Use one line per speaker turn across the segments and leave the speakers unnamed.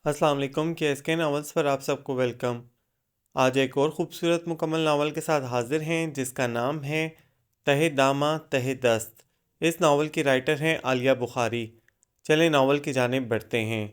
अस्सलाम वालेकुम के नावल्स पर आप सबको वेलकम। आज एक और ख़ूबसूरत मुकम्मल नावल के साथ हाजिर हैं जिसका नाम है तहे दामा तहे दस्त। इस नावल की राइटर हैं आलिया बुखारी। चलें नावल की जानिब बढ़ते हैं।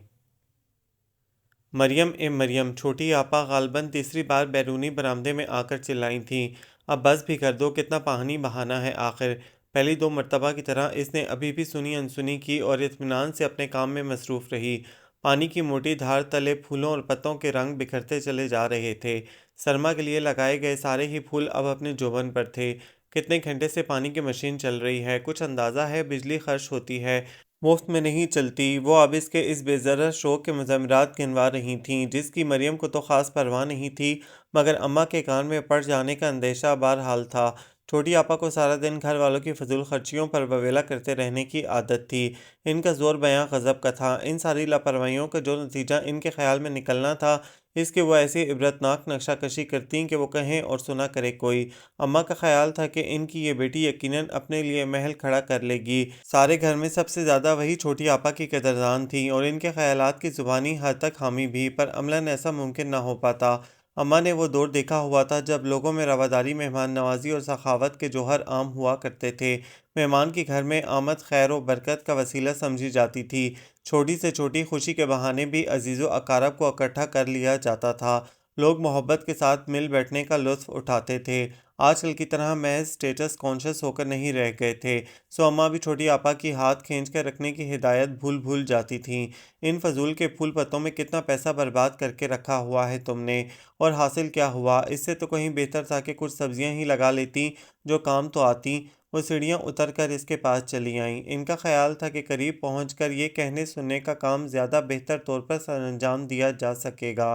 मरियम छोटी आपा गालबन तीसरी बार बैरूनी बरामदे में आकर चिल्लाई थी, अब बस भी कर दो, कितना पानी बहाना है आखिर। पहली दो मरतबा की तरह इसने अभी भी सुनी अनसुनी की और इत्मीनान से अपने काम में मसरूफ़ रही। पानी की मोटी धार तले फूलों और पत्तों के रंग बिखरते चले जा रहे थे। सरमा के लिए लगाए गए सारे ही फूल अब अपने जोबन पर थे। कितने घंटे से पानी की मशीन चल रही है, कुछ अंदाज़ा है बिजली खर्च होती है, मुफ्त में नहीं चलती। वो अब इसके इस बेज़र शौक़ के मज़ामरात गिनवा रही थीं जिसकी मरियम को तो ख़ास परवाह नहीं थी, मगर अम्मा के कान में पड़ जाने का अंदेशा बहरहाल था। छोटी आपा को सारा दिन घर वालों की फजूल खर्चियों पर बवेला करते रहने की आदत थी। इनका ज़ोर बयां गज़ब का था। इन सारी लापरवाहियों का जो नतीजा इनके ख्याल में निकलना था, इसके वो ऐसी इबरतनाक नक्शाकशी करती कि वो कहें और सुना करे कोई। अम्मा का ख्याल था कि इनकी ये बेटी यकीनन अपने लिए महल खड़ा कर लेगी। सारे घर में सबसे ज़्यादा वही छोटी आपा की कदरदान थी और इनके ख्यालात की ज़ुबानी हद तक हामी भी, पर अमलन ऐसा मुमकिन ना हो पाता। अम्मा ने वो दौर देखा हुआ था जब लोगों में रवादारी, मेहमान नवाजी और सखावत के जौहर आम हुआ करते थे। मेहमान की घर में आमद खैर व बरकत का वसीला समझी जाती थी। छोटी से छोटी खुशी के बहाने भी अजीज़ व अकारब को इकट्ठा कर लिया जाता था। लोग मोहब्बत के साथ मिल बैठने का लुत्फ़ उठाते थे। आजकल की तरह महज स्टेटस कॉन्शियस होकर नहीं रह गए थे। सो अम्मा भी छोटी आपा की हाथ खींच कर रखने की हिदायत भूल भूल जाती थीं। इन फजूल के फूल पत्तों में कितना पैसा बर्बाद करके रखा हुआ है तुमने, और हासिल क्या हुआ। इससे तो कहीं बेहतर था कि कुछ सब्जियां ही लगा लेती जो काम तो आती। वो सीढ़ियां उतर कर इसके पास चली आईं। इनका ख्याल था कि करीब पहुंचकर ये कहने सुनने का काम ज़्यादा बेहतर तौर पर सर अंजाम दिया जा सकेगा।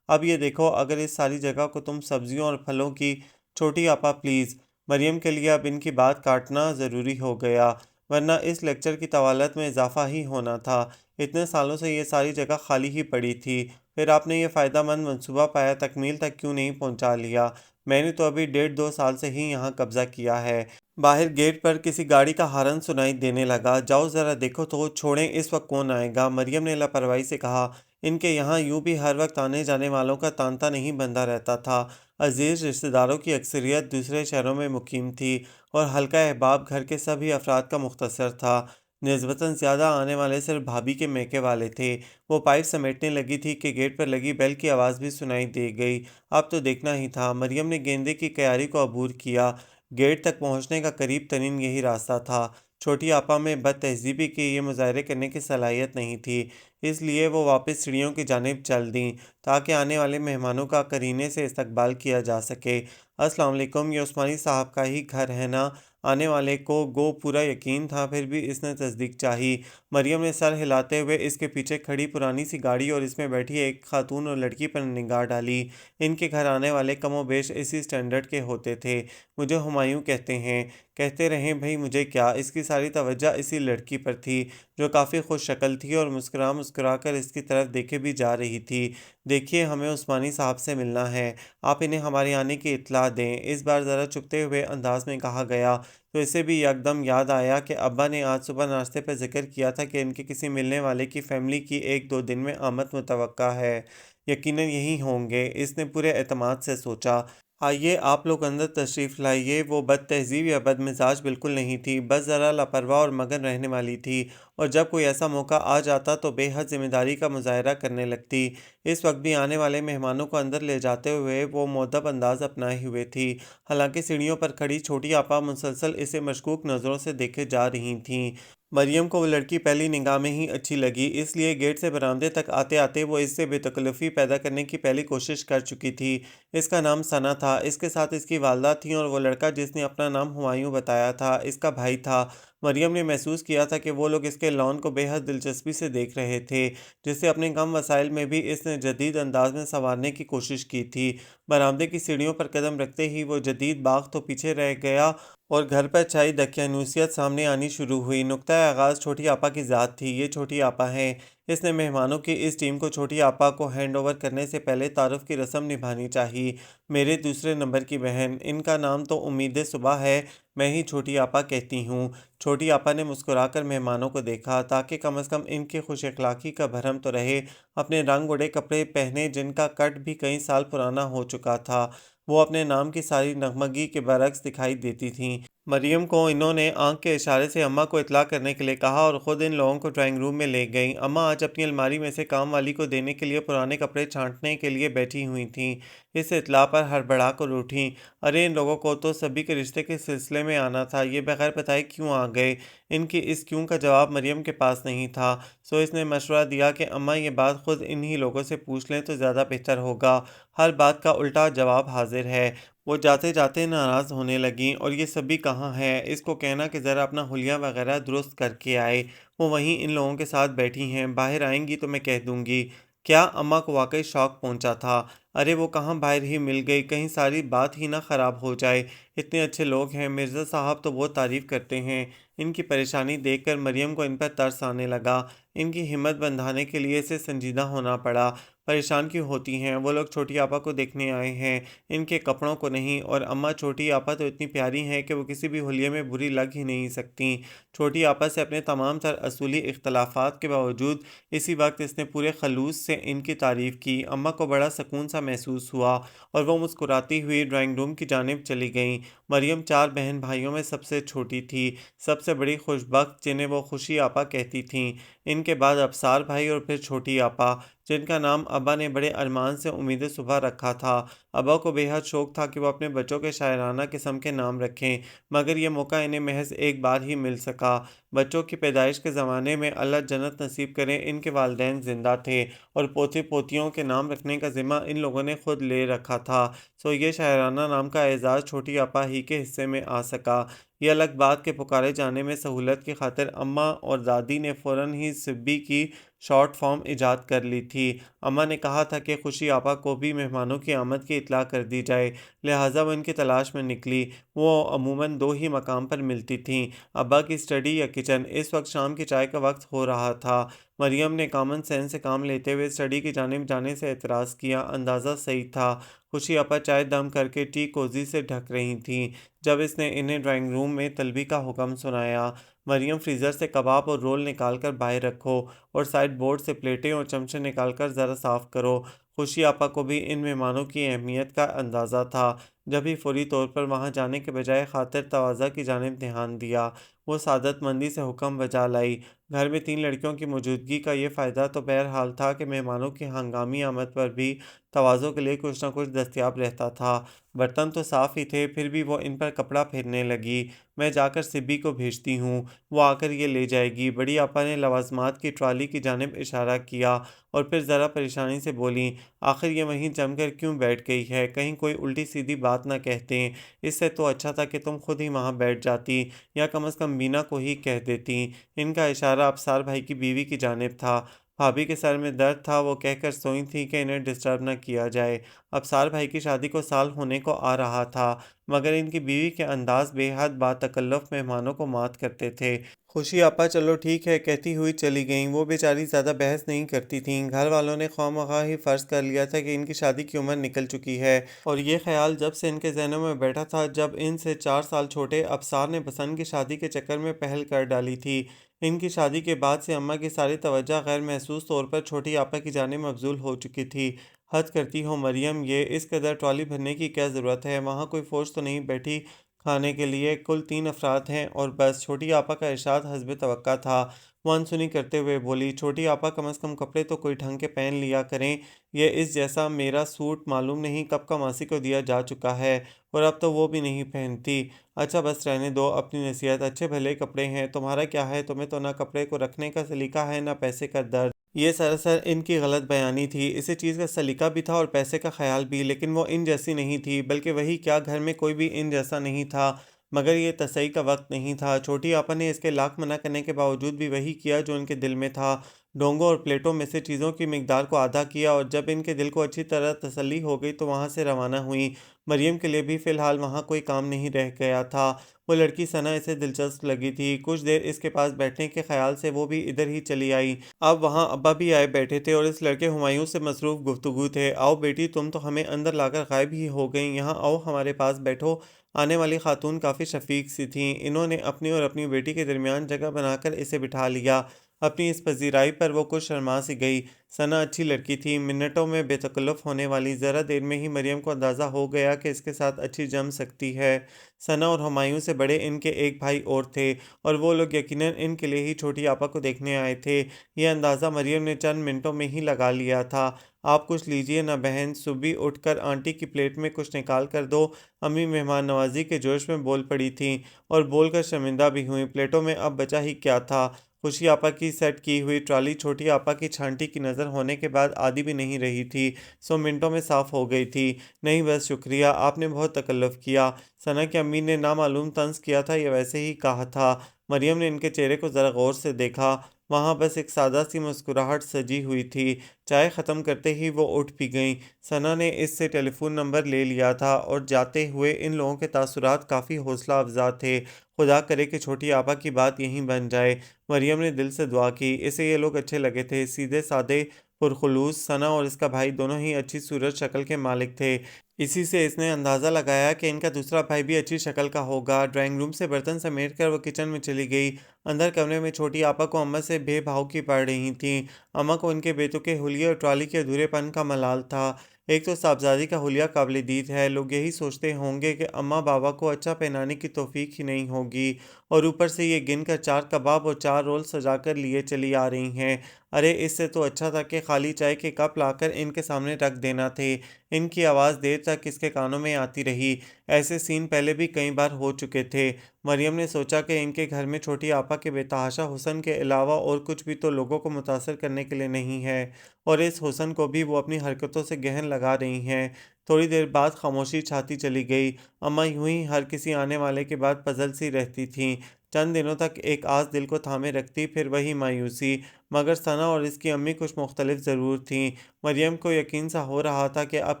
अब ये देखो, अगर इस सारी जगह को तुम सब्जियों और फलों की। छोटी आपा प्लीज़। मरियम के लिए अब इनकी बात काटना ज़रूरी हो गया, वरना इस लेक्चर की तवालत में इजाफा ही होना था। इतने सालों से ये सारी जगह खाली ही पड़ी थी, फिर आपने ये फ़ायदेमंद मंसूबा पाया तकमील तक क्यों नहीं पहुंचा लिया। मैंने तो अभी 1.5-2 साल से ही यहाँ कब्ज़ा किया है। बाहर गेट पर किसी गाड़ी का हॉर्न सुनाई देने लगा। जाओ ज़रा देखो तो, छोड़ें, इस वक्त कौन आएगा, मरियम ने लापरवाही से कहा। इनके यहाँ यूं भी हर वक्त आने जाने वालों का तांता नहीं बंधा रहता था। अजीज़ रिश्तेदारों की अक्सरियत दूसरे शहरों में मुकीम थी और हल्का अहबाब घर के सभी अफराद का मुख्तसर था। निस्बतन ज़्यादा आने वाले सिर्फ भाभी के मैके वाले थे। वो पाइप समेटने लगी थी कि गेट पर लगी बेल की आवाज़ भी सुनाई दे गई। अब तो देखना ही था। मरियम ने गेंदे की क्यारी को अबूर किया। गेट तक पहुंचने का करीब तरीन यही रास्ता था। छोटी आपा में बदतहज़ीबी की ये मुज़ाहरे करने की सलाहियत नहीं थी, इसलिए वो वापस सीढ़ियों की जानिब चल दीं ताकि आने वाले मेहमानों का करीने से इस्तकबाल किया जा सके। अस्सलाम वालेकुम, ये उस्मानी साहब का ही घर है ना। आने वाले को गो पूरा यकीन था, फिर भी इसने तस्दीक चाही। मरियम ने सर हिलाते हुए इसके पीछे खड़ी पुरानी सी गाड़ी और इसमें बैठी एक खातून और लड़की पर निगाह डाली। इनके घर आने वाले कमोबेश इसी स्टैंडर्ड के होते थे। मुझे हुमायूं कहते हैं। कहते रहें भई, मुझे क्या। इसकी सारी तवज्जो इसी लड़की पर थी जो काफ़ी खुश शक्ल थी और मुस्कुरा मुस्कुरा कर इसकी तरफ देखे भी जा रही थी। देखिए, हमें उस्मानी साहब से मिलना है, आप इन्हें हमारे आने की इत्तला दें। इस बार ज़रा चुभते हुए अंदाज में कहा गया तो इसे भी यकदम याद आया कि अब्बा ने आज सुबह नाश्ते पर जिक्र किया था कि इनके किसी मिलने वाले की फैमिली की 1-2 दिन में आमद मुतवक्का है। यकीनन यही होंगे, इसने पूरे एतमाद से सोचा। आइए आप लोग अंदर तशरीफ़ लाइए। वो बदतहज़ीब या बदमिजाज बिल्कुल नहीं थी, बस ज़रा लापरवाह और मगन रहने वाली थी, और जब कोई ऐसा मौका आ जाता तो बेहद ज़िम्मेदारी का मुज़ाहरा करने लगती। इस वक्त भी आने वाले मेहमानों को अंदर ले जाते हुए वो मुअद्दब अंदाज अपनाए हुए थी। हालांकि सीढ़ियों पर खड़ी छोटी आपा मुसलसल इसे मशकूक नज़रों से देखे जा रही थीं। मरियम को वो लड़की पहली निगाह में ही अच्छी लगी, इसलिए गेट से बरामदे तक आते आते वो इससे बेतकल्लुफ़ी पैदा करने की पहली कोशिश कर चुकी थी। इसका नाम सना था, इसके साथ इसकी वालदा थी, और वो लड़का जिसने अपना नाम हुमायूं बताया था, इसका भाई था। मरियम ने महसूस किया था कि वो लोग इसके लॉन को बेहद दिलचस्पी से देख रहे थे, जिसे अपने कम वसाइल में भी इसने जदीद अंदाज में संवारने की कोशिश की थी। बरामदे की सीढ़ियों पर कदम रखते ही वो जदीद बाग तो पीछे रह गया और घर पर छाई दकियानूसियत सामने आनी शुरू हुई। नुक्ता आगाज़ छोटी आपा की ज़ात थी। ये छोटी आपा हैं। इसने मेहमानों की इस टीम को छोटी आपा को हैंड ओवर करने से पहले तारुफ की रस्म निभानी चाहिए। मेरे दूसरे नंबर की बहन, इनका नाम तो उम्मीद सुबह है, मैं ही छोटी आपा कहती हूँ। छोटी आपा ने मुस्कुराकर मेहमानों को देखा ताकि कम से कम इनकी खुश अखलाकी का भरम तो रहे। अपने रंग उड़े कपड़े पहने जिनका कट भी कई साल पुराना हो चुका था, वो अपने नाम की सारी नगमगी के बरक्स दिखाई देती थीं। मरियम को इन्होंने आंख के इशारे से अम्मा को इत्तला करने के लिए कहा और ख़ुद इन लोगों को ड्राइंग रूम में ले गईं। अम्मा आज अपनी अलमारी में से काम वाली को देने के लिए पुराने कपड़े छांटने के लिए बैठी हुई थीं। इस इत्तला पर हड़बड़ा कर उठीं। अरे, इन लोगों को तो सभी के रिश्ते के सिलसिले में आना था, ये बगैर बताए क्यों आ गए? इनकी इस क्यों का जवाब मरियम के पास नहीं था। सो इसने मशवरा दिया कि अम्मा ये बात खुद इन्हीं लोगों से पूछ लें तो ज़्यादा बेहतर होगा। हर बात का उल्टा जवाब हाजिर है। वो जाते जाते नाराज़ होने लगीं और ये सभी कहाँ है, इसको कहना कि ज़रा अपना हुलिया वगैरह दुरुस्त करके आए। वो वहीं इन लोगों के साथ बैठी हैं, बाहर आएंगी तो मैं कह दूंगी। क्या अम्मा को वाकई शौक पहुंचा था। अरे, वो कहाँ बाहर ही मिल गई, कहीं सारी बात ही ना ख़राब हो जाए। इतने अच्छे लोग हैं, मिर्ज़ा साहब तो बहुत तारीफ़ करते हैं। इनकी परेशानी देखकर मरियम को इन पर तरस आने लगा। इनकी हिम्मत बंधाने के लिए इसे संजीदा होना पड़ा। परेशान क्यों होती हैं? वो लोग छोटी आपा को देखने आए हैं, इनके कपड़ों को नहीं। और अम्मा, छोटी आपा तो इतनी प्यारी हैं कि वो किसी भी हुलिये में बुरी लग ही नहीं सकती। छोटी आपा से अपने तमाम तर असूली इख्तलाफात के बावजूद इसी वक्त इसने पूरे खलूस से इनकी तारीफ़ की। अम्मा को बड़ा सुकून सा महसूस हुआ और वो मुस्कुराती हुई ड्राइंग रूम की जानिब चली गईं। मरियम 4 बहन भाइयों में सबसे छोटी थी, सबसे बड़ी खुशबख्त, जिन्हें वो खुशी आपा कहती थीं। इनके बाद अबसार भाई और फिर छोटी आपा, जिनका नाम अब्बा ने बड़े अरमान से उम्मीद सुबह रखा था। अब्बा को बेहद शौक था कि वो अपने बच्चों के शायराना किस्म के नाम रखें, मगर ये मौका इन्हें महज एक बार ही मिल सका। बच्चों की पैदाइश के ज़माने में अल्लाह जन्नत नसीब करें, इनके वालिदैन ज़िंदा थे और पोते पोतियों के नाम रखने का ज़िम्मा इन लोगों ने खुद ले रखा था। सो ये शायराना नाम का एजाज़ छोटी आपा ही के हिस्से में आ सका। ये अलग बात के पुकारे जाने में सहूलत की खातिर अम्मा और दादी ने फ़ौरन ही सिब्बी की शॉर्ट फॉर्म ईजाद कर ली थी। अम्मा ने कहा था कि खुशी आपा को भी मेहमानों की आमद की इत्तला कर दी जाए, लिहाजा वो इनकी तलाश में निकली। वो अमूमन 2 ही मकाम पर मिलती थीं, अब्बा की स्टडी या किचन। इस वक्त शाम की चाय का वक्त हो रहा था। मरियम ने कॉमन सेंस से काम लेते हुए स्टडी की जानिब जाने से एतराज़ किया। अंदाज़ा सही था। खुशी आपा चाय दम करके टी कोज़ी से ढक रही थीं जब इसने इन्हें ड्राइंग रूम में तलबी का हुक्म सुनाया। मरियम, फ्रीज़र से कबाब और रोल निकाल कर बाहर रखो और साइड बोर्ड से प्लेटें और चमचे निकालकर ज़रा साफ़ करो। खुशी आपा को भी इन मेहमानों की अहमियत का अंदाज़ा था, जब ही फौरी तौर पर वहाँ जाने के बजाय खातिर तवाज़ा की जानिब ध्यान दिया। वो सादतमंदी से हुक्म बजा लाई। घर में 3 लड़कियों की मौजूदगी का ये फ़ायदा तो बहरहाल था कि मेहमानों की हंगामी आमद पर भी तवाज़ो के लिए कुछ न कुछ दस्तयाब रहता था। बर्तन तो साफ़ ही थे, फिर भी वो इन पर कपड़ा फेरने लगी। मैं जाकर सिब्बी को भेजती हूँ, वो आकर ये ले जाएगी। बड़ी आपा ने लवाज़मात की ट्राली की जानिब इशारा किया और फिर ज़रा परेशानी से बोलीं, आखिर ये वहीं जमकर क्यों बैठ गई है? कहीं कोई उल्टी सीधी बात ना कह दें। इससे तो अच्छा था कि तुम खुद ही वहाँ बैठ जाती या कम से कम मीना को ही कह देती। इनका इशारा अफसार भाई की बीवी की जानिब था। भाभी के सर में दर्द था, वो कहकर सोई थीं कि इन्हें डिस्टर्ब न किया जाए। अफसार भाई की शादी को साल होने को आ रहा था, मगर इनकी बीवी के अंदाज बेहद बातकल्लुफ़ मेहमानों को मात करते थे। खुशी आपा चलो ठीक है कहती हुई चली गईं। वो बेचारी ज़्यादा बहस नहीं करती थीं। घर वालों ने ख्वामख़वाह ही फ़र्ज़ कर लिया था कि इनकी शादी की उम्र निकल चुकी है और ये ख़्याल जब से इनके ज़हनों में बैठा था जब इनसे 4 साल छोटे अफसार ने बसंत की शादी के चक्कर में पहल कर डाली थी। इनकी शादी के बाद से अम्मा की सारी तवज्जो गैर महसूस तौर पर छोटी आपा की जानिब मबज़ूल हो चुकी थी। हद करती हो मरियम, ये इस कदर ट्रॉली भरने की क्या ज़रूरत है? वहाँ कोई फ़ौज तो नहीं बैठी खाने के लिए? कुल 3 अफराद हैं और बस। छोटी आपा का इरशाद हस्ब तवक्का था। वो अनसुनी करते हुए बोली, छोटी आपा कम से कम कपड़े तो कोई ढंग के पहन लिया करें। ये इस जैसा मेरा सूट मालूम नहीं कब का मासी को दिया जा चुका है और अब तो वो भी नहीं पहनती। अच्छा बस रहने दो अपनी नसीहत, अच्छे भले कपड़े हैं। तुम्हारा क्या है, तुम्हें तो ना कपड़े को रखने का सलीका है ना पैसे का दर्द। ये सरासर इनकी गलत बयानी थी। इसी चीज़ का सलीका भी था और पैसे का ख्याल भी, लेकिन वो इन जैसी नहीं थी। बल्कि वही क्या, घर में कोई भी इन जैसा नहीं था। मगर ये तसल्ली का वक्त नहीं था। छोटी आपा ने इसके लाख मना करने के बावजूद भी वही किया जो उनके दिल में था। डोंगों और प्लेटों में से चीज़ों की मिकदार को आधा किया और जब इनके दिल को अच्छी तरह तसल्ली हो गई तो वहाँ से रवाना हुई। मरियम के लिए भी फ़िलहाल वहाँ कोई काम नहीं रह गया था। वो लड़की सना इसे दिलचस्प लगी थी। कुछ देर इसके पास बैठने के ख़्याल से वो भी इधर ही चली आई। अब वहाँ अब्बा भी आए बैठे थे और इस लड़के हुमायूं से मसरूफ़ गुफ्तगू थे। आओ बेटी, तुम तो हमें अंदर लाकर गायब ही हो गई, यहाँ आओ हमारे पास बैठो। आने वाली खातून काफ़ी शफीक सी थीं। इन्होंने अपनी और अपनी बेटी के दरमियान जगह बनाकर इसे बिठा लिया। अपनी इस पजीराई पर वो कुछ शर्मा सी गई। सना अच्छी लड़की थी, मिनटों में बेतकल्लुफ़ होने वाली। ज़रा देर में ही मरियम को अंदाज़ा हो गया कि इसके साथ अच्छी जम सकती है। सना और हुमायूं से बड़े इनके एक भाई और थे और वो लोग यकीनन इनके लिए ही छोटी आपा को देखने आए थे। यह अंदाज़ा मरियम ने चंद मिनटों में ही लगा लिया था। आप कुछ लीजिए ना बहन, सुबह उठकर आंटी की प्लेट में कुछ निकाल कर दो। अम्मी मेहमान नवाजी के जोश में बोल पड़ी थीं और बोलकर शर्मिंदा भी हुई। प्लेटों में अब बचा ही क्या था। खुशी आपा की सेट की हुई ट्रॉली छोटी आपा की छांटी की नज़र होने के बाद आधी भी नहीं रही थी, सो मिनटों में साफ़ हो गई थी। नहीं बस शुक्रिया, आपने बहुत तकल्लुफ़ किया। सना की अम्मी ने नामालूम तंज़ किया था या वैसे ही कहा था। मरियम ने इनके चेहरे को ज़रा गौर से देखा। वहाँ बस एक सादा सी मुस्कुराहट सजी हुई थी। चाय ख़त्म करते ही वो उठ भी गईं। सना ने इससे टेलीफ़ोन नंबर ले लिया था और जाते हुए इन लोगों के तासुरात काफ़ी हौसला अफ़ज़ा थे। खुदा करे कि छोटी आपा की बात यहीं बन जाए। मरियम ने दिल से दुआ की। इसे ये लोग अच्छे लगे थे, सीधे-सादे, पुरखुलूस। सना और इसका भाई दोनों ही अच्छी सूरत शक्ल के मालिक थे। इसी से इसने अंदाज़ा लगाया कि इनका दूसरा भाई भी अच्छी शक्ल का होगा। ड्राइंग रूम से बर्तन समेट कर वो किचन में चली गई। अंदर कमरे में छोटी आपा को अम्मा से बेभाव की पड़ रही थीं। अम्मा को उनके बेतुके हुलिये और ट्रॉली के अधूरेपन का मलाल था। एक तो साहबजादी का हुलिया काबिल दीद है, लोग यही सोचते होंगे कि अम्मा बाबा को अच्छा पहनाने की तौफीक ही नहीं होगी, और ऊपर से ये गिनकर 4 कबाब और 4 रोल सजाकर लिए चली आ रही हैं। अरे इससे तो अच्छा था कि खाली चाय के कप लाकर इनके सामने रख देना थे। इनकी आवाज़ देर तक इसके कानों में आती रही। ऐसे सीन पहले भी कई बार हो चुके थे। मरियम ने सोचा कि इनके घर में छोटी आपा के बेतहाशा हुस्न के अलावा और कुछ भी तो लोगों को मुतासर करने के लिए नहीं है, और इस हुस्न को भी वो अपनी हरकतों से गहन लगा रही हैं। थोड़ी देर बाद खामोशी छाती चली गई। अम्मा यूं ही हर किसी आने वाले के बाद पजल सी रहती थीं। चंद दिनों तक एक आस दिल को थामे रखती, फिर वही मायूसी। मगर सना और इसकी अम्मी कुछ मुख्तलिफ ज़रूर थीं। मरियम को यकीन सा हो रहा था कि अब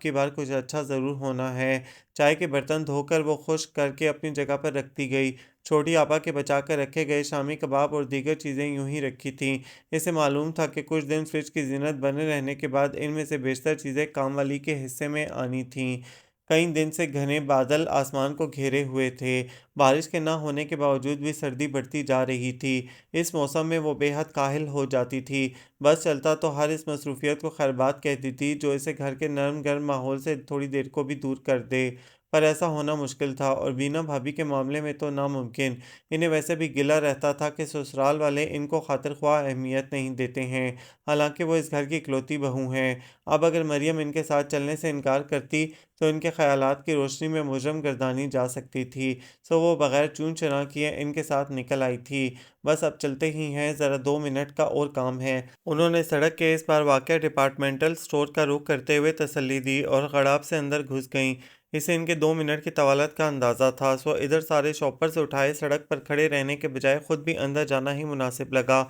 की बार कुछ अच्छा ज़रूर होना है। चाय के बर्तन धोकर वो खुश्क करके अपनी जगह पर रखती गई। छोटी आपा के बचाकर रखे गए शामी कबाब और दीगर चीज़ें यूं ही रखी थीं। इसे मालूम था कि कुछ दिन फ्रिज की ज़ीनत बने रहने के बाद इनमें से बेशतर चीज़ें कामवाली के हिस्से में आनी थीं। कई दिन से घने बादल आसमान को घेरे हुए थे। बारिश के ना होने के बावजूद भी सर्दी बढ़ती जा रही थी। इस मौसम में वो बेहद काहिल हो जाती थी। बस चलता तो हर इस मसरूफ़ियत को खैरबाद कहती थी जो इसे घर के नरम गर्म माहौल से थोड़ी देर को भी दूर कर दे। पर ऐसा होना मुश्किल था, और बीना भाभी के मामले में तो नामुमकिन। इन्हें वैसे भी गिला रहता था कि ससुराल वाले इनको खातिर ख्वाह अहमियत नहीं देते हैं। हालांकि वो इस घर की इकलौती बहू हैं। अब अगर मरियम इनके साथ चलने से इनकार करती तो इनके ख़यालात की रोशनी में मुजरम गर्दानी जा सकती थी। सो वो बग़ैर चूं चना किए इनके साथ निकल आई थी। बस अब चलते ही हैं, ज़रा 2 मिनट का और काम है। उन्होंने सड़क के इस पार वाक़या डिपार्टमेंटल स्टोर का रुख करते हुए तसल्ली दी और गड़ाब से अंदर घुस गईं। इसे इनके 2 मिनट की तवालत का अंदाज़ा था, सो इधर सारे शॉपर्स उठाए सड़क पर खड़े रहने के बजाय खुद भी अंदर जाना ही मुनासिब लगा।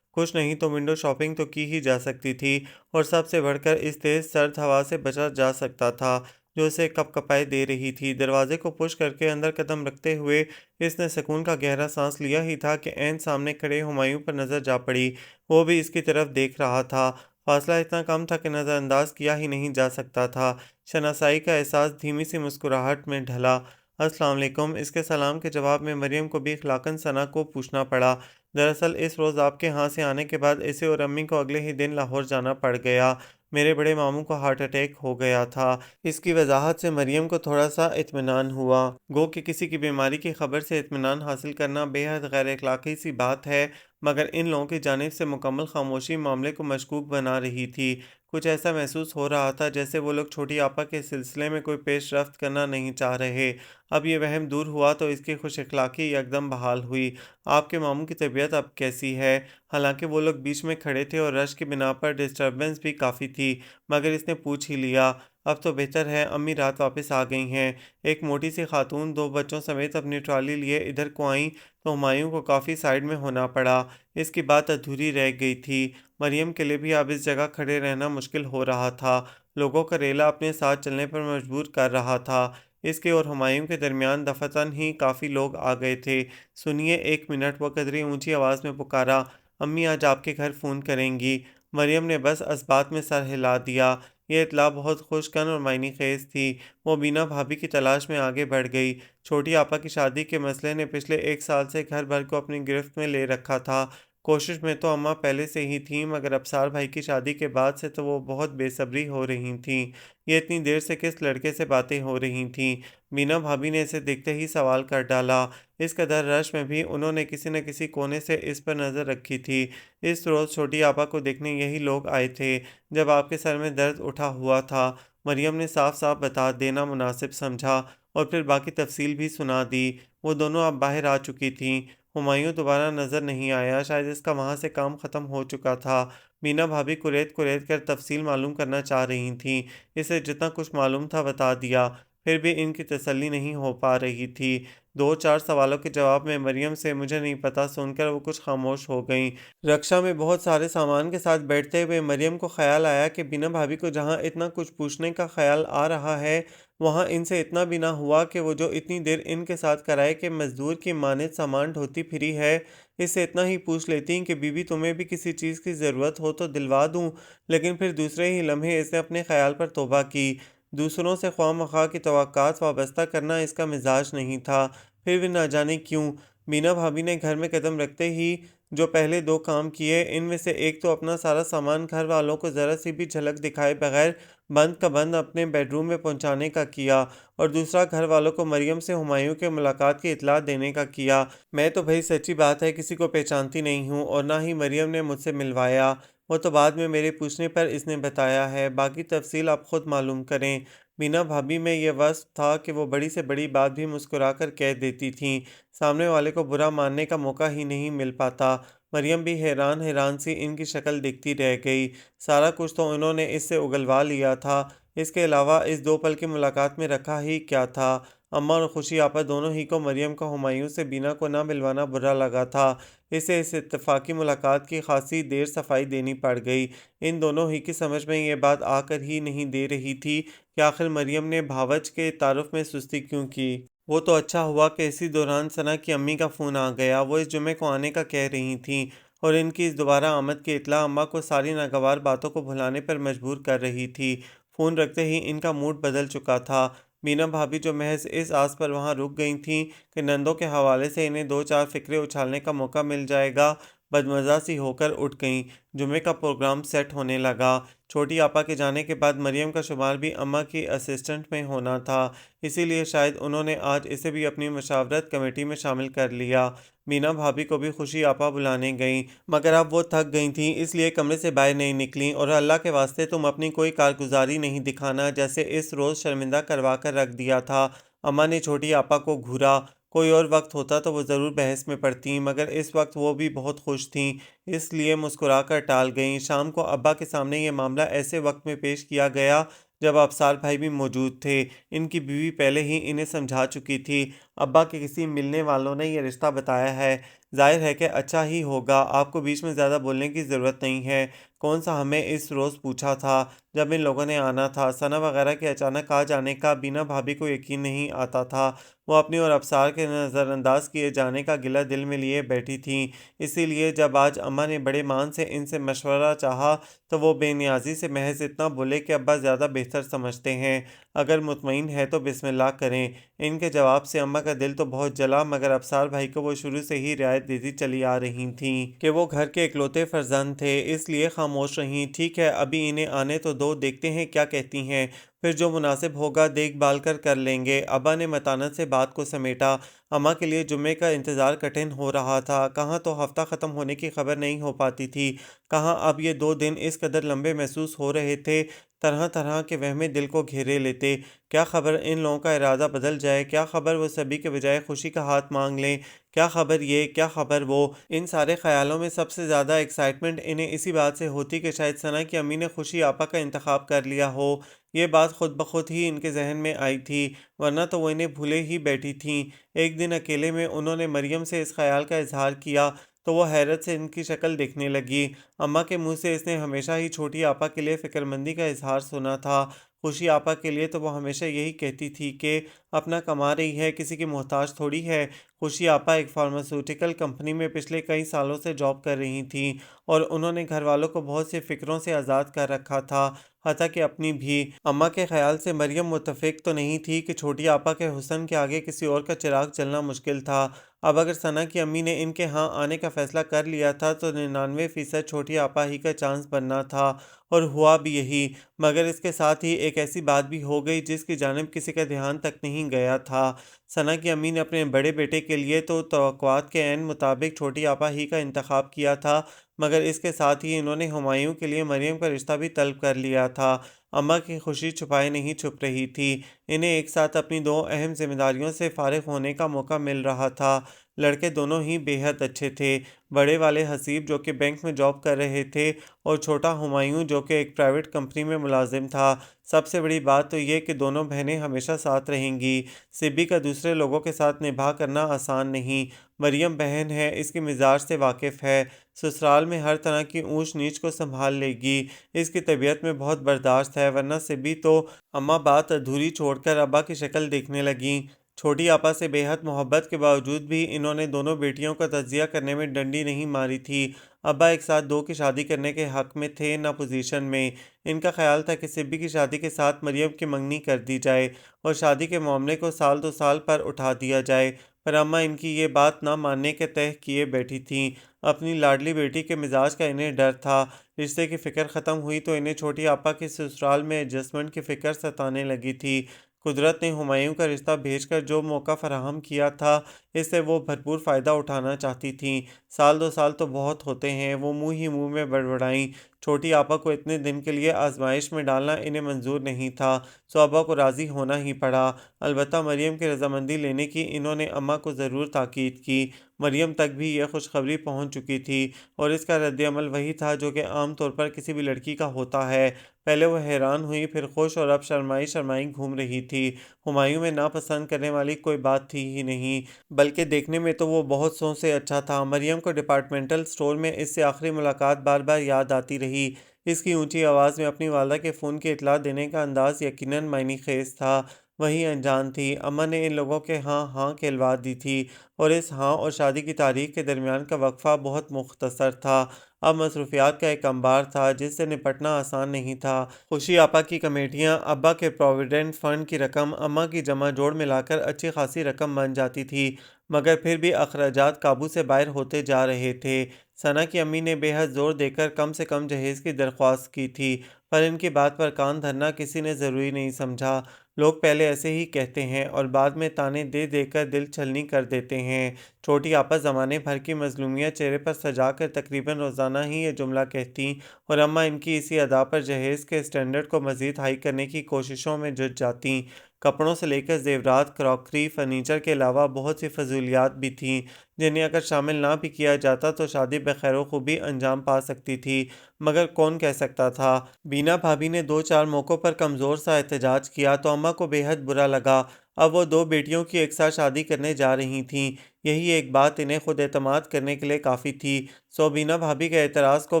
कुछ नहीं तो विंडो शॉपिंग तो की ही जा सकती थी, और सबसे बढ़कर इस तेज़ सर्द हवा से बचा जा सकता था जो उसे कपकपाए दे रही थी। दरवाजे को पुश करके अंदर कदम रखते हुए इसने सुकून का गहरा सांस लिया ही था कि ऐन सामने खड़े हुमायूं पर नज़र जा पड़ी। वो भी इसकी तरफ देख रहा था। फासला इतना कम था कि नज़रअंदाज किया ही नहीं जा सकता था। शनासाई का एहसास धीमी सी मुस्कुराहट में ढला। अस्सलाम वालेकुम। इसके सलाम के जवाब में मरियम को भी इखलाकन सना को पूछना पड़ा। दरअसल इस रोज़ आपके यहाँ से आने के बाद इसे और अम्मी को अगले ही दिन लाहौर जाना पड़ गया। मेरे बड़े मामू को हार्ट अटैक हो गया था। इसकी वजाहत से मरियम को थोड़ा सा इत्मीनान हुआ। गो कि किसी की बीमारी की खबर से इत्मीनान हासिल करना बेहद गैर अखलाकी सी बात है, मगर इन लोगों की जानिब से मुकम्मल खामोशी मामले को मशकूक बना रही थी। कुछ ऐसा महसूस हो रहा था जैसे वो लोग छोटी आपा के सिलसिले में कोई पेशरफ्त करना नहीं चाह रहे। अब ये वहम दूर हुआ तो इसकी खुश अखलाकी यकदम बहाल हुई। आपके मामू की तबीयत अब कैसी है? हालांकि वो लोग बीच में खड़े थे और रश की बिना पर डिस्टरबेंस भी काफ़ी थी, मगर इसने पूछ ही लिया। अब तो बेहतर है, अम्मी रात वापस आ गई हैं। एक मोटी सी खातून दो बच्चों समेत अपनी ट्रॉली लिए इधर को आईं तो हुमायूं को काफ़ी साइड में होना पड़ा। इसकी बात अधूरी रह गई थी। मरियम के लिए भी अब इस जगह खड़े रहना मुश्किल हो रहा था। लोगों का रेला अपने साथ चलने पर मजबूर कर रहा था। इसके और हुमायूं के दरमियान दफातन ही काफ़ी लोग आ गए थे। सुनिए, 1 मिनट, वो कदरी ऊंची आवाज़ में पुकारा। अम्मी आज आपके घर फ़ोन करेंगी। मरियम ने बस इस्बात में सर हिला दिया। यह इत्तला बहुत खुशकन और मायने खेज थी। वो बीना भाभी की तलाश में आगे बढ़ गई। छोटी आपा की शादी के मसले ने पिछले 1 साल से घर भर को अपनी गिरफ्त में ले रखा था। कोशिश में तो अम्मा पहले से ही थीं, मगर अबसार भाई की शादी के बाद से तो वो बहुत बेसब्री हो रही थीं। ये इतनी देर से किस लड़के से बातें हो रही थीं? मीना भाभी ने इसे देखते ही सवाल कर डाला। इस कदर रश में भी उन्होंने किसी न किसी कोने से इस पर नज़र रखी थी। इस रोज़ छोटी आपा को देखने यही लोग आए थे, जब आपके सर में दर्द उठा हुआ था। मरियम ने साफ साफ बता देना मुनासिब समझा और फिर बाकी तफसील भी सुना दी। वो दोनों अब बाहर आ चुकी थीं। हुमायूं दोबारा नज़र नहीं आया, शायद इसका वहाँ से काम ख़त्म हो चुका था। मीना भाभी कुरेद कुरेद कर तफसील मालूम करना चाह रही थीं। इसे जितना कुछ मालूम था बता दिया, फिर भी इनकी तसल्ली नहीं हो पा रही थी। 2-4 सवालों के जवाब में मरियम से मुझे नहीं पता सुनकर वो कुछ खामोश हो गईं। रक्षा में बहुत सारे सामान के साथ बैठते हुए मरियम को ख्याल आया कि बीना भाभी को जहाँ इतना कुछ पूछने का ख्याल आ रहा है, वहाँ इनसे इतना भी ना हुआ कि वो जो इतनी देर इनके साथ कराए कि मजदूर की मानित सामान ढोती फिरी है, इससे इतना ही पूछ लेती कि बीबी तुम्हें भी किसी चीज़ की ज़रूरत हो तो दिलवा दूँ। लेकिन फिर दूसरे ही लम्हे इसने अपने ख्याल पर तौबा की। दूसरों से ख्वाह-मख्वाह की तवक्कुआत वाबस्ता करना इसका मिजाज नहीं था। फिर भी ना जाने क्यों, मीना भाभी ने घर में कदम रखते ही जो पहले 2 काम किए, इनमें से एक तो अपना सारा सामान घर वालों को ज़रा सी भी झलक दिखाए बगैर बंद का बंद अपने बेडरूम में पहुंचाने का किया, और दूसरा घर वालों को मरियम से हुमायूं के मुलाकात की इत्तला देने का किया। मैं तो भाई सच्ची बात है किसी को पहचानती नहीं हूँ, और ना ही मरियम ने मुझसे मिलवाया। वो तो बाद में मेरे पूछने पर इसने बताया है। बाकी तफसील आप खुद मालूम करें। मीना भाभी में यह वصف था कि वो बड़ी से बड़ी बात भी मुस्कुराकर कह देती थीं। सामने वाले को बुरा मानने का मौका ही नहीं मिल पाता। मरियम भी हैरान हैरान सी इनकी शक्ल देखती रह गई। सारा कुछ तो उन्होंने इससे उगलवा लिया था। इसके अलावा इस 2 पल की मुलाकात में रखा ही क्या था? अम्मा और खुशी आपा दोनों ही को मरियम का हुमायूं से बीना को ना मिलवाना बुरा लगा था। इसे इस इत्तफाकी मुलाकात की खासी देर सफाई देनी पड़ गई। इन दोनों ही की समझ में ये बात आकर ही नहीं दे रही थी कि आखिर मरियम ने भावच के तारुफ में सुस्ती क्यों की। वो तो अच्छा हुआ कि इसी दौरान सना की अम्मी का फ़ोन आ गया। वो इस जुमे को आने का कह रही थीं, और इनकी इस दोबारा आमद की इत्तला अम्मा को सारी नागवार बातों को भुलाने पर मजबूर कर रही थी। फ़ोन रखते ही इनका मूड बदल चुका था। मीना भाभी जो महज इस आस पर वहाँ रुक गई थीं कि नंदों के हवाले से इन्हें 2-4 फ़िक्रे उछालने का मौका मिल जाएगा, बदमज़ा सी होकर उठ गईं। जुमे का प्रोग्राम सेट होने लगा। छोटी आपा के जाने के बाद मरियम का शुमार भी अम्मा की असिस्टेंट में होना था, इसीलिए शायद उन्होंने आज इसे भी अपनी मशावरत कमेटी में शामिल कर लिया। मीना भाभी को भी खुशी आपा बुलाने गईं, मगर अब वो थक गई थीं, इसलिए कमरे से बाहर नहीं निकलीं। और अल्लाह के वास्ते तुम अपनी कोई कारगुजारी नहीं दिखाना, जैसे इस रोज़ शर्मिंदा करवा कर रख दिया था। अम्मा ने छोटी आपा को घूरा। कोई और वक्त होता तो वो ज़रूर बहस में पड़तीं, मगर इस वक्त वो भी बहुत खुश थीं, इसलिए मुस्कुराकर टाल गईं। शाम को अब्बा के सामने ये मामला ऐसे वक्त में पेश किया गया जब अबसार भाई भी मौजूद थे। इनकी बीवी पहले ही इन्हें समझा चुकी थी। अब्बा के किसी मिलने वालों ने यह रिश्ता बताया है। जाहिर है कि अच्छा ही होगा, आपको बीच में ज़्यादा बोलने की ज़रूरत नहीं है। कौन सा हमें इस रोज़ पूछा था जब इन लोगों ने आना था? सना वगैरह के अचानक आ जाने का बीना भाभी को यकीन नहीं आता था। वो अपनी और अबसार के नज़रअंदाज किए जाने का गिला दिल में लिए बैठी थीं। इसीलिए जब आज अम्मा ने बड़े मान से इनसे मशवरा चाहा, तो वो बेनियाजी से महज इतना बोले कि अब्बा ज़्यादा बेहतर समझते हैं, अगर मुतमईन है तो बिस्मिल्लाह करें। इनके जवाब से अम्मा का दिल तो बहुत जला, मगर अबसार भाई को वो शुरू से ही रियायत देती चली आ रही थीं कि वो घर के इकलौते फर्जंद थे, इसलिए खामोश रहीं। ठीक है, अभी इन्हें आने तो दो, देखते हैं क्या कहती हैं। پھر جو مناسب ہوگا دیکھ بھال کر لیں گے۔ ابا نے متانت سے بات کو سمیٹا۔ اماں کے لیے جمعے کا انتظار کٹھن ہو رہا تھا۔ کہاں تو ہفتہ ختم ہونے کی خبر نہیں ہو پاتی تھی، کہاں اب یہ 2 دن اس قدر لمبے محسوس ہو رہے تھے۔ طرح طرح کے وہمیں دل کو گھیرے لیتے۔ کیا خبر ان لوگوں کا ارادہ بدل جائے، کیا خبر وہ سبھی کے بجائے خوشی کا ہاتھ مانگ لیں، کیا خبر یہ، کیا خبر وہ۔ ان سارے خیالوں میں سب سے زیادہ ایکسائٹمنٹ انہیں اسی بات سے ہوتی کہ شاید ثنا کی امی نے خوشی آپا کا انتخاب کر لیا ہو۔ یہ بات خود بخود ہی ان کے ذہن میں آئی تھی، ورنہ تو وہ انہیں بھولے ہی بیٹھی تھیں۔ ایک دن اکیلے میں انہوں نے مریم سے اس خیال کا اظہار کیا تو وہ حیرت سے ان کی شکل دیکھنے لگی۔ اماں کے منہ سے اس نے ہمیشہ ہی چھوٹی آپا کے لیے فکرمندی کا اظہار سنا تھا۔ خوشی آپا کے لیے تو وہ ہمیشہ یہی کہتی تھی کہ اپنا کما رہی ہے، کسی کی محتاج تھوڑی ہے۔ خوشی آپا ایک فارماسیوٹیکل کمپنی میں پچھلے کئی سالوں سے جاب کر رہی تھیں اور انہوں نے گھر والوں کو بہت سی فکروں سے آزاد کر رکھا تھا، حتیٰ کہ اپنی بھی۔ اماں کے خیال سے مریم متفق تو نہیں تھی کہ چھوٹی آپا کے حسن کے آگے کسی اور کا چراغ جلنا مشکل تھا۔ اب اگر ثنا کی امی نے ان کے ہاں آنے کا فیصلہ کر لیا تھا تو 99% چھوٹی آپا ہی کا چانس بننا تھا، اور ہوا بھی یہی۔ مگر اس کے ساتھ ہی ایک ایسی بات بھی ہو گئی جس کی جانب کسی کا دھیان تک نہیں گیا تھا۔ ثنا کی امی نے اپنے بڑے بیٹے کے لیے تو توقعات کے عین مطابق چھوٹی آپا ہی کا انتخاب کیا تھا، مگر اس کے ساتھ ہی انہوں نے ہمایوں کے لیے مریم کا رشتہ بھی طلب کر لیا تھا۔ اماں کی خوشی چھپائے نہیں چھپ رہی تھی۔ انہیں ایک ساتھ اپنی 2 اہم ذمہ داریوں سے فارغ ہونے کا موقع مل رہا تھا۔ لڑکے دونوں ہی بے حد اچھے تھے۔ بڑے والے حسیب جو کہ بینک میں جاب کر رہے تھے، اور چھوٹا ہمایوں جو کہ ایک پرائیویٹ کمپنی میں ملازم تھا۔ سب سے بڑی بات تو یہ کہ دونوں بہنیں ہمیشہ ساتھ رہیں گی۔ سبی کا دوسرے لوگوں کے ساتھ نبھا کرنا آسان نہیں۔ مریم بہن ہے، اس کی مزاج سے واقف ہے، سسرال میں ہر طرح کی اونچ نیچ کو سنبھال لے گی، اس کی طبیعت میں بہت برداشت ہے، ورنہ سبی تو اماں بات ادھوری چھوڑ کر ابا کی شکل دیکھنے لگیں۔ چھوٹی آپا سے بے حد محبت کے باوجود بھی انہوں نے دونوں بیٹیوں کا تجزیہ کرنے میں ڈنڈی نہیں ماری تھی۔ ابا ایک ساتھ 2 کی شادی کرنے کے حق میں تھے نہ پوزیشن میں۔ ان کا خیال تھا کہ سبی کی شادی کے ساتھ مریم کی منگنی کر دی جائے اور شادی کے معاملے کو سال 2 سال پر اٹھا دیا جائے، پر اماں ان کی یہ بات نہ ماننے کے تہہ کیے بیٹھی تھیں۔ اپنی لاڈلی بیٹی کے مزاج کا انہیں ڈر تھا۔ رشتے کی فکر ختم ہوئی تو انہیں چھوٹی آپا کی سسرال میں ایڈجسٹمنٹ کی فکر ستانے لگی تھی۔ قدرت نے ہمایوں کا رشتہ بھیج کر جو موقع فراہم کیا تھا، اس سے وہ بھرپور فائدہ اٹھانا چاہتی تھیں۔ سال 2 سال تو بہت ہوتے ہیں، وہ منہ ہی منہ میں بڑبڑائیں۔ چھوٹی آپا کو اتنے دن کے لیے آزمائش میں ڈالنا انہیں منظور نہیں تھا، سو ابا کو راضی ہونا ہی پڑا۔ البتہ مریم کی رضامندی لینے کی انہوں نے اماں کو ضرور تاکید کی۔ مریم تک بھی یہ خوشخبری پہنچ چکی تھی، اور اس کا رد عمل وہی تھا جو کہ عام طور پر کسی بھی لڑکی کا ہوتا ہے۔ پہلے وہ حیران ہوئی، پھر خوش، اور اب شرمائی شرمائی گھوم رہی تھی۔ ہمایوں میں ناپسند کرنے والی کوئی بات تھی ہی نہیں، بلکہ دیکھنے میں تو وہ بہت سو سے اچھا تھا۔ مریم کو ڈپارٹمنٹل اسٹور میں اس سے آخری ملاقات بار بار یاد آتی رہی۔ اس کی اونچی آواز میں اپنی والدہ کے فون کی اطلاع دینے کا انداز یقیناً معنی خیز تھا۔ وہی انجان تھی۔ اماں نے ان لوگوں کے ہاں ہاں کہلوا دی تھی، اور اس ہاں اور شادی کی تاریخ کے درمیان کا وقفہ بہت مختصر تھا۔ اب مصروفیات کا ایک انبار تھا جس سے نپٹنا آسان نہیں تھا۔ خوشی آپا کی کمیٹیاں، ابا کے پروویڈنٹ فنڈ کی رقم، اماں کی جمع جوڑ ملا کر اچھی خاصی رقم بن جاتی تھی، مگر پھر بھی اخراجات قابو سے باہر ہوتے جا رہے تھے۔ ثنا کی امی نے بے حد زور دے کر کم سے کم جہیز کی درخواست کی تھی، پر ان کی بات پر کان دھرنا کسی نے ضروری نہیں سمجھا۔ لوگ پہلے ایسے ہی کہتے ہیں اور بعد میں طعنے دے دے کر دل چھلنی کر دیتے ہیں۔ چھوٹی آپا زمانے بھر کی مظلومیت چہرے پر سجا کر تقریباً روزانہ ہی یہ جملہ کہتیں، اور اماں ان کی اسی ادا پر جہیز کے اسٹینڈرڈ کو مزید ہائی کرنے کی کوششوں میں جٹ جاتیں۔ کپڑوں سے لے کر زیورات، کراکری، فرنیچر کے علاوہ بہت سی فضولیات بھی تھیں جنہیں اگر شامل نہ بھی کیا جاتا تو شادی بخیر و خوبی انجام پا سکتی تھی، مگر کون کہہ سکتا تھا۔ بینا بھابھی نے 2-4 موقعوں پر کمزور سا احتجاج کیا تو اماں کو بے حد برا لگا۔ اب وہ 2 بیٹیوں کی ایک ساتھ شادی کرنے جا رہی تھیں، یہی ایک بات انہیں خود اعتماد کرنے کے لیے کافی تھی۔ سو بینا بھابھی کے اعتراض کو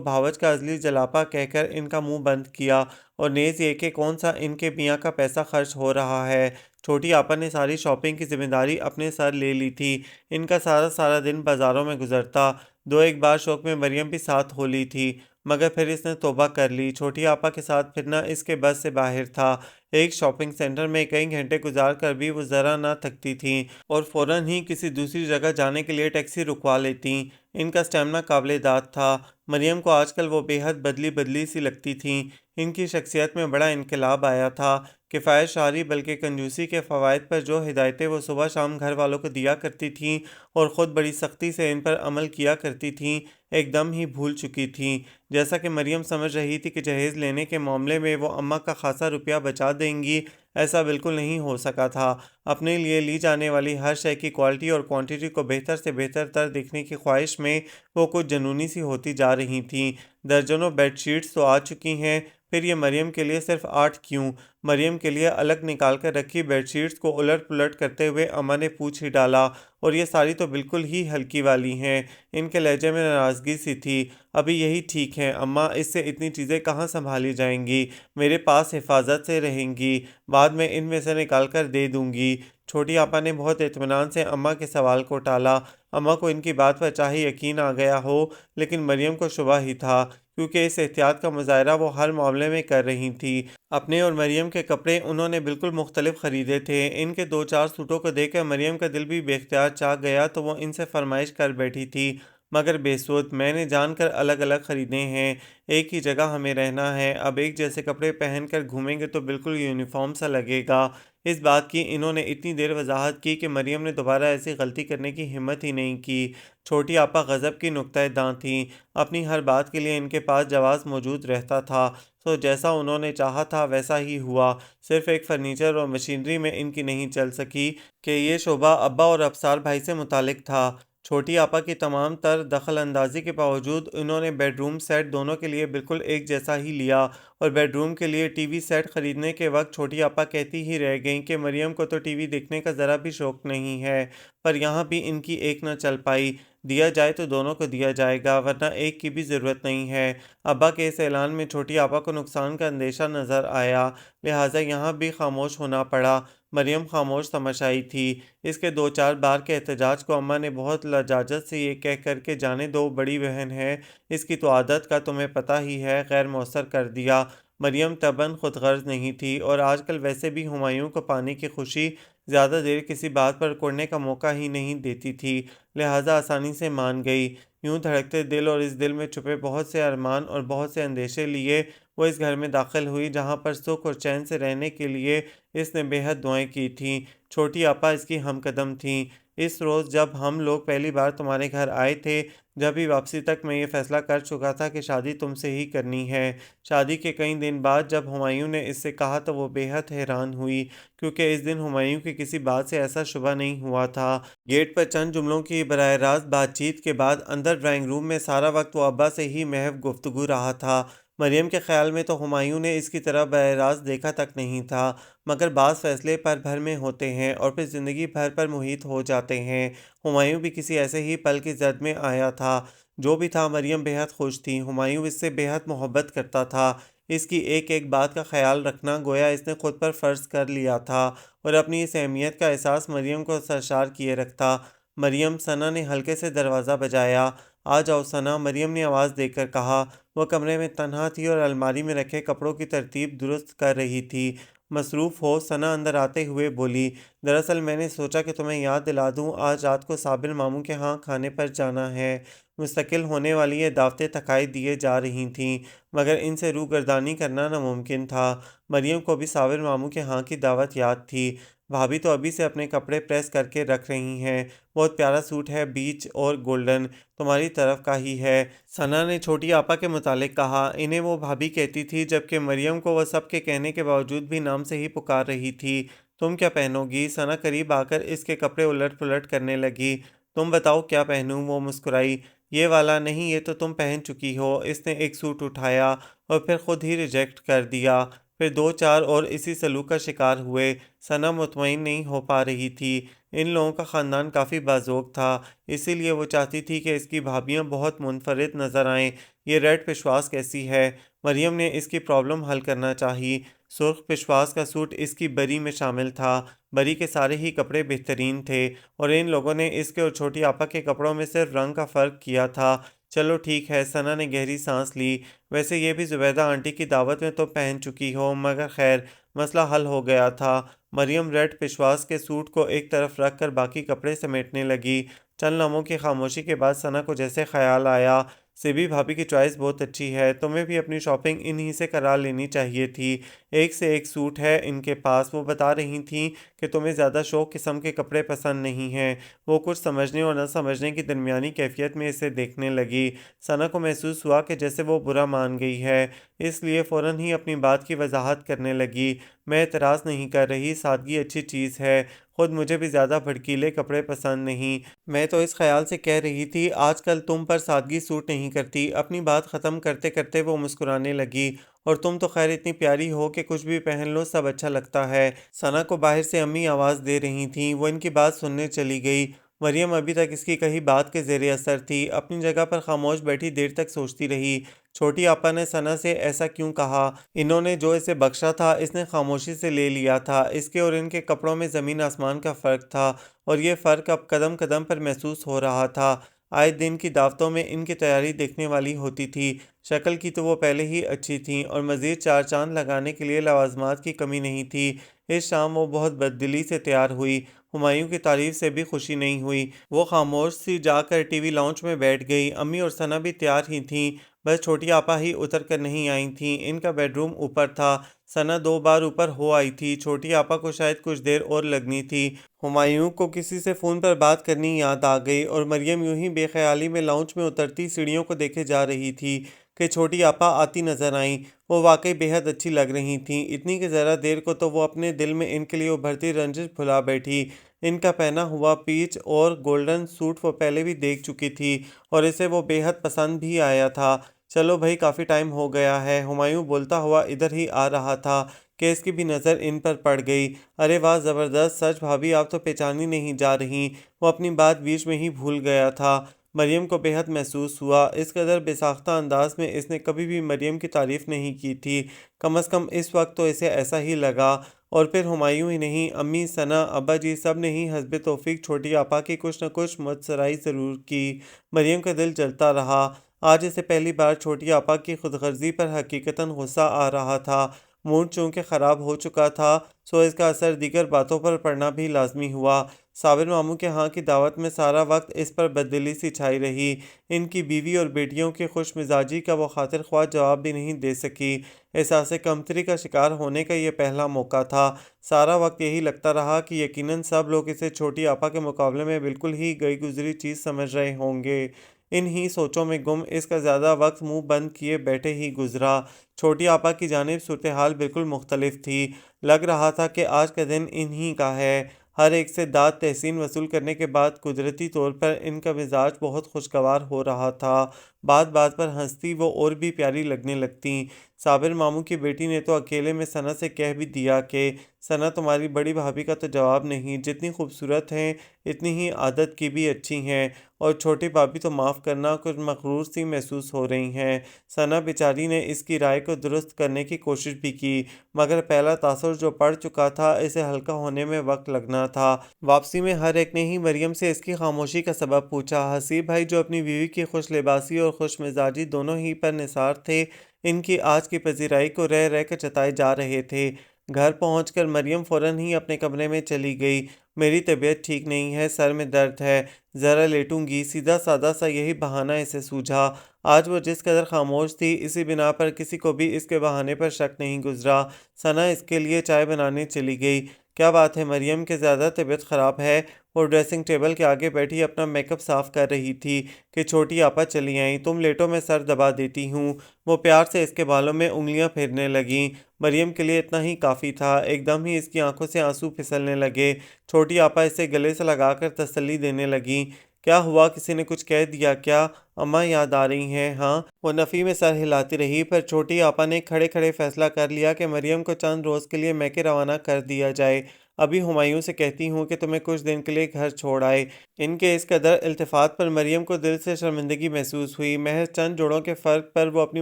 بھاوچ کا ازلی جلاپا کہہ کر ان کا منہ بند کیا، اور نیز یہ کہ کون سا ان کے میاں کا پیسہ خرچ ہو رہا ہے۔ چھوٹی آپا نے ساری شاپنگ کی ذمہ داری اپنے سر لے لی تھی۔ ان کا سارا دن بازاروں میں گزرتا۔ 2-1 بار شوق میں مریم بھی ساتھ ہو لی تھی، مگر پھر اس نے توبہ کر لی۔ چھوٹی آپا کے ساتھ پھرنا اس کے بس سے باہر تھا۔ ایک شاپنگ سینٹر میں کئی گھنٹے گزار کر بھی وہ ذرا نہ تھکتی تھیں، اور فوراً ہی کسی دوسری جگہ جانے کے لیے ٹیکسی رکوا لیتیں۔ ان کا اسٹیمنا قابل داد تھا۔ مریم کو آج کل وہ بے حد بدلی بدلی سی لگتی تھیں۔ इनकी शख्सियत में बड़ा इनकलाब आया था। किफ़ायत शारी बल्कि कंजूसी के फ़वाइद पर जो हिदायतें वो सुबह शाम घर वालों को दिया करती थीं और ख़ुद बड़ी सख्ती से इन पर अमल किया करती थीं, एकदम ही भूल चुकी थीं। जैसा कि मरियम समझ रही थी कि जहेज़ लेने के मामले में वो अम्मा का खासा रुपया बचा देंगी, ऐसा बिल्कुल नहीं हो सका था। अपने लिए ली जाने वाली हर शय की क्वालिटी और क्वांटिटी को बेहतर से बेहतर तर देखने की ख्वाहिश में वो कुछ जुनूनी सी होती जा रही थीं। दर्जनों बेडशीट्स तो आ चुकी हैं, फिर ये मरियम के लिए सिर्फ 8 क्यों? मरियम के लिए अलग निकाल कर रखी बेडशीट्स को उलट-पुलट करते हुए अम्मा ने पूछ ही डाला, और ये सारी तो बिल्कुल ही हल्की वाली हैं। इनके लहजे में नाराज़गी सी थी। अभी यही ठीक है अम्मा, इससे इतनी चीज़ें कहाँ सँभाली जाएँगी? मेरे पास हिफ़ाज़त से रहेंगी, बाद में इनमें से निकाल कर दे दूँगी। छोटी आपा ने बहुत इत्मीनान से अम्मा के सवाल को टाला। अम्मा को इनकी बात पर चाहे यकीन आ गया हो, लेकिन मरियम को शुबा ही था, क्योंकि इस एहतियात का मुज़ाहरा वो हर मामले में कर रही थी। अपने और मरियम के कपड़े उन्होंने बिल्कुल मुख्तलिफ ख़रीदे थे। इनके 2-4 सूटों को देखकर मरियम का दिल भी बेख्तियार चाह गया, तो वो इनसे फ़रमाइश कर बैठी थी, मगर बेसुध, मैंने जानकर अलग-अलग ख़रीदे हैं। एक ही जगह हमें रहना है, अब एक जैसे कपड़े पहन कर घूमेंगे तो बिल्कुल यूनिफ़ॉर्म सा लगेगा। इस बात की इन्होंने इतनी देर वज़ाहत की कि मरियम ने दोबारा ऐसी गलती करने की हिम्मत ही नहीं की। छोटी आपा गज़ब की नुक्ता दाँ थीं। अपनी हर बात के लिए इनके पास जवाज़ मौजूद रहता था, तो जैसा उन्होंने चाहा था वैसा ही हुआ। सिर्फ़ एक फ़र्नीचर और मशीनरी में इनकी नहीं चल सकी कि ये शोबा अब्बा और अफसार भाई से मुतालिक था। छोटी आपा की तमाम तर दखल-अंदाज़ी के बावजूद इन्होंने बेडरूम सेट दोनों के लिए बिल्कुल एक जैसा ही लिया, और बेडरूम के लिए टीवी सेट ख़रीदने के वक़्त छोटी आपा कहती ही रह गईं कि मरियम को तो टीवी देखने का ज़रा भी शौक़ नहीं है। पर यहाँ भी इनकी एक न चल पाई। दिया जाए तो दोनों को दिया जाएगा, वरना एक की भी ज़रूरत नहीं है। अब्बा के इस ऐलान में छोटी आपा को नुकसान का अंदेशा नज़र आया, लिहाजा यहाँ भी खामोश होना पड़ा। मरियम खामोश तमाशाई थी। इसके 2-4 बार के एहतजाज को अम्मा ने बहुत लजाजत से ये कह कर के जाने दो बड़ी बहन है, इसकी तो आदत का तुम्हें पता ही है, गैर मौसर कर दिया। मरियम तबन खुदगर्ज़ नहीं थी, और आजकल वैसे भी हुमायूं को पाने की खुशी ज़्यादा देर किसी बात पर कुड़ने का मौका ही नहीं देती थी, लिहाजा आसानी से मान गई। यूं धड़कते दिल और इस दिल में छुपे बहुत से अरमान और बहुत से अंदेशे लिए वो इस घर में दाखिल हुई, जहाँ पर सुख और चैन से रहने के लिए इसने बेहद दुआएं की थीं। छोटी आपा इसकी हमकदम थीं। इस रोज़ जब हम लोग पहली बार तुम्हारे घर आए थे, जब ही वापसी तक मैं ये फ़ैसला कर चुका था कि शादी तुमसे ही करनी है। शादी के कई दिन बाद जब हुमायूं ने इससे कहा तो वो बेहद हैरान हुई, क्योंकि इस दिन हुमायूं की किसी बात से ऐसा शुबा नहीं हुआ था। गेट पर चंद जुमलों की बराह रास्त बातचीत के बाद अंदर ड्राइंग रूम में सारा वक्त वो अब्बा से ही महव गुफ्तगू रहा था। मरियम के ख्याल में तो हुमायूं ने इसकी तरफ बराह रास्त देखा तक नहीं था, मगर बाज़ फ़ैसले पल भर में होते हैं और फिर ज़िंदगी भर पर मुहित हो जाते हैं। हुमायूं भी किसी ऐसे ही पल की ज़द में आया था। जो भी था, मरियम बेहद खुश थी। हुमायूं इससे बेहद मोहब्बत करता था। इसकी एक एक बात का ख्याल रखना गोया इसने खुद पर फ़र्ज़ कर लिया था, और अपनी इस अहमियत का एहसास मरियम को सरशार किए रखता। मरियम, सना ने हल्के से दरवाज़ा बजाया। आ जाओ सना, मरियम ने आवाज़ देकर कहा। वह कमरे में तन्हा थी और अलमारी में रखे कपड़ों की तरतीब दुरुस्त कर रही थी। मसरूफ़ हो, सना अंदर आते हुए बोली। दरअसल मैंने सोचा कि तुम्हें याद दिला दूं, आज रात को साबिर मामू के यहाँ खाने पर जाना है। मुस्तकिल होने वाली ये दावतें थकाई दिए जा रही थीं, मगर इनसे रूगर्दानी करना नामुमकिन था। मरियम को भी साबिर मामू के यहाँ की दावत याद थी। भाभी तो अभी से अपने कपड़े प्रेस करके रख रही हैं। बहुत प्यारा सूट है, बीच और गोल्डन, तुम्हारी तरफ का ही है। सना ने छोटी आपा के मुतालिक कहा। इन्हें वो भाभी कहती थी, जबकि मरियम को वह सबके कहने के बावजूद भी नाम से ही पुकार रही थी। तुम क्या पहनोगी? सना करीब आकर इसके कपड़े उलट पुलट करने लगी। तुम बताओ क्या पहनूं? वो मुस्कुराई। ये वाला नहीं, ये तो तुम पहन चुकी हो। इसने एक सूट उठाया और फिर खुद ही रिजेक्ट कर दिया। फिर 2-4 और इसी सलूक का शिकार हुए। सना मुतमईन नहीं हो पा रही थी। इन लोगों का ख़ानदान काफ़ी बाज़ोक था, इसीलिए वो चाहती थी कि इसकी भाभियाँ बहुत मुनफरिद नज़र आएं। ये रेड पिशवास कैसी है? मरियम ने इसकी प्रॉब्लम हल करना चाही। सुर्ख पिशवास का सूट इसकी बरी में शामिल था। बरी के सारे ही कपड़े बेहतरीन थे, और इन लोगों ने इसके और छोटी आपा के कपड़ों में सिर्फ रंग का फ़र्क किया था। चलो ठीक है, सना ने गहरी सांस ली। वैसे ये भी जुबैदा आंटी की दावत में तो पहन चुकी हो, मगर खैर, मसला हल हो गया था। मरियम रेड पिशवास के सूट को एक तरफ रख कर बाकी कपड़े समेटने लगी। चंद लम्हों की खामोशी के बाद सना को जैसे ख्याल आया, सिबी भाभी की चॉइस बहुत अच्छी है, तुम्हें भी अपनी शॉपिंग इन्हीं से करा लेनी चाहिए थी। एक से एक सूट है इनके पास। वो बता रही थीं कि तुम्हें ज़्यादा शौक किस्म के कपड़े पसंद नहीं हैं। वो कुछ समझने और न समझने की दरमियानी कैफियत में इसे देखने लगी। सना को महसूस हुआ कि जैसे वो बुरा मान गई है, इसलिए फ़ौरन ही अपनी बात की वजाहत करने लगी। मैं एतराज़ नहीं कर रही, सादगी अच्छी चीज़ है। खुद मुझे भी ज़्यादा भड़कीले कपड़े पसंद नहीं। मैं तो इस ख्याल से कह रही थी, आजकल तुम पर सादगी सूट नहीं करती। अपनी बात ख़त्म करते करते वो मुस्कुराने लगी। और तुम तो खैर इतनी प्यारी हो कि कुछ भी पहन लो सब अच्छा लगता है। सना को बाहर से अम्मी आवाज़ दे रही थीं। वो इनकी बात सुनने चली गई। मरियम अभी तक इसकी कही बात के ज़ेरे असर थी। अपनी जगह पर खामोश बैठी देर तक सोचती रही। छोटी आपा ने सना से ऐसा क्यों कहा? इन्होंने जो इसे बख्शा था इसने खामोशी से ले लिया था। इसके और इनके कपड़ों में ज़मीन आसमान का फ़र्क था, और ये फ़र्क अब कदम कदम पर महसूस हो रहा था। आए दिन की दावतों में इनकी तैयारी देखने वाली होती थी। शक्ल की तो वो पहले ही अच्छी थीं, और मज़ीद चार चांद लगाने के लिए लवाजमात की कमी नहीं थी। इस शाम वो बहुत बददिली से तैयार हुई। हुमायूं की तारीफ से भी खुशी नहीं हुई। वो खामोश सी जाकर टीवी लाउंज में बैठ गई। अम्मी और सना भी तैयार ही थीं, बस छोटी आपा ही उतर कर नहीं आई थीं। इनका बेडरूम ऊपर था। सना 2 बार ऊपर हो आई थी। छोटी आपा को शायद कुछ देर और लगनी थी। हुमायूं को किसी से फ़ोन पर बात करनी याद आ गई, और मरियम यूं ही बेख्याली में लाउंज में उतरती सीढ़ियों को देखे जा रही थी कि छोटी आपा आती नजर आईं। वो वाकई बेहद अच्छी लग रही थीं, इतनी कि ज़रा देर को तो वो अपने दिल में इनके लिए उभरती रंजिश भुला बैठी। इनका पहना हुआ पीच और गोल्डन सूट वो पहले भी देख चुकी थी, और इसे वो बेहद पसंद भी आया था। चलो भाई, काफ़ी टाइम हो गया है। हुमायूं बोलता हुआ इधर ही आ रहा था कि इसकी भी नज़र इन पर पड़ गई। अरे वाह, ज़बरदस्त! सच भाभी, आप तो पहचानी नहीं जा रही। वो अपनी बात बीच में ही भूल गया था। मरियम को बेहद महसूस हुआ। इस कदर बेसाख्ता अंदाज में इसने कभी भी मरियम की तारीफ़ नहीं की थी। कम अज़ कम इस वक्त तो इसे ऐसा ही लगा। और फिर हुमायूं ही नहीं, अम्मी, सना, अब्बा जी सब ने ही हस्ब तौफीक छोटी आपा की कुछ न कुछ मुतसराई ज़रूर की। मरियम का दिल जलता रहा। आज इसे पहली बार छोटी आपा की खुदगर्जी पर हकीकतन गुस्सा आ रहा था। मूड चूंकि ख़राब हो चुका था, सो इसका असर दीगर बातों पर पड़ना भी लाजमी हुआ। साबिर मामू के यहाँ की दावत में सारा वक्त इस पर बददिली सी छाई रही। इनकी बीवी और बेटियों की खुश मिजाजी का वो खातिर ख्वाह जवाब भी नहीं दे सकी। एहसास कमतरी का शिकार होने का ये पहला मौका था। सारा वक्त यही लगता रहा कि यकीनन सब लोग इसे छोटी आपा के मुकाबले में बिल्कुल ही गई गुजरी चीज़ समझ रहे होंगे। इन ही सोचों में गुम इसका ज़्यादा वक्त मुंह बंद किए बैठे ही गुजरा। छोटी आपा की जानिब सूरत हाल बिल्कुल मुख्तलिफ थी। लग रहा था कि आज का दिन इन्हीं का है। हर एक से दाद तहसीन वसूल करने के बाद कुदरती तौर पर इनका मिजाज बहुत खुशगवार हो रहा था। बात बात पर हंसती वो और भी प्यारी लगने लगती। साबिर मामू की बेटी ने तो अकेले में सना से कह भी दिया कि सना, तुम्हारी बड़ी भाभी का तो जवाब नहीं, जितनी खूबसूरत हैं इतनी ही आदत की भी अच्छी हैं। और छोटी भाभी तो माफ़ करना, कुछ मखरूर सी महसूस हो रही हैं। सना बेचारी ने इसकी राय को दुरुस्त करने की कोशिश भी की, मगर पहला तासुर जो पड़ चुका था, इसे हल्का होने में वक्त लगना था। वापसी में हर एक ने ही मरियम से इसकी खामोशी का सबब पूछा। हसीब भाई, जो अपनी बीवी की खुश लिबासी और खुश मिजाजी दोनों ही पर निसार थे, इनकी आज की पजीराई को रह रह कर जताए जा रहे थे। घर पहुंचकर मरियम फ़ौरन ही अपने कमरे में चली गई। मेरी तबीयत ठीक नहीं है, सर में दर्द है, ज़रा लेटूंगी, सीधा सादा सा यही बहाना इसे सूझा। आज वो जिस कदर खामोश थी, इसी बिना पर किसी को भी इसके बहाने पर शक नहीं गुजरा। सना इसके लिए चाय बनाने चली गई। क्या बात है मरियम, के ज़्यादा तबीयत ख़राब है? वो ड्रेसिंग टेबल के आगे बैठी अपना मेकअप साफ़ कर रही थी कि छोटी आपा चली आई। तुम लेटो, मैं सर दबा देती हूँ। वो प्यार से इसके बालों में उंगलियां फेरने लगीं। मरियम के लिए इतना ही काफ़ी था। एकदम ही इसकी आंखों से आंसू फिसलने लगे। छोटी आपा इसे गले से लगाकर तसल्ली देने लगी। क्या हुआ, किसी ने कुछ कह दिया क्या? अम्मा याद आ रही हैं? हाँ। वो नफ़ी में सर हिलाती रही, पर छोटी आपा ने खड़े खड़े फैसला कर लिया कि मरियम को चंद रोज़ के लिए मैके रवाना कर दिया जाए। अभी हुमायूं से कहती हूँ कि तुम्हें कुछ दिन के लिए घर छोड़ आए। इनके इस कदर इल्तिफ़ात पर मरियम को दिल से शर्मिंदगी महसूस हुई। महज चंद जोड़ों के फ़र्क पर वो अपनी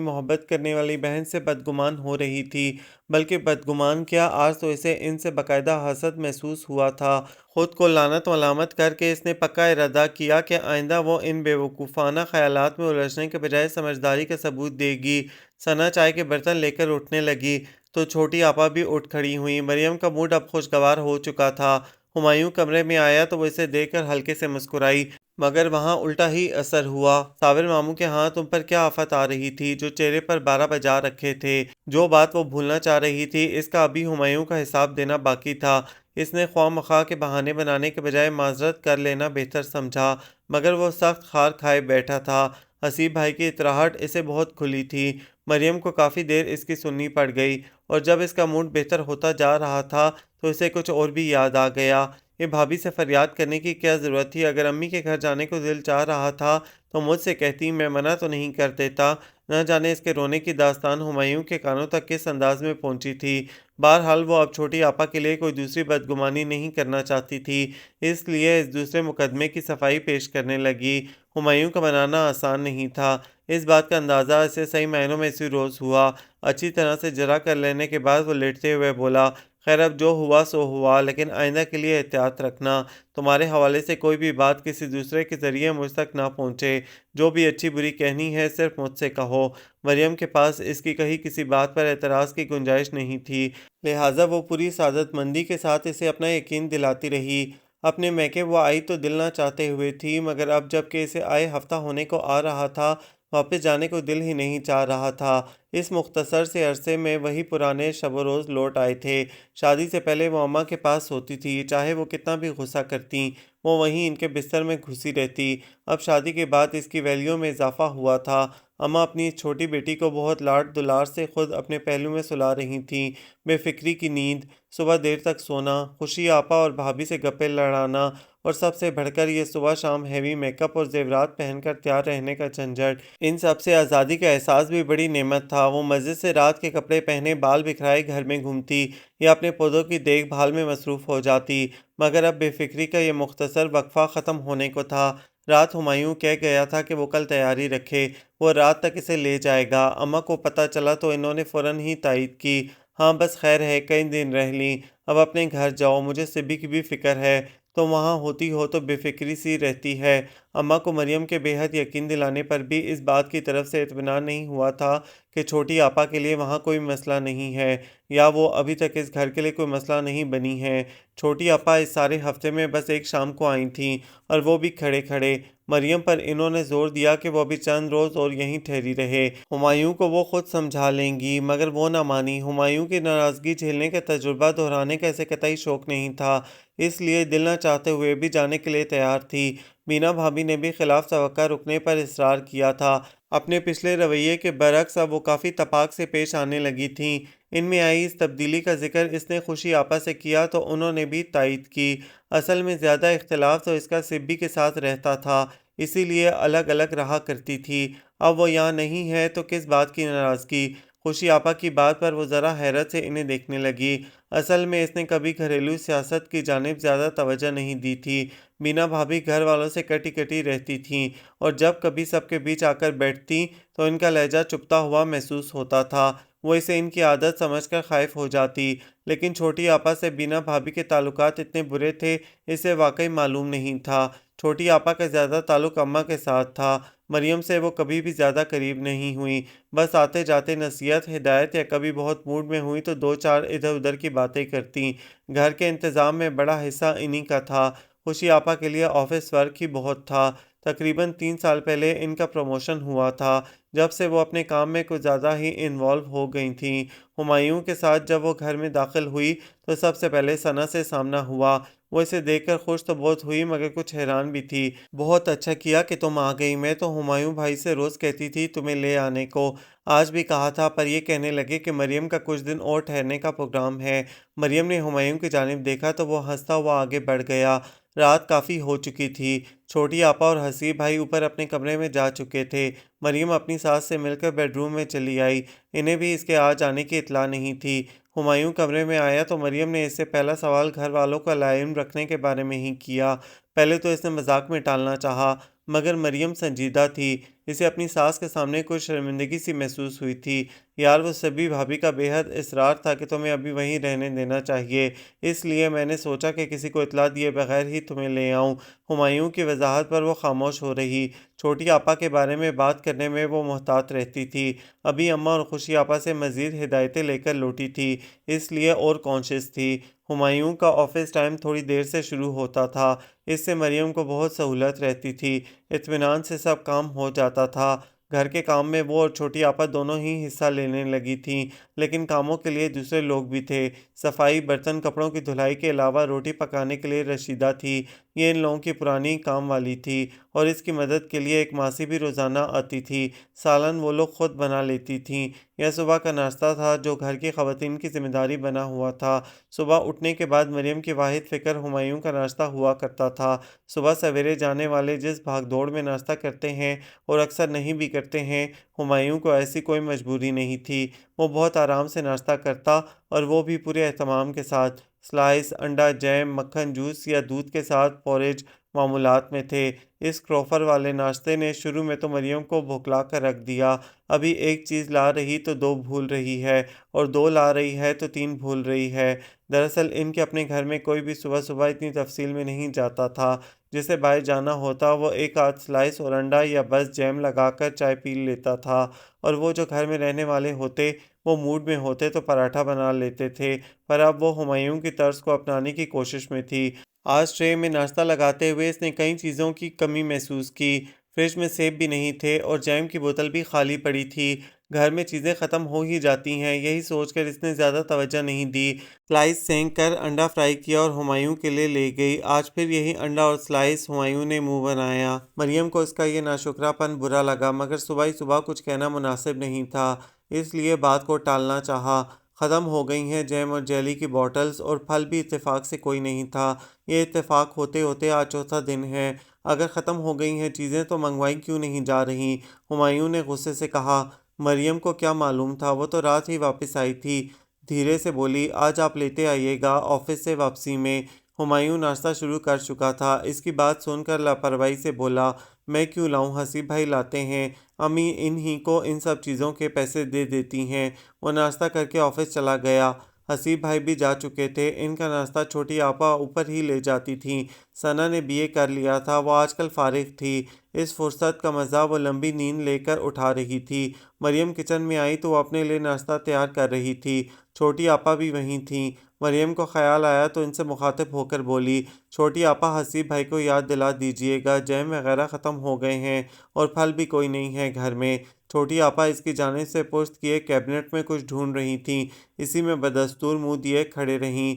मोहब्बत करने वाली बहन से बदगुमान हो रही थी। बल्कि बदगुमान क्या, आज तो इसे इनसे बाकायदा हसद महसूस हुआ था। खुद को लानत मलामत करके इसने पक्का इरादा किया कि आइंदा वो इन बेवकूफ़ाना ख्यालात में उलझने के बजाय समझदारी का सबूत देगी। सना चाय के बर्तन लेकर उठने लगी तो छोटी आपा भी उठ खड़ी हुई। मरियम का मूड अब खुशगवार हो चुका था। हुमायूं कमरे में आया तो वो इसे देखकर हल्के से मुस्कुराई। मगर वहाँ उल्टा ही असर हुआ। साबिर मामू के यहाँ तुम पर क्या आफत आ रही थी, जो चेहरे पर 12 बजा रखे थे। जो बात वो भूलना चाह रही थी, इसका अभी हुमायूं का हिसाब देना बाकी था। इसने ख्वाह-मख्वाह के बहाने बनाने के बजाय माजरत कर लेना बेहतर समझा, मगर वो सख्त खार खाए बैठा था। हसीब भाई की इतराहट इसे बहुत खुली थी। मरियम को काफ़ी देर इसकी सुननी पड़ गई, और जब इसका मूड बेहतर होता जा रहा था तो इसे कुछ और भी याद आ गया। ये भाभी से फरियाद करने की क्या ज़रूरत थी? अगर अम्मी के घर जाने को दिल चाह रहा था तो मुझसे कहती, मैं मना तो नहीं कर देता। न जाने इसके रोने की दास्तान हुमायूं के कानों तक किस अंदाज में पहुंची थी। बहरहाल वो अब छोटी आपा के लिए कोई दूसरी बदगुमानी नहीं करना चाहती थी, इसलिए इस दूसरे मुकदमे की सफाई पेश करने लगी। हुमायूं का मनाना आसान नहीं था। इस बात का अंदाज़ा इसे सही मायनों में इसी रोज़ हुआ। अच्छी तरह से जरा कर लेने के बाद वो लेटते हुए बोला, खैर अब जो हुआ सो हुआ, लेकिन आइंदा के लिए एहतियात रखना। तुम्हारे हवाले से कोई भी बात किसी दूसरे के ज़रिए मुझ तक ना पहुँचे। जो भी अच्छी बुरी कहनी है सिर्फ मुझसे कहो। मरियम के पास इसकी कही किसी बात पर एतराज़ की गुंजाइश नहीं थी, लिहाजा वो पूरी सादतमंदी के साथ इसे अपना यकीन दिलाती रही। अपने मैके वो आई तो दिल ना चाहते हुए थी, मगर अब जबकि इसे आए हफ्ता होने को आ रहा था, वापस जाने को दिल ही नहीं चाह रहा था। इस मुख्तसर से अरसे में वही पुराने शब रोज़ लौट आए थे। शादी से पहले वो अम्मा के पास सोती थी, चाहे वो कितना भी गुस्सा करती, वो वहीं इनके बिस्तर में घुसी रहती। अब शादी के बाद इसकी वैल्यू में इजाफा हुआ था। अम्मा अपनी छोटी बेटी को बहुत लाड दुलार से खुद अपने पहलू में सुला रही थीं। बेफिक्री की नींद, सुबह देर तक सोना, खुशी आपा और भाभी से गप्पे लड़ाना, और सबसे बढ़कर ये सुबह शाम हैवी मेकअप और जेवरात पहनकर तैयार रहने का झंझट। इन सब से आज़ादी का एहसास भी बड़ी नेमत था। वो मज़े से रात के कपड़े पहने बाल बिखराए घर में घूमती या अपने पौधों की देखभाल में मसरूफ़ हो जाती। मगर अब बेफिक्री का ये मुख्तसर वक्फा ख़त्म होने को था। रात हुमायूं कह गया था कि वो कल तैयारी रखे, वो रात तक इसे ले जाएगा। अम्मा को पता चला तो इन्होंने फ़ौरन ही तायद की, हाँ बस खैर है, कई दिन रह लीं, अब अपने घर जाओ, मुझे सिबी की भी फ़िक्र है, तो वहाँ होती हो तो बेफिक्री सी रहती है। अम्मा को मरियम के बेहद यकीन दिलाने पर भी इस बात की तरफ से इत्मीनान नहीं हुआ था कि छोटी आपा के लिए वहाँ कोई मसला नहीं है, या वो अभी तक इस घर के लिए कोई मसला नहीं बनी है। छोटी आपा इस सारे हफ्ते में बस एक शाम को आई थीं, और वो भी खड़े खड़े। मरियम पर इन्होंने जोर दिया कि वो अभी चंद रोज़ और यहीं ठहरी रहे, हुमायूं को वो खुद समझा लेंगी, मगर वो ना मानी। हुमायूं की नाराज़गी झेलने का तजुर्बा दोहराने का इसे कतई शौक नहीं था, इसलिए दिल न चाहते हुए भी जाने के लिए तैयार थी। मीना भाभी ने भी खिलाफ तवक्का रुकने पर इसरार किया था। अपने पिछले रवैये के बरक्स अब वो काफ़ी तपाक से पेश आने लगी थीं। इनमें आई इस तब्दीली का जिक्र इसने खुशी आपा से किया तो उन्होंने भी तायद की। असल में ज़्यादा इख्तिलाफ तो इसका सिब्बी के साथ रहता था, इसीलिए अलग अलग रहा करती थी। अब वो यहाँ नहीं है तो किस बात की नाराज़गी। खुशी आपा की बात पर वो ज़रा हैरत से इन्हें देखने लगी। असल में इसने कभी घरेलू सियासत की जानिब ज़्यादा तवज्जो नहीं दी थी। मीना भाभी घर वालों से कटी कटी रहती थीं, और जब कभी सबके बीच आकर बैठती तो इनका लहजा चुभता हुआ महसूस होता था। वो इसे इनकी आदत समझकर खाइफ हो जाती, लेकिन छोटी आपा से बीना भाभी के ताल्लुकात इतने बुरे थे, इसे वाकई मालूम नहीं था। छोटी आपा का ज़्यादा ताल्लुक अम्मा के साथ था। मरियम से वो कभी भी ज़्यादा करीब नहीं हुई, बस आते जाते नसीहत हिदायत, या कभी बहुत मूड में हुई तो दो चार इधर उधर की बातें करती। घर के इंतज़ाम में बड़ा हिस्सा इन्हीं का था। खुशी आपा के लिए ऑफिस वर्क ही बहुत था। तकरीबन 3 साल पहले इनका प्रमोशन हुआ था, जब से वो अपने काम में कुछ ज़्यादा ही इन्वॉल्व हो गई थीं। हुमायूं के साथ जब वो घर में दाखिल हुई तो सबसे पहले सना से सामना हुआ। वो इसे देखकर खुश तो बहुत हुई, मगर कुछ हैरान भी थी। बहुत अच्छा किया कि तुम आ गई, मैं तो हुमायूं भाई से रोज़ कहती थी तुम्हें ले आने को। आज भी कहा था, पर ये कहने लगे कि मरियम का कुछ दिन और ठहरने का प्रोग्राम है। मरियम ने हुमायूं की जानिब देखा तो वो हंसता हुआ आगे बढ़ गया। रात काफ़ी हो चुकी थी। छोटी आपा और हसीब भाई ऊपर अपने कमरे में जा चुके थे। मरियम अपनी सास से मिलकर बेडरूम में चली आई। इन्हें भी इसके आ जाने की इत्तला नहीं थी। हुमायूं कमरे में आया तो मरियम ने इससे पहला सवाल घर वालों का लाइम रखने के बारे में ही किया। पहले तो इसने मजाक में टालना चाहा, मगर मरियम संजीदा थी। इसे अपनी सास के सामने कुछ शर्मिंदगी सी महसूस हुई थी। यार, वो सभी भाभी का बेहद इसरार था कि तुम्हें अभी वहीं रहने देना चाहिए, इसलिए मैंने सोचा कि किसी को इत्तला दिए बगैर ही तुम्हें ले आऊं। हुमायूं की वजाहत पर वो खामोश हो रही। छोटी आपा के बारे में बात करने में वो मोहतात रहती थी। अभी अम्मा और खुशी आपा से मज़ीद हिदायतें लेकर लौटी थी, इसलिए और कॉन्शियस थी। हुमायूं का ऑफिस टाइम थोड़ी देर से शुरू होता था। इससे मरियम को बहुत सहूलत रहती थी। इत्मीनान से सब काम हो जाता था। घर के काम में वो और छोटी आपा दोनों ही हिस्सा लेने लगी थीं, लेकिन कामों के लिए दूसरे लोग भी थे। सफाई, बर्तन, कपड़ों की धुलाई के अलावा रोटी पकाने के लिए रशीदा थी। ये इन लोगों की पुरानी काम वाली थी और इसकी मदद के लिए एक मासी भी रोज़ाना आती थी। सालन वो लोग खुद बना लेती थीं। यह सुबह का नाश्ता था जो घर की ख़वातीन की ज़िम्मेदारी बना हुआ था। सुबह उठने के बाद मरियम की वाहिद फ़िक्र हुमायूं का नाश्ता हुआ करता था। सुबह सवेरे जाने वाले जिस भाग-दौड़ में नाश्ता करते हैं और अक्सर नहीं भी करते हैं, हुमायूं को ऐसी कोई मजबूरी नहीं थी। वो बहुत आराम से नाश्ता करता और वो भी पूरे एहतमाम के साथ। स्लाइस, अंडा, जैम, मक्खन, जूस या दूध के साथ पोरेज मामूलात में थे। इस क्रोफर वाले नाश्ते ने शुरू में तो मरियम को भुखला कर रख दिया। अभी एक चीज़ ला रही तो दो भूल रही है और दो ला रही है तो तीन भूल रही है। दरअसल इनके अपने घर में कोई भी सुबह सुबह इतनी तफसील में नहीं जाता था। जिसे बाहर जाना होता वो एक आध स्लाइस और अंडा या बस जैम लगाकर चाय पी लेता था, और वो जो घर में रहने वाले होते वो मूड में होते तो पराठा बना लेते थे। पर अब वो हुमायूं की तर्ज को अपनाने की कोशिश में थी। आज ट्रे में नाश्ता लगाते हुए इसने कई चीज़ों की कमी महसूस की। फ्रिज में सेब भी नहीं थे और जैम की बोतल भी खाली पड़ी थी। घर में चीज़ें ख़त्म हो ही जाती हैं, यही सोचकर इसने ज़्यादा तवज्जो नहीं दी। स्लाइस सेंक कर अंडा फ्राई किया और हुमायूं के लिए ले गई। आज फिर यही अंडा और स्लाइस हुमायूं ने मुंह बनाया। मरियम को इसका ये नाशुक्रापन बुरा लगा, मगर सुबह ही सुबह कुछ कहना मुनासिब नहीं था, इसलिए बात को टालना चाहा। ख़त्म हो गई हैं जैम और जेली की बॉटल्स, और फल भी इत्तेफाक से कोई नहीं था। ये इत्तेफाक होते होते आज चौथा दिन है। अगर ख़त्म हो गई हैं चीज़ें तो मंगवाई क्यों नहीं जा रही? हुमायूं ने गुस्से से कहा। मरियम को क्या मालूम था, वो तो रात ही वापस आई थी। धीरे से बोली, आज आप लेते आइएगा। ऑफिस से वापसी में हुमायूं नाश्ता शुरू कर चुका था। इसकी बात सुनकर लापरवाही से बोला, मैं क्यों लाऊं, हसीब भाई लाते हैं। अम्मी इन्हीं को इन सब चीज़ों के पैसे दे देती हैं। वो नाश्ता करके ऑफिस चला गया। हसीब भाई भी जा चुके थे। इनका नाश्ता छोटी आपा ऊपर ही ले जाती थीं। सना ने बीए कर लिया था, वो आजकल फारिग थी। इस फुर्सत का मज़ा वो लंबी नींद लेकर उठा रही थी। मरियम किचन में आई तो वो अपने लिए नाश्ता तैयार कर रही थी। छोटी आपा भी वहीं थीं। मरियम को ख्याल आया तो इनसे मुखातिब होकर बोली, छोटी आपा, हसीब भाई को याद दिला दीजिएगा, जैम वगैरह ख़त्म हो गए हैं और फल भी कोई नहीं है घर में। छोटी आपा इसकी जानिब से पुश्त किए कैबिनेट में कुछ ढूंढ रही थीं। इसी में बदस्तूर मुंह दिए खड़े रहीं।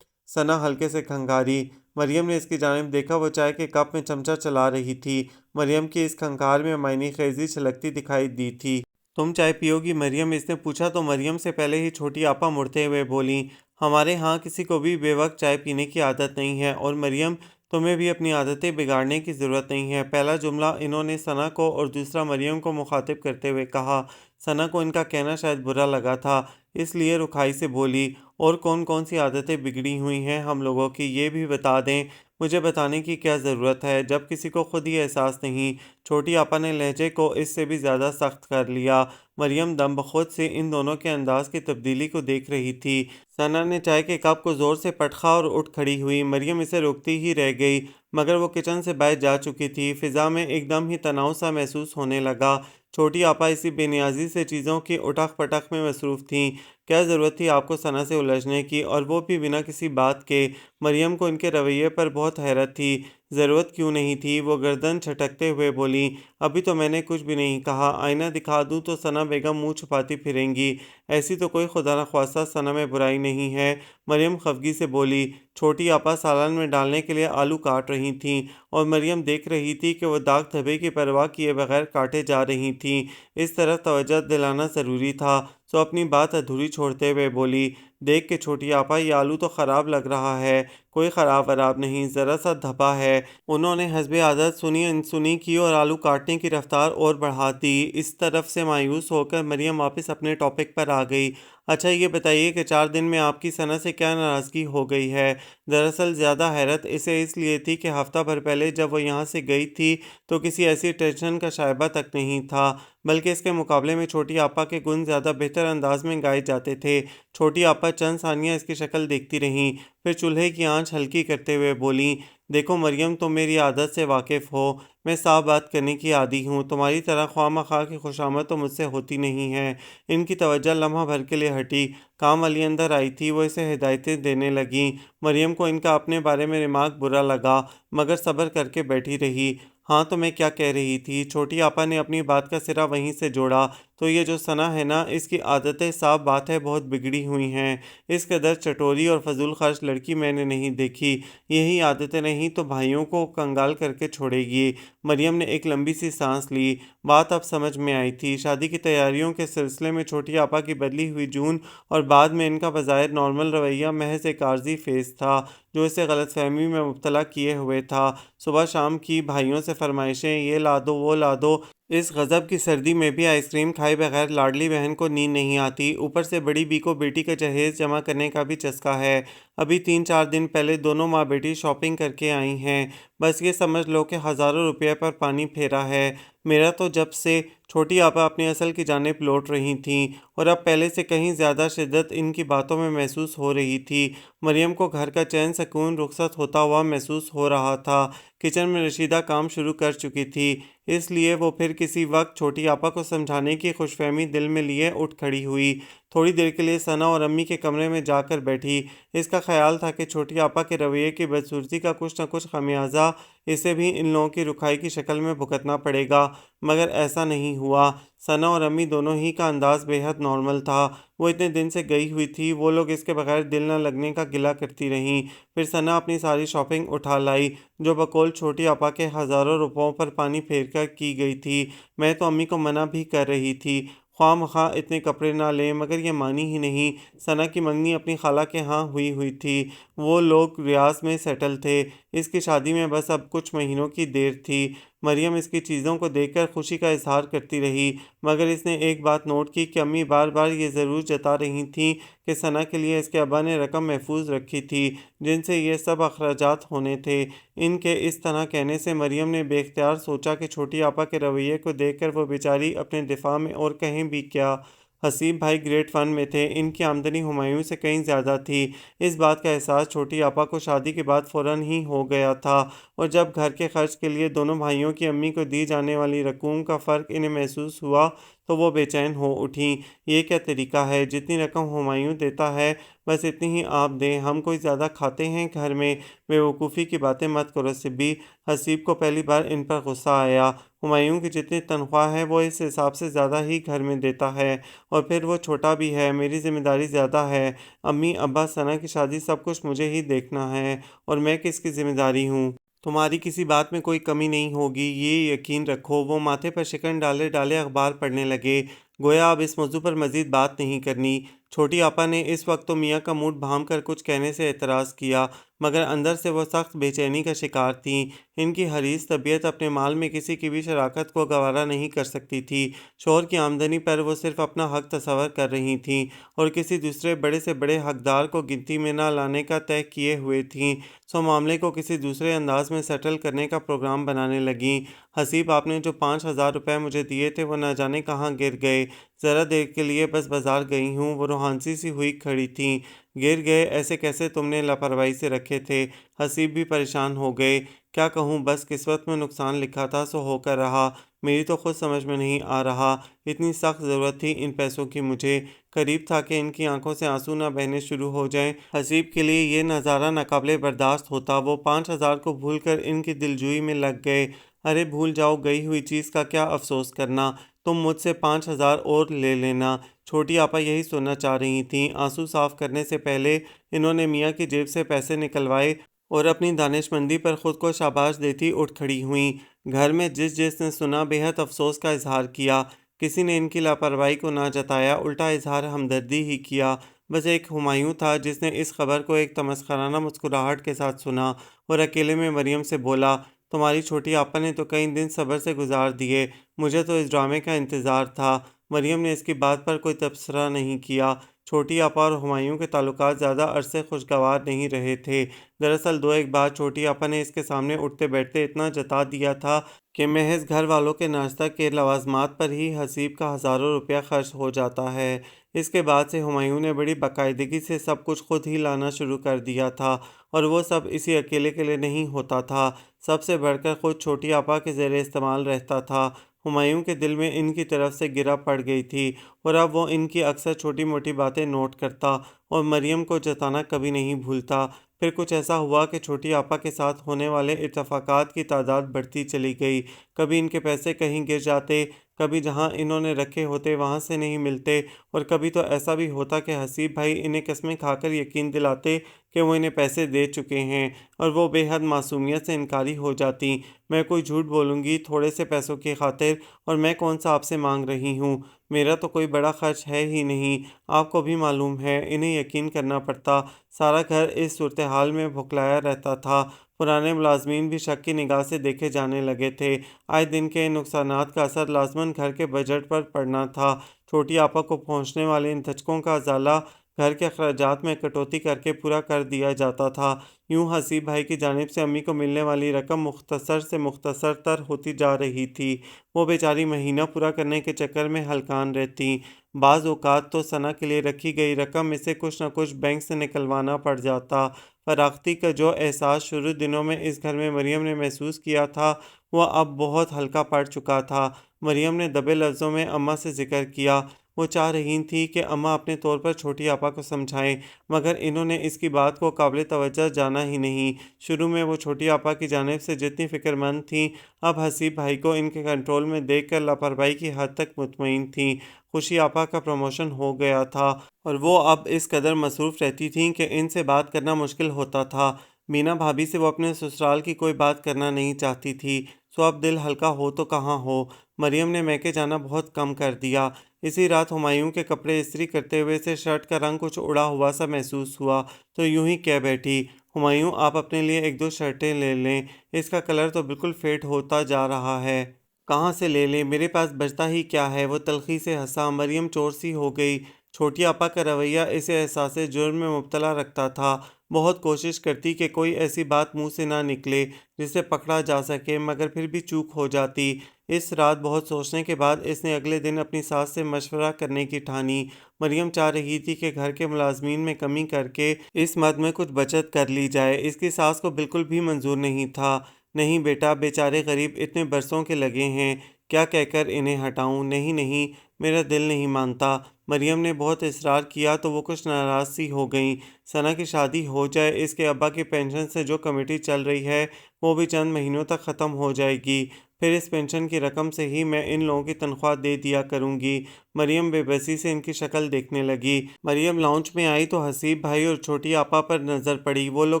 सना हल्के से खंगारी। मरियम ने इसकी जानिब देखा, वो चाय के कप में चमचा चला रही थी। मरियम की इस खंगार में मायने खेजी छलकती दिखाई दी थी। तुम चाय पियोगी मरियम, इसने पूछा तो मरियम से पहले ही छोटी आपा मुड़ते हुए बोली, हमारे यहाँ किसी को भी बेवक्त चाय पीने की आदत नहीं है, और मरियम तुम्हें भी अपनी आदतें बिगाड़ने की ज़रूरत नहीं है। पहला जुमला इन्होंने सना को और दूसरा मरियम को मुखातिब करते हुए कहा। सना को इनका कहना शायद बुरा लगा था, इसलिए रुखाई से बोली, और कौन कौन सी आदतें बिगड़ी हुई हैं हम लोगों की, ये भी बता दें। मुझे बताने की क्या ज़रूरत है, जब किसी को खुद ही एहसास नहीं। छोटी आपा ने लहजे को इससे भी ज़्यादा सख्त कर लिया। मरियम दम बखुद से इन दोनों के अंदाज की तब्दीली को देख रही थी। सना ने चाय के कप को ज़ोर से पटखा और उठ खड़ी हुई। मरियम इसे रोकती ही रह गई, मगर वो किचन से बाहर जा चुकी थी। फ़िज़ा में एकदम ही तनाव सा महसूस होने लगा। छोटी आपा इसी बेनियाजी से चीज़ों की उठक पटक में मसरूफ़ थीं। क्या ज़रूरत थी आपको सना से उलझने की, और वो भी बिना किसी बात के? मरियम को इनके रवैये पर बहुत हैरत थी। ज़रूरत क्यों नहीं थी? वो गर्दन झटकते हुए बोली, अभी तो मैंने कुछ भी नहीं कहा। आईना दिखा दूँ तो सना बेगम मुंह छुपाती फिरेंगी। ऐसी तो कोई खुदा न ख्वास्ता सना में बुराई नहीं है। मरियम खफगी से बोली। छोटी आपा सालन में डालने के लिए आलू काट रही थीं, और मरियम देख रही थी कि वह दाग धब्बे की परवाह किए बगैर काटे जा रही थीं। इस तरफ तवज्जो दिलाना ज़रूरी था, सो अपनी बात अधूरी छोड़ते हुए बोली, देख के छोटी आपा, ये आलू तो ख़राब लग रहा है। कोई ख़राब वराब नहीं, ज़रा सा धब्बा है। उन्होंने हस्बे आदत सुनी अनसुनी की और आलू काटने की रफ्तार और बढ़ा दी। इस तरफ से मायूस होकर मरियम वापस अपने टॉपिक पर आ गई। अच्छा ये बताइए कि 4 दिन में आपकी सना से क्या नाराज़गी हो गई है? दरअसल ज़्यादा हैरत इसे इसलिए थी कि हफ्ता भर पहले जब वो यहाँ से गई थी तो किसी ऐसी टेंशन का शायबा तक नहीं था, बल्कि इसके मुकाबले में छोटी आपा के गुण ज़्यादा बेहतर अंदाज में गाए जाते थे। छोटी आपा आपा चंद सानियां इसकी शक्ल देखती रहीं, फिर चूल्हे की आंच हल्की करते हुए बोलीं, देखो मरियम, तुम मेरी आदत से वाकिफ़ हो। मैं साफ बात करने की आदी हूँ। तुम्हारी तरह ख्वाह-मख्वाह की खुशामद तो मुझसे होती नहीं है। इनकी तवज्जो लम्हा भर के लिए हटी। काम वाली अंदर आई थी, वो इसे हिदायतें देने लगीं। मरियम को इनका अपने बारे में रिमार्क बुरा लगा, मगर सब्र करके बैठी रही। हाँ, तो मैं क्या कह रही थी? छोटी आपा ने अपनी बात का सिरा वहीं से जोड़ा। तो ये जो सना है ना, इसकी आदतें साफ बात है बहुत बिगड़ी हुई हैं। इस कदर चटोरी और फजूल खर्च लड़की मैंने नहीं देखी। यही आदतें नहीं तो भाइयों को कंगाल करके छोड़ेगी। मरियम ने एक लंबी सी सांस ली। बात अब समझ में आई थी। शादी की तैयारियों के सिलसिले में छोटी आपा की बदली हुई जून और बाद में इनका बज़ाहिर नॉर्मल रवैया महज एक आर्जी फेज़ था, जो इसे गलतफहमी में मुब्तला किए हुए था। सुबह शाम की भाइयों से फरमाइशें, ये ला दो वो ला दो। इस गज़ब की सर्दी में भी आइसक्रीम खाए बगैर लाडली बहन को नींद नहीं आती। ऊपर से बड़ी बी को बेटी का जहेज जमा करने का भी चस्का है। अभी 3-4 दिन पहले दोनों माँ बेटी शॉपिंग करके आई हैं। बस ये समझ लो कि हज़ारों रुपये पर पानी फेरा है। मेरा तो जब से छोटी आपा अपनी असल की जानिब लौट रही थीं और अब पहले से कहीं ज़्यादा शिद्दत इनकी बातों में महसूस हो रही थी। मरियम को घर का चैन सुकून रुखसत होता हुआ महसूस हो रहा था। किचन में रशीदा काम शुरू कर चुकी थी, इसलिए वो फिर किसी वक्त छोटी आपा को समझाने की खुशफहमी दिल में लिए उठ खड़ी हुई। थोड़ी देर के लिए सना और अम्मी के कमरे में जाकर बैठी। इसका ख्याल था कि छोटी आपा के रवैये की बदसूरती का कुछ न कुछ खमियाजा इसे भी इन लोगों की रुखाई की शक्ल में भुगतना पड़ेगा, मगर ऐसा नहीं हुआ। सना और अम्मी दोनों ही का अंदाज बेहद नॉर्मल था। वो इतने दिन से गई हुई थी, वो लोग इसके बगैर दिल न लगने का गिला करती रहीं। फिर सना अपनी सारी शॉपिंग उठा लाई, जो बकौल छोटी आपा के हज़ारों रुपयों पर पानी फेर कर की गई थी। मैं तो अम्मी को मना भी कर रही थी, ख्वाह-मख्वाह इतने कपड़े ना लें, मगर ये मानी ही नहीं। सना की मंगनी अपनी खाला के यहाँ हुई हुई थी। वो लोग रियाज में सेटल थे। इसकी शादी में बस अब कुछ महीनों की देर थी। मरियम इसकी चीज़ों को देखकर खुशी का इजहार करती रही, मगर इसने एक बात नोट की कि अम्मी बार बार ये ज़रूर जता रही थीं कि सना के लिए इसके अब्बा ने रकम महफूज रखी थी, जिनसे ये सब अखराजात होने थे। इनके इस तरह कहने से मरियम ने बेख्तियार सोचा कि छोटी आपा के रवैये को देखकर वो बेचारी अपने दिफा में और कहें भी क्या। हसीब भाई ग्रेड 1 में थे, इनकी आमदनी हुमायूं से कहीं ज़्यादा थी। इस बात का एहसास छोटी आपा को शादी के बाद फ़ौरन ही हो गया था, और जब घर के खर्च के लिए दोनों भाइयों की अम्मी को दी जाने वाली रकूम का फ़र्क इन्हें महसूस हुआ तो वो बेचैन हो उठीं। ये क्या तरीका है? जितनी रकम हुमायूं देता है बस इतनी ही आप दें। हम कोई ज़्यादा खाते हैं घर में? बेवकूफ़ी की बातें मत करो सिब्बी। हसीब को पहली बार इन पर गुस्सा आया। हुमायूं की जितनी तनख्वाह है वो इस हिसाब से ज़्यादा ही घर में देता है, और फिर वो छोटा भी है। मेरी ज़िम्मेदारी ज़्यादा है। अम्मी अब्बा सना की शादी सब कुछ मुझे ही देखना है, और मैं किसकी ज़िम्मेदारी हूँ? तुम्हारी किसी बात में कोई कमी नहीं होगी, ये यकीन रखो। वो माथे पर शिकन डाले डाले अखबार पढ़ने लगे, गोया अब इस मौजू पर मज़ीद बात नहीं करनी। छोटी आपा ने इस वक्त तो मियाँ का मूड भांप कर कुछ कहने से एतराज़ किया, मगर अंदर से वो सख्त बेचैनी का शिकार थीं। इनकी हरीस तबीयत अपने माल में किसी की भी शराकत को गवारा नहीं कर सकती थी। शौहर की आमदनी पर वो सिर्फ अपना हक तसव्वुर कर रही थीं, और किसी दूसरे बड़े से बड़े हकदार को गिनती में न लाने का तय किए हुए थीं। सो मामले को किसी दूसरे अंदाज में सेटल करने का प्रोग्राम बनाने लगीं। हसीब, आपने जो 5,000 रुपये मुझे दिए थे वो न जाने कहाँ गिर गए। ज़रा देर के लिए बस बाजार गई हूँ। वो रूहानसी सी हुई खड़ी थीं। गिर गए? ऐसे कैसे? तुमने लापरवाही से रखे थे। हसीब भी परेशान हो गए। क्या कहूँ, बस किस्मत में नुकसान लिखा था सो होकर रहा। मेरी तो खुद समझ में नहीं आ रहा। इतनी सख्त ज़रूरत थी इन पैसों की मुझे। करीब था कि इनकी आंखों से आंसू न बहने शुरू हो जाएं। हसीब के लिए ये नज़ारा नाकाबिले बर्दाश्त होता। वो 5,000 को भूलकर इनकी दिलजोई में लग गए। अरे भूल जाओ, गई हुई चीज़ का क्या अफसोस करना। तुम मुझसे 5,000 और ले लेना। छोटी आपा यही सुनना चाह रही थीं। आंसू साफ करने से पहले इन्होंने मियाँ की जेब से पैसे निकलवाए और अपनी दानिशमंदी पर खुद को शाबाश देती उठ खड़ी हुईं। घर में जिस जिसने सुना बेहद अफसोस का इजहार किया। किसी ने इनकी लापरवाही को ना जताया, उल्टा इजहार हमदर्दी ही किया। बस एक हुमायूं था जिसने इस खबर को एक तमस्खराना मुस्कुराहट के साथ सुना, और अकेले में मरियम से बोला, तुम्हारी छोटी आपा ने तो कई दिन सब्र से गुजार दिए। मुझे तो इस ड्रामे का इंतज़ार था। मरियम ने इसकी बात पर कोई तबसरा नहीं किया। छोटी आपा और हुमायूं के ताल्लुकात ज़्यादा अरसे खुशगवार नहीं रहे थे। दरअसल दो एक बार छोटी आपा ने इसके सामने उठते बैठते इतना जता दिया था कि महज घर वालों के नाश्ता के लवाजमात पर ही हसीब का हज़ारों रुपया खर्च हो जाता है। اس کے بعد سے ہمایوں نے بڑی باقاعدگی سے سب کچھ خود ہی لانا شروع کر دیا تھا، اور وہ سب اسی اکیلے کے لیے نہیں ہوتا تھا، سب سے بڑھ کر خود چھوٹی آپا کے زیر استعمال رہتا تھا۔ ہمایوں کے دل میں ان کی طرف سے گرہ پڑ گئی تھی، اور اب وہ ان کی اکثر چھوٹی موٹی باتیں نوٹ کرتا اور مریم کو جتانا کبھی نہیں بھولتا۔ پھر کچھ ایسا ہوا کہ چھوٹی آپا کے ساتھ ہونے والے اتفاقات کی تعداد بڑھتی چلی گئی۔ کبھی ان کے پیسے کہیں گر جاتے، کبھی جہاں انہوں نے رکھے ہوتے وہاں سے نہیں ملتے، اور کبھی تو ایسا بھی ہوتا کہ حسیب بھائی انہیں قسمیں کھا کر یقین دلاتے کہ وہ انہیں پیسے دے چکے ہیں، اور وہ بے حد معصومیت سے انکاری ہو جاتی۔ میں کوئی جھوٹ بولوں گی تھوڑے سے پیسوں کی خاطر، اور میں کون سا آپ سے مانگ رہی ہوں؟ میرا تو کوئی بڑا خرچ ہے ہی نہیں، آپ کو بھی معلوم ہے۔ انہیں یقین کرنا پڑتا۔ سارا گھر اس صورتحال میں بھکلایا رہتا تھا۔ پرانے ملازمین بھی شک کی نگاہ سے دیکھے جانے لگے تھے۔ آئے دن کے نقصانات کا اثر لازماً گھر کے بجٹ پر پڑنا تھا۔ چھوٹی آپا کو پہنچنے والے ان دھچکوں کا ازالہ گھر کے اخراجات میں کٹوتی کر کے پورا کر دیا جاتا تھا۔ یوں حسیب بھائی کی جانب سے امی کو ملنے والی رقم مختصر سے مختصر تر ہوتی جا رہی تھی۔ وہ بیچاری مہینہ پورا کرنے کے چکر میں ہلکان رہتیں۔ بعض اوقات تو ثنا کے لیے رکھی گئی رقم میں سے کچھ نہ کچھ بینک سے نکلوانا پڑ جاتا۔ فراختی کا جو احساس شروع دنوں میں اس گھر میں مریم نے محسوس کیا تھا، وہ اب بہت ہلکا پڑ چکا تھا۔ مریم نے دبے لفظوں میں اماں سے ذکر کیا۔ وہ چاہ رہی تھیں کہ اماں اپنے طور پر چھوٹی آپا کو سمجھائیں، مگر انہوں نے اس کی بات کو قابل توجہ جانا ہی نہیں۔ شروع میں وہ چھوٹی آپا کی جانب سے جتنی فکر مند تھیں، اب حسیب بھائی کو ان کے کنٹرول میں دیکھ کر لاپرواہی کی حد تک مطمئن تھیں۔ خوشی آپا کا پروموشن ہو گیا تھا، اور وہ اب اس قدر مصروف رہتی تھیں کہ ان سے بات کرنا مشکل ہوتا تھا۔ مینا بھابھی سے وہ اپنے سسرال کی کوئی بات کرنا نہیں چاہتی تھی، سو اب دل ہلکا ہو تو کہاں ہو۔ مریم نے میکے جانا بہت کم کر دیا۔ اسی رات ہمایوں کے کپڑے استری کرتے ہوئے سے شرٹ کا رنگ کچھ اڑا ہوا سا محسوس ہوا تو یوں ہی کہہ بیٹھی، ہمایوں آپ اپنے لیے ایک دو شرٹیں لے لیں، اس کا کلر تو بالکل فیڈ ہوتا جا رہا ہے۔ کہاں سے لے لیں، میرے پاس بچتا ہی کیا ہے؟ وہ تلخی سے ہنسا۔ مریم چور سی ہو گئی۔ چھوٹی آپا کا رویہ اسے احساس جرم میں مبتلا رکھتا تھا۔ بہت کوشش کرتی کہ کوئی ایسی بات منہ سے نہ نکلے جسے پکڑا جا سکے، مگر پھر بھی چوک ہو جاتی۔ اس رات بہت سوچنے کے بعد اس نے اگلے دن اپنی ساس سے مشورہ کرنے کی ٹھانی۔ مریم چاہ رہی تھی کہ گھر کے ملازمین میں کمی کر کے اس مد میں کچھ بچت کر لی جائے۔ اس کی ساس کو بالکل بھی منظور نہیں تھا۔ نہیں بیٹا، بیچارے غریب اتنے برسوں کے لگے ہیں، کیا کہہ کر انہیں ہٹاؤں؟ نہیں نہیں، میرا دل نہیں مانتا۔ مریم نے بہت اصرار کیا تو وہ کچھ ناراض سی ہو گئیں۔ ثنا کی شادی ہو جائے، اس کے ابا کی پینشن سے جو کمیٹی چل رہی ہے وہ بھی چند مہینوں تک ختم ہو جائے گی، پھر اس پینشن کی رقم سے ہی میں ان لوگوں کی تنخواہ دے دیا کروں گی۔ مریم بے بسی سے ان کی شکل دیکھنے لگی۔ مریم لاؤنج میں آئی تو حسیب بھائی اور چھوٹی آپا پر نظر پڑی۔ وہ لوگ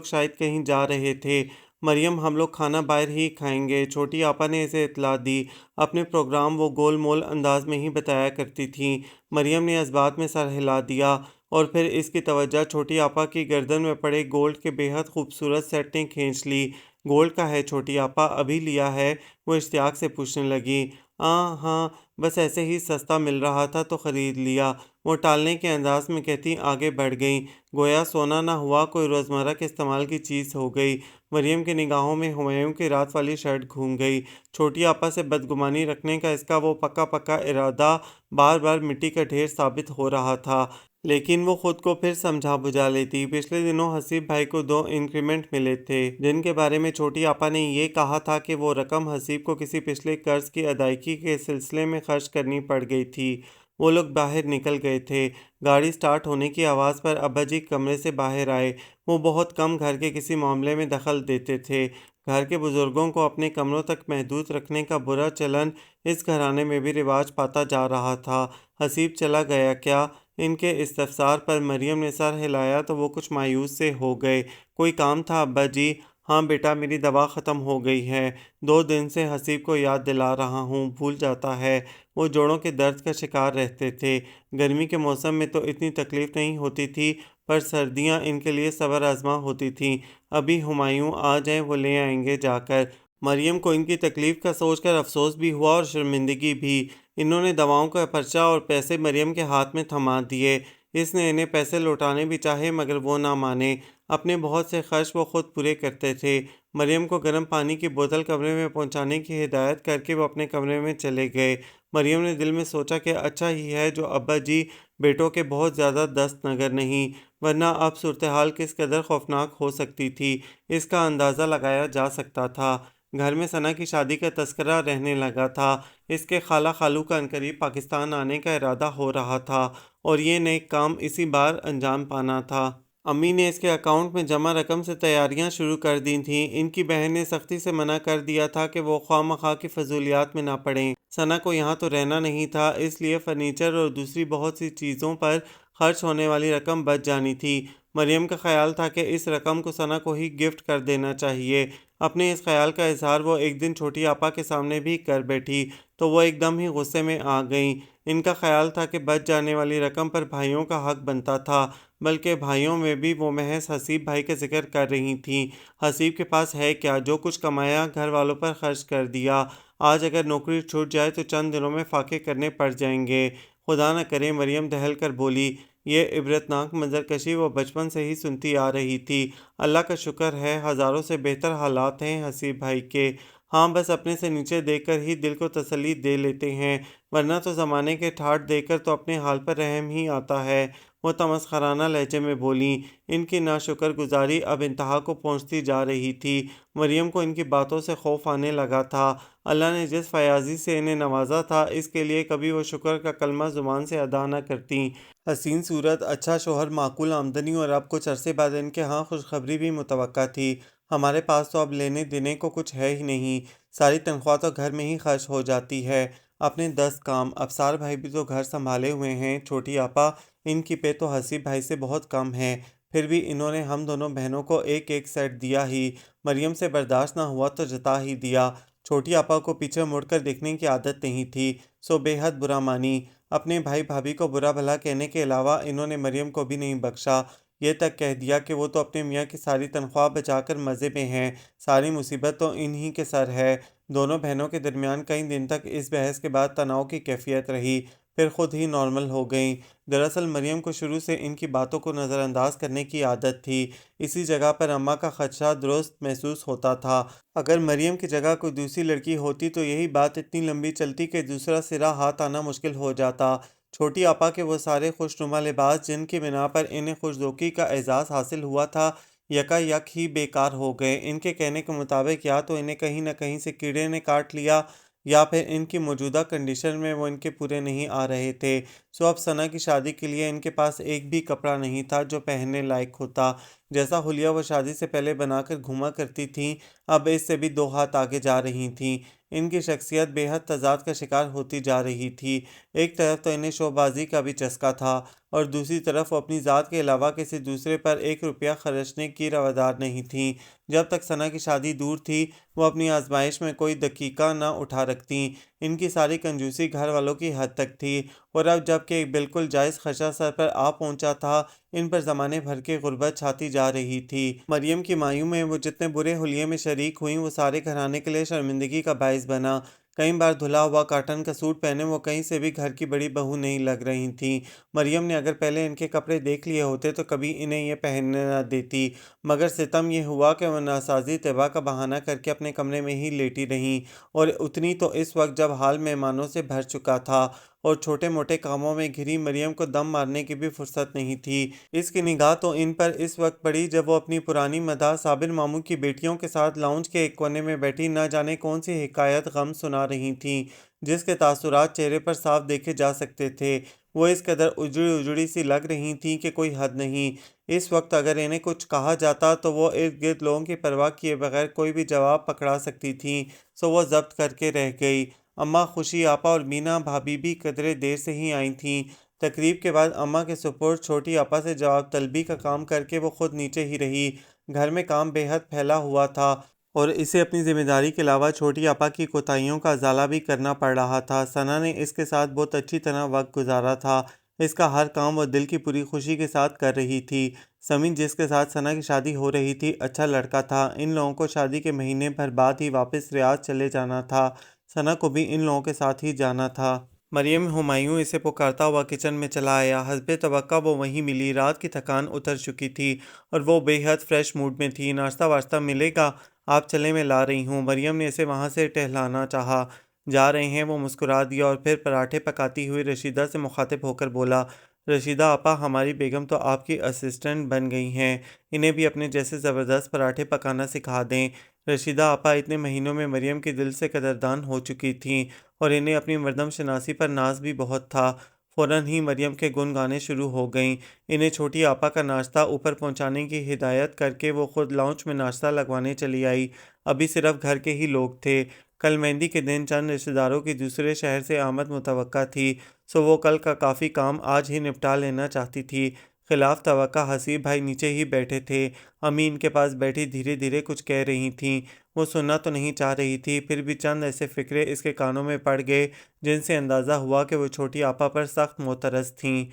شاید کہیں جا رہے تھے۔ مریم ہم لوگ کھانا باہر ہی کھائیں گے، چھوٹی آپا نے اسے اطلاع دی۔ اپنے پروگرام وہ گول مول انداز میں ہی بتایا کرتی تھیں۔ مریم نے اس بات میں سر ہلا دیا، اور پھر اس کی توجہ چھوٹی آپا کی گردن میں پڑے گولڈ کے بے حد خوبصورت سیٹ نے کھینچ لی۔ گولڈ کا ہے چھوٹی آپا؟ ابھی لیا ہے؟ وہ اشتیاق سے پوچھنے لگی۔ ہاں، بس ایسے ہی سستا مل رہا تھا تو خرید لیا، وہ ٹالنے کے انداز میں کہتی آگے بڑھ گئیں، گویا سونا نہ ہوا کوئی روزمرہ کے استعمال کی چیز ہو گئی۔ مریم کی نگاہوں میں ہمایوں کی رات والی شرٹ گھوم گئی۔ چھوٹی آپا سے بدگمانی رکھنے کا اس کا وہ پکا ارادہ بار بار مٹی کا ڈھیر ثابت ہو رہا تھا، لیکن وہ خود کو پھر سمجھا بجھا لیتی۔ پچھلے دنوں حسیب بھائی کو 2 انکریمنٹ ملے تھے، جن کے بارے میں چھوٹی آپا نے یہ کہا تھا کہ وہ رقم حسیب کو کسی پچھلے قرض کی ادائیگی کے سلسلے میں خرچ کرنی پڑ گئی تھی۔ وہ لوگ باہر نکل گئے تھے۔ گاڑی سٹارٹ ہونے کی آواز پر ابا جی کمرے سے باہر آئے۔ وہ بہت کم گھر کے کسی معاملے میں دخل دیتے تھے۔ گھر کے بزرگوں کو اپنے کمروں تک محدود رکھنے کا برا چلن اس گھرانے میں بھی رواج پاتا جا رہا تھا۔ حسیب چلا گیا کیا؟ ان کے استفسار پر مریم نے سر ہلایا تو وہ کچھ مایوس سے ہو گئے۔ کوئی کام تھا ابا جی؟ ہاں بیٹا، میری دوا ختم ہو گئی ہے، 2 دن سے حسیب کو یاد دلا رہا ہوں، بھول جاتا ہے۔ وہ جوڑوں کے درد کا شکار رہتے تھے۔ گرمی کے موسم میں تو اتنی تکلیف نہیں ہوتی تھی، پر سردیاں ان کے لیے صبر آزما ہوتی تھیں۔ ابھی ہمایوں آ جائیں، وہ لے آئیں گے جا کر۔ مریم کو ان کی تکلیف کا سوچ کر افسوس بھی ہوا اور شرمندگی بھی۔ انہوں نے دواؤں کا پرچہ اور پیسے مریم کے ہاتھ میں تھما دیے۔ اس نے انہیں پیسے لوٹانے بھی چاہے، مگر وہ نہ مانے۔ اپنے بہت سے خرچ وہ خود پورے کرتے تھے۔ مریم کو گرم پانی کی بوتل کمرے میں پہنچانے کی ہدایت کر کے وہ اپنے کمرے میں چلے گئے۔ مریم نے دل میں سوچا کہ اچھا ہی ہے جو ابا جی بیٹوں کے بہت زیادہ دست نگر نہیں، ورنہ اب صورتحال کس قدر خوفناک ہو سکتی تھی اس کا اندازہ لگایا جا سکتا تھا۔ گھر میں ثنا کی شادی کا تذکرہ رہنے لگا تھا۔ اس کے خالہ خالو کا عنقریب پاکستان آنے کا ارادہ ہو رہا تھا اور یہ نیک کام اسی بار انجام پانا تھا۔ امی نے اس کے اکاؤنٹ میں جمع رقم سے تیاریاں شروع کر دی تھیں۔ ان کی بہن نے سختی سے منع کر دیا تھا کہ وہ خواہ مخواہ کی فضولیات میں نہ پڑیں۔ ثنا کو یہاں تو رہنا نہیں تھا، اس لیے فرنیچر اور دوسری بہت سی چیزوں پر خرچ ہونے والی رقم بچ جانی تھی۔ مریم کا خیال تھا کہ اس رقم کو ثنا کو ہی گفٹ کر دینا چاہیے۔ اپنے اس خیال کا اظہار وہ ایک دن چھوٹی آپا کے سامنے بھی کر بیٹھی تو وہ ایک دم ہی غصے میں آ گئیں۔ ان کا خیال تھا کہ بچ جانے والی رقم پر بھائیوں کا حق بنتا تھا، بلکہ بھائیوں میں بھی وہ محض حسیب بھائی کا ذکر کر رہی تھیں۔ حسیب کے پاس ہے کیا؟ جو کچھ کمایا گھر والوں پر خرچ کر دیا۔ آج اگر نوکری چھوٹ جائے تو چند دنوں میں فاقے کرنے پڑ جائیں گے۔ خدا نہ کرے، مریم دہل کر بولی۔ یہ عبرتناک منظرکشی وہ بچپن سے ہی سنتی آ رہی تھی۔ اللہ کا شکر ہے ہزاروں سے بہتر حالات ہیں حسیب بھائی کے۔ ہاں، بس اپنے سے نیچے دیکھ کر ہی دل کو تسلی دے لیتے ہیں، ورنہ تو زمانے کے ٹھاٹھ دیکھ کر تو اپنے حال پر رحم ہی آتا ہے، وہ تمسخرانہ لہجے میں بولیں۔ ان کی ناشکر گزاری اب انتہا کو پہنچتی جا رہی تھی۔ مریم کو ان کی باتوں سے خوف آنے لگا تھا۔ اللہ نے جس فیاضی سے انہیں نوازا تھا، اس کے لیے کبھی وہ شکر کا کلمہ زبان سے ادا نہ کرتیں۔ حسین صورت، اچھا شوہر، معقول آمدنی اور اب کچھ عرصے بعد ان کے ہاں خوشخبری بھی متوقع تھی۔ ہمارے پاس تو اب لینے دینے کو کچھ ہے ہی نہیں، ساری تنخواہ تو گھر میں ہی خرچ ہو جاتی ہے۔ اپنے 10 کام، افسار بھائی بھی تو گھر سنبھالے ہوئے ہیں۔ چھوٹی آپا، ان کی پہ تو حسیب بھائی سے بہت کم ہے، پھر بھی انہوں نے ہم دونوں بہنوں کو ایک ایک سیٹ دیا ہی۔ مریم سے برداشت نہ ہوا تو جتا ہی دیا۔ چھوٹی آپا کو پیچھے مڑ کر دیکھنے کی عادت نہیں تھی، سو بے حد برا مانی۔ اپنے بھائی بھابھی کو برا بھلا کہنے کے علاوہ انہوں نے مریم کو بھی نہیں بخشا، یہ تک کہہ دیا کہ وہ تو اپنے میاں کی ساری تنخواہ بچا کر مزے میں ہیں، ساری مصیبت تو انہی کے سر ہے۔ دونوں بہنوں کے درمیان کئی دن تک اس بحث کے بعد تناؤ کی کیفیت رہی، پھر خود ہی نارمل ہو گئیں۔ دراصل مریم کو شروع سے ان کی باتوں کو نظر انداز کرنے کی عادت تھی۔ اسی جگہ پر اماں کا خدشہ درست محسوس ہوتا تھا۔ اگر مریم کی جگہ کوئی دوسری لڑکی ہوتی تو یہی بات اتنی لمبی چلتی کہ دوسرا سرا ہاتھ آنا مشکل ہو جاتا۔ چھوٹی آپا کے وہ سارے خوش نما لباس جن کی بنا پر انہیں خوشدوکی کا اعزاز حاصل ہوا تھا، یکا یک ہی بیکار ہو گئے۔ ان کے کہنے کے مطابق یا تو انہیں کہیں نہ کہیں سے کیڑے نے کاٹ لیا، یا پھر ان کی موجودہ کنڈیشن میں وہ ان کے پورے نہیں آ رہے تھے، سو اب ثنا کی شادی کے لیے ان کے پاس ایک بھی کپڑا نہیں تھا جو پہننے لائق ہوتا۔ جیسا حلیہ وہ شادی سے پہلے بنا کر گھوما کرتی تھیں، اب اس سے بھی 2 ہاتھ آگے جا رہی تھیں۔ ان کی شخصیت بے حد تضاد کا شکار ہوتی جا رہی تھی۔ ایک طرف تو انہیں شو بازی کا بھی چسکا تھا اور دوسری طرف وہ اپنی ذات کے علاوہ کسی دوسرے پر 1 روپیہ خرچنے کی روادار نہیں تھیں۔ جب تک ثنا کی شادی دور تھی، وہ اپنی آزمائش میں کوئی دقیقہ نہ اٹھا رکھتیں۔ ان کی ساری کنجوسی گھر والوں کی حد تک تھی، اور اب جب کہ ایک بالکل جائز خرچہ سر پر آ پہنچا تھا، ان پر زمانے بھر کی غربت چھاتی جا رہی تھی۔ مریم کی مایوں میں وہ جتنے برے حلیے میں شریک ہوئیں، وہ سارے گھرانے کے لیے شرمندگی کا باعث بنا۔ کئی بار دھلا ہوا کاٹن کا سوٹ پہنے وہ کہیں سے بھی گھر کی بڑی بہو نہیں لگ رہی تھیں۔ مریم نے اگر پہلے ان کے کپڑے دیکھ لیے ہوتے تو کبھی انہیں یہ پہننے نہ دیتی، مگر ستم یہ ہوا کہ وہ ناسازی طیبہ کا بہانہ کر کے اپنے کمرے میں ہی لیٹی رہیں، اور اتنی تو اس وقت جب حال مہمانوں سے بھر چکا تھا اور چھوٹے موٹے کاموں میں گھری مریم کو دم مارنے کی بھی فرصت نہیں تھی۔ اس کی نگاہ تو ان پر اس وقت پڑی جب وہ اپنی پرانی مداح صابر ماموں کی بیٹیوں کے ساتھ لاؤنج کے ایک کونے میں بیٹھی نہ جانے کون سی حکایت غم سنا رہی تھیں، جس کے تاثرات چہرے پر صاف دیکھے جا سکتے تھے۔ وہ اس قدر اجڑی اجڑی سی لگ رہی تھیں کہ کوئی حد نہیں۔ اس وقت اگر انہیں کچھ کہا جاتا تو وہ ارد گرد لوگوں کی پرواہ کیے بغیر کوئی بھی جواب پکڑا سکتی تھیں، سو وہ ضبط کر کے رہ گئی۔ اماں، خوشی آپا اور مینا بھابھی بھی قدرے دیر سے ہی آئی تھیں۔ تقریب کے بعد اماں کے سپرد چھوٹی آپا سے جواب طلبی کا کام کر کے وہ خود نیچے ہی رہی۔ گھر میں کام بے حد پھیلا ہوا تھا اور اسے اپنی ذمہ داری کے علاوہ چھوٹی آپا کی کوتاہیوں کا ازالہ بھی کرنا پڑ رہا تھا۔ ثنا نے اس کے ساتھ بہت اچھی طرح وقت گزارا تھا۔ اس کا ہر کام وہ دل کی پوری خوشی کے ساتھ کر رہی تھی۔ سمین، جس کے ساتھ ثنا کی شادی ہو رہی تھی، اچھا لڑکا تھا۔ ان لوگوں کو شادی کے مہینے بھر بعد ہی واپس ریاض چلے جانا تھا۔ ثنا کو بھی ان لوگوں کے ساتھ ہی جانا تھا۔ مریم ہمایوں اسے پکارتا ہوا کچن میں چلا آیا۔ حسب توقع وہ وہیں ملی۔ رات کی تھکان اتر چکی تھی اور وہ بے حد فریش موڈ میں تھی۔ ناشتہ واشتہ ملے گا؟ آپ چلیں، میں لا رہی ہوں۔ مریم نے اسے وہاں سے ٹہلانا چاہا۔ جا رہے ہیں؟ وہ مسکرا دیا اور پھر پراٹھے پکاتی ہوئی رشیدہ سے مخاطب ہو کر بولا۔ رشیدہ آپا، ہماری بیگم تو آپ کی اسسٹنٹ بن گئی ہیں، انہیں بھی اپنے جیسے زبردست پراٹھے پکانا سکھا دیں۔ رشیدہ آپا اتنے مہینوں میں مریم کی دل سے قدردان ہو چکی تھیں اور انہیں اپنی مردم شناسی پر ناز بھی بہت تھا۔ فوراً ہی مریم کے گن گانے شروع ہو گئیں۔ انہیں چھوٹی آپا کا ناشتہ اوپر پہنچانے کی ہدایت کر کے وہ خود لاؤنج میں ناشتہ لگوانے چلی آئی۔ ابھی صرف گھر کے ہی لوگ تھے۔ کل مہندی کے دن چند رشتہ داروں کی دوسرے شہر سے آمد متوقع تھی، سو وہ کل کا کافی کام آج ہی نپٹا لینا چاہتی تھی۔ خلاف توقع حسیب بھائی نیچے ہی بیٹھے تھے۔ امی ان کے پاس بیٹھی دھیرے دھیرے کچھ کہہ رہی تھیں۔ وہ سننا تو نہیں چاہ رہی تھی، پھر بھی چند ایسے فقرے اس کے کانوں میں پڑ گئے جن سے اندازہ ہوا کہ وہ چھوٹی آپا پر سخت معترض تھیں۔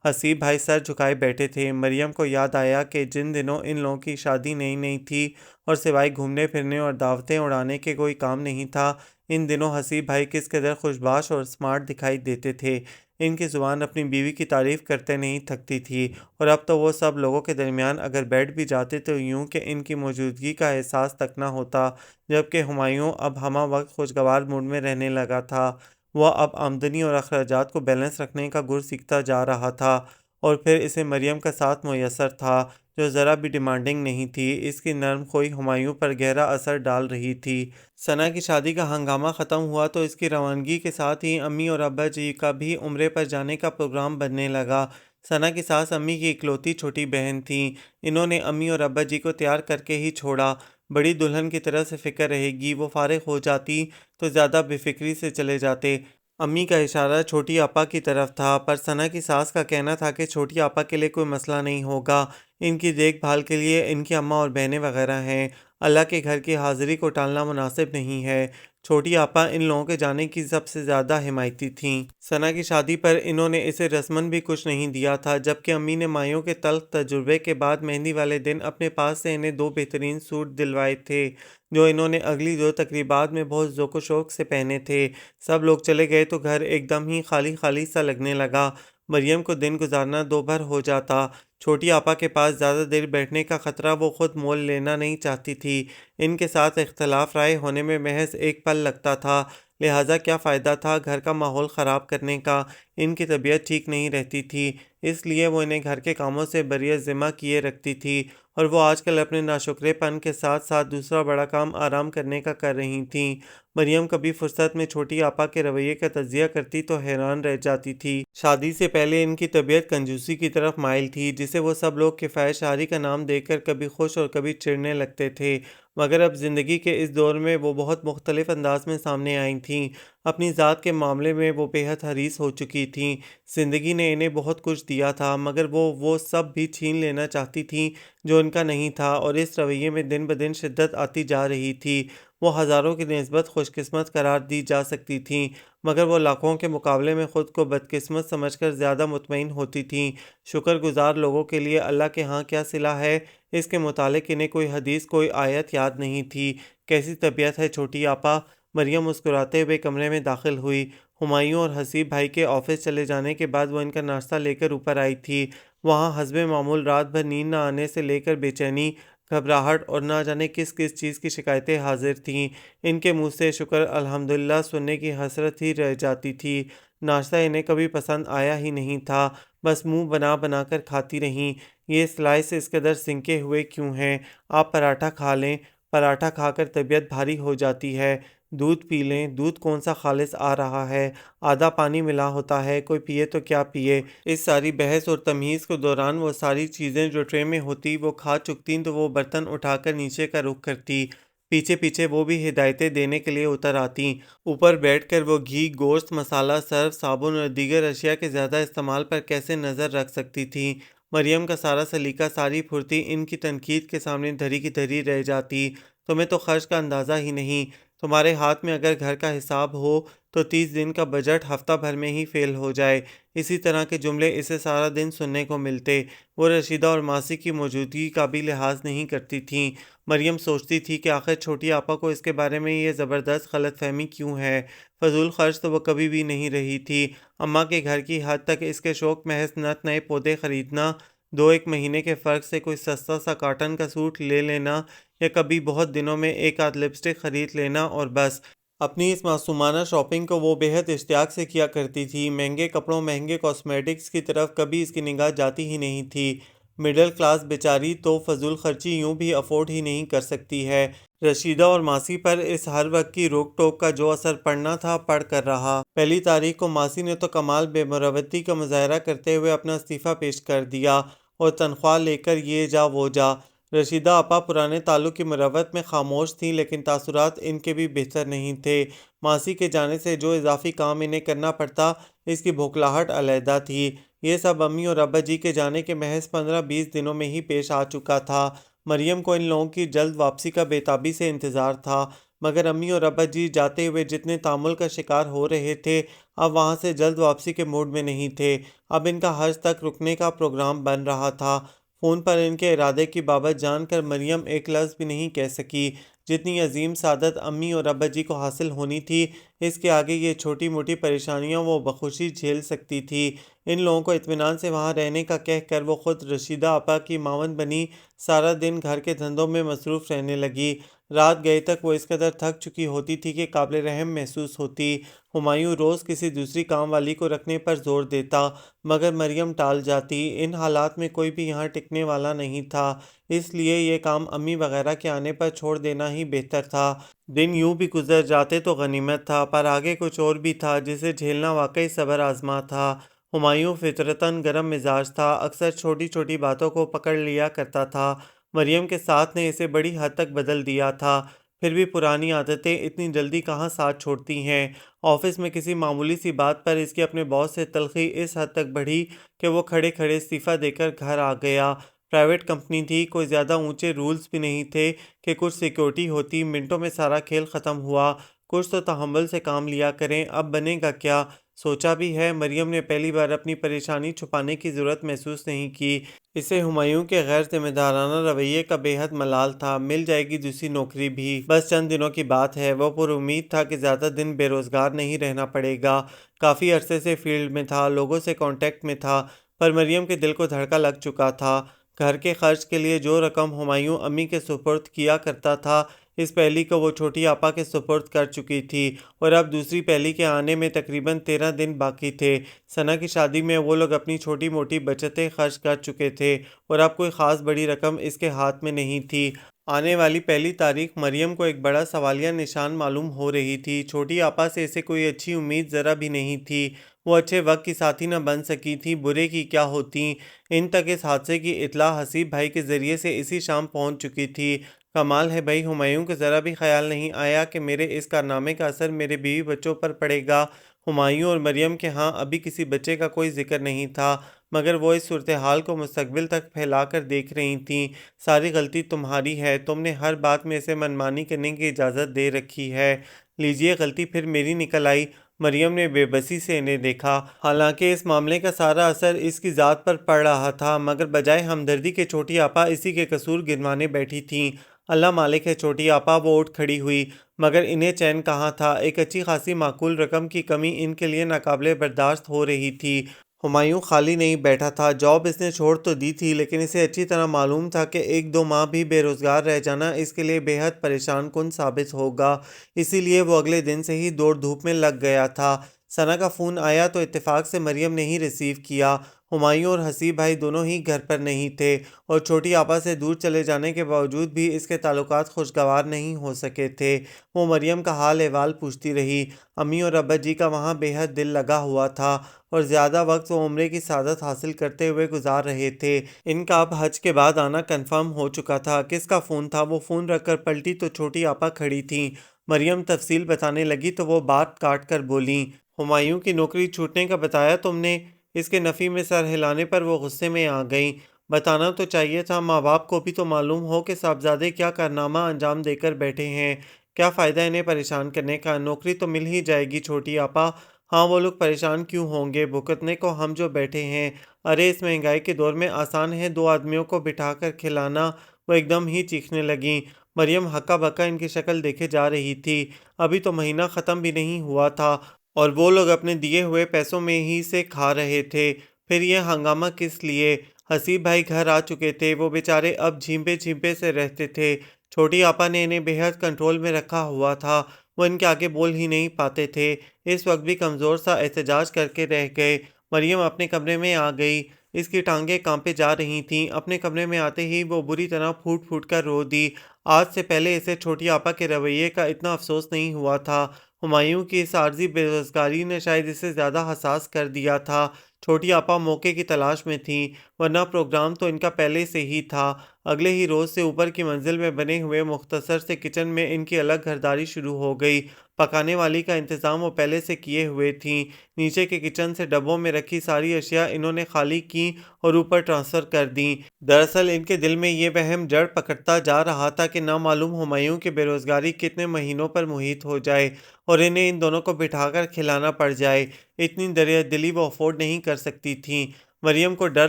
حسیب بھائی سر جھکائے بیٹھے تھے۔ مریم کو یاد آیا کہ جن دنوں ان لوگوں کی شادی نئی نئی تھی اور سوائے گھومنے پھرنے اور دعوتیں اڑانے کے کوئی کام نہیں تھا، ان دنوں حسیب بھائی کس قدر خوشباش اور سمارٹ دکھائی دیتے تھے۔ ان کی زبان اپنی بیوی کی تعریف کرتے نہیں تھکتی تھی، اور اب تو وہ سب لوگوں کے درمیان اگر بیٹھ بھی جاتے تو یوں کہ ان کی موجودگی کا احساس تک نہ ہوتا۔ جبکہ ہمایوں اب ہمہ وقت خوشگوار موڈ میں رہنے لگا تھا۔ وہ اب آمدنی اور اخراجات کو بیلنس رکھنے کا گر سیکھتا جا رہا تھا، اور پھر اسے مریم کا ساتھ میسر تھا جو ذرا بھی ڈیمانڈنگ نہیں تھی۔ اس کی نرم خوئی ہمایوں پر گہرا اثر ڈال رہی تھی۔ ثنا کی شادی کا ہنگامہ ختم ہوا تو اس کی روانگی کے ساتھ ہی امی اور ابا جی کا بھی عمرے پر جانے کا پروگرام بننے لگا۔ ثنا کی ساس امی کی اکلوتی چھوٹی بہن تھیں۔ انہوں نے امی اور ابا جی کو تیار کر کے ہی چھوڑا۔ بڑی دلہن کی طرح سے فکر رہے گی، وہ فارغ ہو جاتی تو زیادہ بے فکری سے چلے جاتے۔ امی کا اشارہ چھوٹی آپا کی طرف تھا، پر ثنا کی ساس کا کہنا تھا کہ چھوٹی آپا کے لیے کوئی مسئلہ نہیں ہوگا، ان کی دیکھ بھال کے لیے ان کی اماں اور بہنیں وغیرہ ہیں، اللہ کے گھر کی حاضری کو ٹالنا مناسب نہیں ہے۔ چھوٹی آپا ان لوگوں کے جانے کی سب سے زیادہ حمایتی تھیں۔ ثنا کی شادی پر انہوں نے اسے رسماً بھی کچھ نہیں دیا تھا، جبکہ امی نے مائیوں کے تلخ تجربے کے بعد مہندی والے دن اپنے پاس سے انہیں 2 بہترین سوٹ دلوائے تھے جو انہوں نے اگلی 2 تقریبات میں بہت ذوق و شوق سے پہنے تھے۔ سب لوگ چلے گئے تو گھر ایک دم ہی خالی خالی سا لگنے لگا۔ مریم کو دن گزارنا دوبھر ہو جاتا۔ چھوٹی آپا کے پاس زیادہ دیر بیٹھنے کا خطرہ وہ خود مول لینا نہیں چاہتی تھی۔ ان کے ساتھ اختلاف رائے ہونے میں محض ایک پل لگتا تھا، لہٰذا کیا فائدہ تھا گھر کا ماحول خراب کرنے کا۔ ان کی طبیعت ٹھیک نہیں رہتی تھی، اس لیے وہ انہیں گھر کے کاموں سے بری ذمہ کیے رکھتی تھی، اور وہ آج کل اپنے ناشکرے پن کے ساتھ ساتھ دوسرا بڑا کام آرام کرنے کا کر رہی تھیں۔ مریم کبھی فرصت میں چھوٹی آپا کے رویے کا تجزیہ کرتی تو حیران رہ جاتی تھی۔ شادی سے پہلے ان کی طبیعت کنجوسی کی طرف مائل تھی، جسے وہ سب لوگ کفایت شعاری کا نام دے کر کبھی خوش اور کبھی چڑھنے لگتے تھے، مگر اب زندگی کے اس دور میں وہ بہت مختلف انداز میں سامنے آئی تھیں۔ اپنی ذات کے معاملے میں وہ بے حد حریص ہو چکی تھیں۔ زندگی نے انہیں بہت کچھ دیا تھا، مگر وہ سب بھی چھین لینا چاہتی تھیں جو ان کا نہیں تھا، اور اس رویے میں دن بدن شدت آتی جا رہی تھی۔ وہ ہزاروں کی نسبت خوش قسمت قرار دی جا سکتی تھیں، مگر وہ لاکھوں کے مقابلے میں خود کو بدقسمت سمجھ کر زیادہ مطمئن ہوتی تھیں۔ شکر گزار لوگوں کے لیے اللہ کے ہاں کیا صلہ ہے، اس کے متعلق انہیں کوئی حدیث کوئی آیت یاد نہیں تھی۔ کیسی طبیعت ہے چھوٹی آپا؟ مریم مسکراتے ہوئے کمرے میں داخل ہوئی۔ ہمایوں اور حسیب بھائی کے آفس چلے جانے کے بعد وہ ان کا ناشتہ لے کر اوپر آئی تھی۔ وہاں حسب معمول رات بھر نیند نہ آنے سے لے کر بے چینی، گھبراہٹ اور نہ جانے کس کس چیز کی شکایتیں حاضر تھیں۔ ان کے منہ سے شکر الحمدللہ سننے کی حسرت ہی رہ جاتی تھی۔ ناشتہ انہیں کبھی پسند آیا ہی نہیں تھا، بس منہ بنا بنا کر کھاتی رہیں۔ یہ سلائس اس قدر سنکے ہوئے کیوں ہیں؟ آپ پراٹھا کھا لیں، پراٹھا کھا کر طبیعت بھاری ہو جاتی ہے۔ دودھ پی لیں، دودھ کون سا خالص آ رہا ہے، آدھا پانی ملا ہوتا ہے، کوئی پیے تو کیا پیے۔ اس ساری بحث اور تمیز کے دوران وہ ساری چیزیں جو ٹرے میں ہوتی وہ کھا چکتیں تو وہ برتن اٹھا کر نیچے کا رخ کرتی۔ پیچھے پیچھے وہ بھی ہدایتیں دینے کے لیے اتر آتیں۔ اوپر بیٹھ کر وہ گھی، گوشت، مسالہ، سرف، صابن اور دیگر اشیاء کے زیادہ استعمال پر کیسے نظر رکھ سکتی تھیں؟ مریم کا سارا سلیقہ، ساری پھرتی ان کی تنقید کے سامنے دھری کی دھری رہ جاتی۔ تمہیں تو خرچ کا اندازہ ہی نہیں، تمہارے ہاتھ میں اگر گھر کا حساب ہو تو 30 دن کا بجٹ ہفتہ بھر میں ہی فیل ہو جائے۔ اسی طرح کے جملے اسے سارا دن سننے کو ملتے۔ وہ رشیدہ اور ماسی کی موجودگی کا بھی لحاظ نہیں کرتی تھیں۔ مریم سوچتی تھی کہ آخر چھوٹی آپا کو اس کے بارے میں یہ زبردست غلط فہمی کیوں ہے؟ فضول خرچ تو وہ کبھی بھی نہیں رہی تھی۔ اماں کے گھر کی حد تک اس کے شوق محض نت نئے پودے خریدنا، 2-1 مہینے کے فرق سے کوئی سستا سا کاٹن کا سوٹ لے لینا، یا کبھی بہت دنوں میں ایک آدھ لپسٹک خرید لینا، اور بس۔ اپنی اس معصومانہ شاپنگ کو وہ بے حد اشتیاق سے کیا کرتی تھی۔ مہنگے کپڑوں، مہنگے کاسمیٹکس کی طرف کبھی اس کی نگاہ جاتی ہی نہیں تھی۔ مڈل کلاس بیچاری تو فضول خرچی یوں بھی افورڈ ہی نہیں کر سکتی ہے۔ رشیدہ اور ماسی پر اس ہر وقت کی روک ٹوک کا جو اثر پڑنا تھا پڑ کر رہا۔ پہلی تاریخ کو ماسی نے تو کمال بے مروتی کا مظاہرہ کرتے ہوئے اپنا استعفیٰ پیش کر دیا اور تنخواہ لے کر یہ جا وہ جا۔ رشیدہ آپا پرانے تعلق کی مروت میں خاموش تھیں، لیکن تاثرات ان کے بھی بہتر نہیں تھے۔ ماسی کے جانے سے جو اضافی کام انہیں کرنا پڑتا، اس کی بھوکلاہٹ علیحدہ تھی۔ یہ سب امی اور ابا جی کے جانے کے محض 15-20 دنوں میں ہی پیش آ چکا تھا۔ مریم کو ان لوگوں کی جلد واپسی کا بے تابی سے انتظار تھا، مگر امی اور ابا جی جاتے ہوئے جتنے تعامل کا شکار ہو رہے تھے، اب وہاں سے جلد واپسی کے موڈ میں نہیں تھے۔ اب ان کا حج تک رکنے کا پروگرام بن رہا تھا۔ فون پر ان کے ارادے کی بابت جان کر مریم ایک لفظ بھی نہیں کہہ سکی۔ جتنی عظیم سعادت امی اور ابا جی کو حاصل ہونی تھی، اس کے آگے یہ چھوٹی موٹی پریشانیاں وہ بخوشی جھیل سکتی تھی۔ ان لوگوں کو اطمینان سے وہاں رہنے کا کہہ کر وہ خود رشیدہ آپا کی معاون بنی، سارا دن گھر کے دھندوں میں مصروف رہنے لگی۔ رات گئے تک وہ اس قدر تھک چکی ہوتی تھی کہ قابل رحم محسوس ہوتی۔ ہمایوں روز کسی دوسری کام والی کو رکھنے پر زور دیتا، مگر مریم ٹال جاتی۔ ان حالات میں کوئی بھی یہاں ٹکنے والا نہیں تھا، اس لیے یہ کام امی وغیرہ کے آنے پر چھوڑ دینا ہی بہتر تھا۔ دن یوں بھی گزر جاتے تو غنیمت تھا، پر آگے کچھ اور بھی تھا جسے جھیلنا واقعی صبر آزما تھا۔ ہمایوں فطرتاً گرم مزاج تھا، اکثر چھوٹی چھوٹی باتوں کو پکڑ لیا کرتا تھا۔ مریم کے ساتھ نے اسے بڑی حد تک بدل دیا تھا، پھر بھی پرانی عادتیں اتنی جلدی کہاں ساتھ چھوڑتی ہیں۔ آفس میں کسی معمولی سی بات پر اس کی اپنے باس سے تلخی اس حد تک بڑھی کہ وہ کھڑے کھڑے استعفیٰ دے کر گھر آ گیا۔ پرائیویٹ کمپنی تھی، کوئی زیادہ اونچے رولز بھی نہیں تھے کہ کچھ سیکیورٹی ہوتی۔ منٹوں میں سارا کھیل ختم ہوا۔ کچھ تو تحمل سے کام لیا کریں، اب بنے گا کیا؟ سوچا بھی ہے۔ مریم نے پہلی بار اپنی پریشانی چھپانے کی ضرورت محسوس نہیں کی۔ اسے ہمایوں کے غیر ذمہ دارانہ رویے کا بے حد ملال تھا۔ مل جائے گی دوسری نوکری بھی، بس چند دنوں کی بات ہے۔ وہ پر امید تھا کہ زیادہ دن بے روزگار نہیں رہنا پڑے گا۔ کافی عرصے سے فیلڈ میں تھا، لوگوں سے کانٹیکٹ میں تھا، پر مریم کے دل کو دھڑکا لگ چکا تھا۔ گھر کے خرچ کے لیے جو رقم ہمایوں امی کے سپرد کیا کرتا تھا، اس پہلی کو وہ چھوٹی آپا کے سپرد کر چکی تھی، اور اب دوسری پہلی کے آنے میں تقریباً 13 دن باقی تھے۔ ثنا کی شادی میں وہ لوگ اپنی چھوٹی موٹی بچتیں خرچ کر چکے تھے، اور اب کوئی خاص بڑی رقم اس کے ہاتھ میں نہیں تھی۔ آنے والی پہلی تاریخ مریم کو ایک بڑا سوالیہ نشان معلوم ہو رہی تھی۔ چھوٹی آپا سے اسے کوئی اچھی امید ذرا بھی نہیں تھی۔ وہ اچھے وقت کی ساتھی نہ بن سکی تھی، برے کی کیا ہوتیں۔ ان تک اس حادثے کی اطلاع حسیب بھائی کے ذریعے سے اسی شام پہنچ چکی تھی۔ کمال ہے بھائی، ہمایوں کو ذرا بھی خیال نہیں آیا کہ میرے اس کارنامے کا اثر میرے بیوی بچوں پر پڑے گا۔ ہمایوں اور مریم کے ہاں ابھی کسی بچے کا کوئی ذکر نہیں تھا، مگر وہ اس صورتحال کو مستقبل تک پھیلا کر دیکھ رہی تھیں۔ ساری غلطی تمہاری ہے، تم نے ہر بات میں اسے منمانی کرنے کی اجازت دے رکھی ہے۔ لیجئے، غلطی پھر میری نکل آئی۔ مریم نے بے بسی سے انہیں دیکھا۔ حالانکہ اس معاملے کا سارا اثر اس کی ذات پر پڑ رہا تھا، مگر بجائے ہمدردی کے چھوٹی آپا اسی کے قصور گنوانے بیٹھی تھیں۔ اللہ مالک ہے، چھوٹی آپا، وہ اٹھ کھڑی ہوئی، مگر انہیں چین کہاں تھا۔ ایک اچھی خاصی معقول رقم کی کمی ان کے لیے ناقابل برداشت ہو رہی تھی۔ ہمایوں خالی نہیں بیٹھا تھا۔ جاب اس نے چھوڑ تو دی تھی، لیکن اسے اچھی طرح معلوم تھا کہ 1-2 ماہ بھی بے روزگار رہ جانا اس کے لیے بے حد پریشان کن ثابت ہوگا۔ اسی لیے وہ اگلے دن سے ہی دوڑ دھوپ میں لگ گیا تھا۔ ثنا کا فون آیا تو اتفاق سے مریم نے ہی ریسیو کیا۔ ہمایوں اور حسیب بھائی دونوں ہی گھر پر نہیں تھے، اور چھوٹی آپا سے دور چلے جانے کے باوجود بھی اس کے تعلقات خوشگوار نہیں ہو سکے تھے۔ وہ مریم کا حال احوال پوچھتی رہی۔ امی اور ابا جی کا وہاں بے حد دل لگا ہوا تھا، اور زیادہ وقت وہ عمرے کی سعادت حاصل کرتے ہوئے گزار رہے تھے۔ ان کا اب حج کے بعد آنا کنفرم ہو چکا تھا۔ کس کا فون تھا؟ وہ فون رکھ کر پلٹی تو چھوٹی آپا کھڑی تھیں۔ مریم تفصیل بتانے لگی تو وہ بات کاٹ کر بولیں، ہمایوں کی نوکری چھوٹنے کا بتایا تم نے؟ اس کے نفی میں سر ہلانے پر وہ غصے میں آ گئیں۔ بتانا تو چاہیے تھا، ماں باپ کو بھی تو معلوم ہو کہ صاحبزادے کیا کارنامہ انجام دے کر بیٹھے ہیں۔ کیا فائدہ انہیں پریشان کرنے کا؟ نوکری تو مل ہی جائے گی چھوٹی آپا۔ ہاں، وہ لوگ پریشان کیوں ہوں گے، بھگتنے کو ہم جو بیٹھے ہیں۔ ارے اس مہنگائی کے دور میں آسان ہے 2 آدمیوں کو بٹھا کر کھلانا؟ وہ ایک دم ہی چیخنے لگیں۔ مریم ہکا بکا ان کی شکل دیکھے جا رہی تھی۔ ابھی تو مہینہ ختم بھی نہیں ہوا تھا، اور وہ لوگ اپنے دیے ہوئے پیسوں میں ہی سے کھا رہے تھے، پھر یہ ہنگامہ کس لیے؟ حسیب بھائی گھر آ چکے تھے، وہ بیچارے اب جھیمپے جھیمپے سے رہتے تھے۔ چھوٹی آپا نے انہیں بے حد کنٹرول میں رکھا ہوا تھا۔ وہ ان کے آگے بول ہی نہیں پاتے تھے۔ اس وقت بھی کمزور سا احتجاج کر کے رہ گئے۔ مریم اپنے کمرے میں آ گئی۔ اس کی ٹانگیں کانپے جا رہی تھیں۔ اپنے کمرے میں آتے ہی وہ بری طرح پھوٹ پھوٹ کر رو دی۔ آج سے پہلے اسے چھوٹی آپا کے رویے کا اتنا افسوس نہیں ہوا تھا۔ ہمایوں کی اس عارضی بے روزگاری نے شاید اسے زیادہ حساس کر دیا تھا۔ چھوٹی آپا موقع کی تلاش میں تھیں، ورنہ پروگرام تو ان کا پہلے سے ہی تھا۔ اگلے ہی روز سے اوپر کی منزل میں بنے ہوئے مختصر سے کچن میں ان کی الگ گھرداری شروع ہو گئی۔ پکانے والی کا انتظام وہ پہلے سے کیے ہوئے تھیں۔ نیچے کے کچن سے ڈبوں میں رکھی ساری اشیاء انہوں نے خالی کیں اور اوپر ٹرانسفر کر دیں۔ دراصل ان کے دل میں یہ وہم جڑ پکڑتا جا رہا تھا کہ نامعلوم ہمایوں کی بے روزگاری کتنے مہینوں پر محیط ہو جائے اور انہیں ان دونوں کو بٹھا کر کھلانا پڑ جائے۔ اتنی دریا دلی وہ افورڈ نہیں کر سکتی تھیں۔ مریم کو ڈر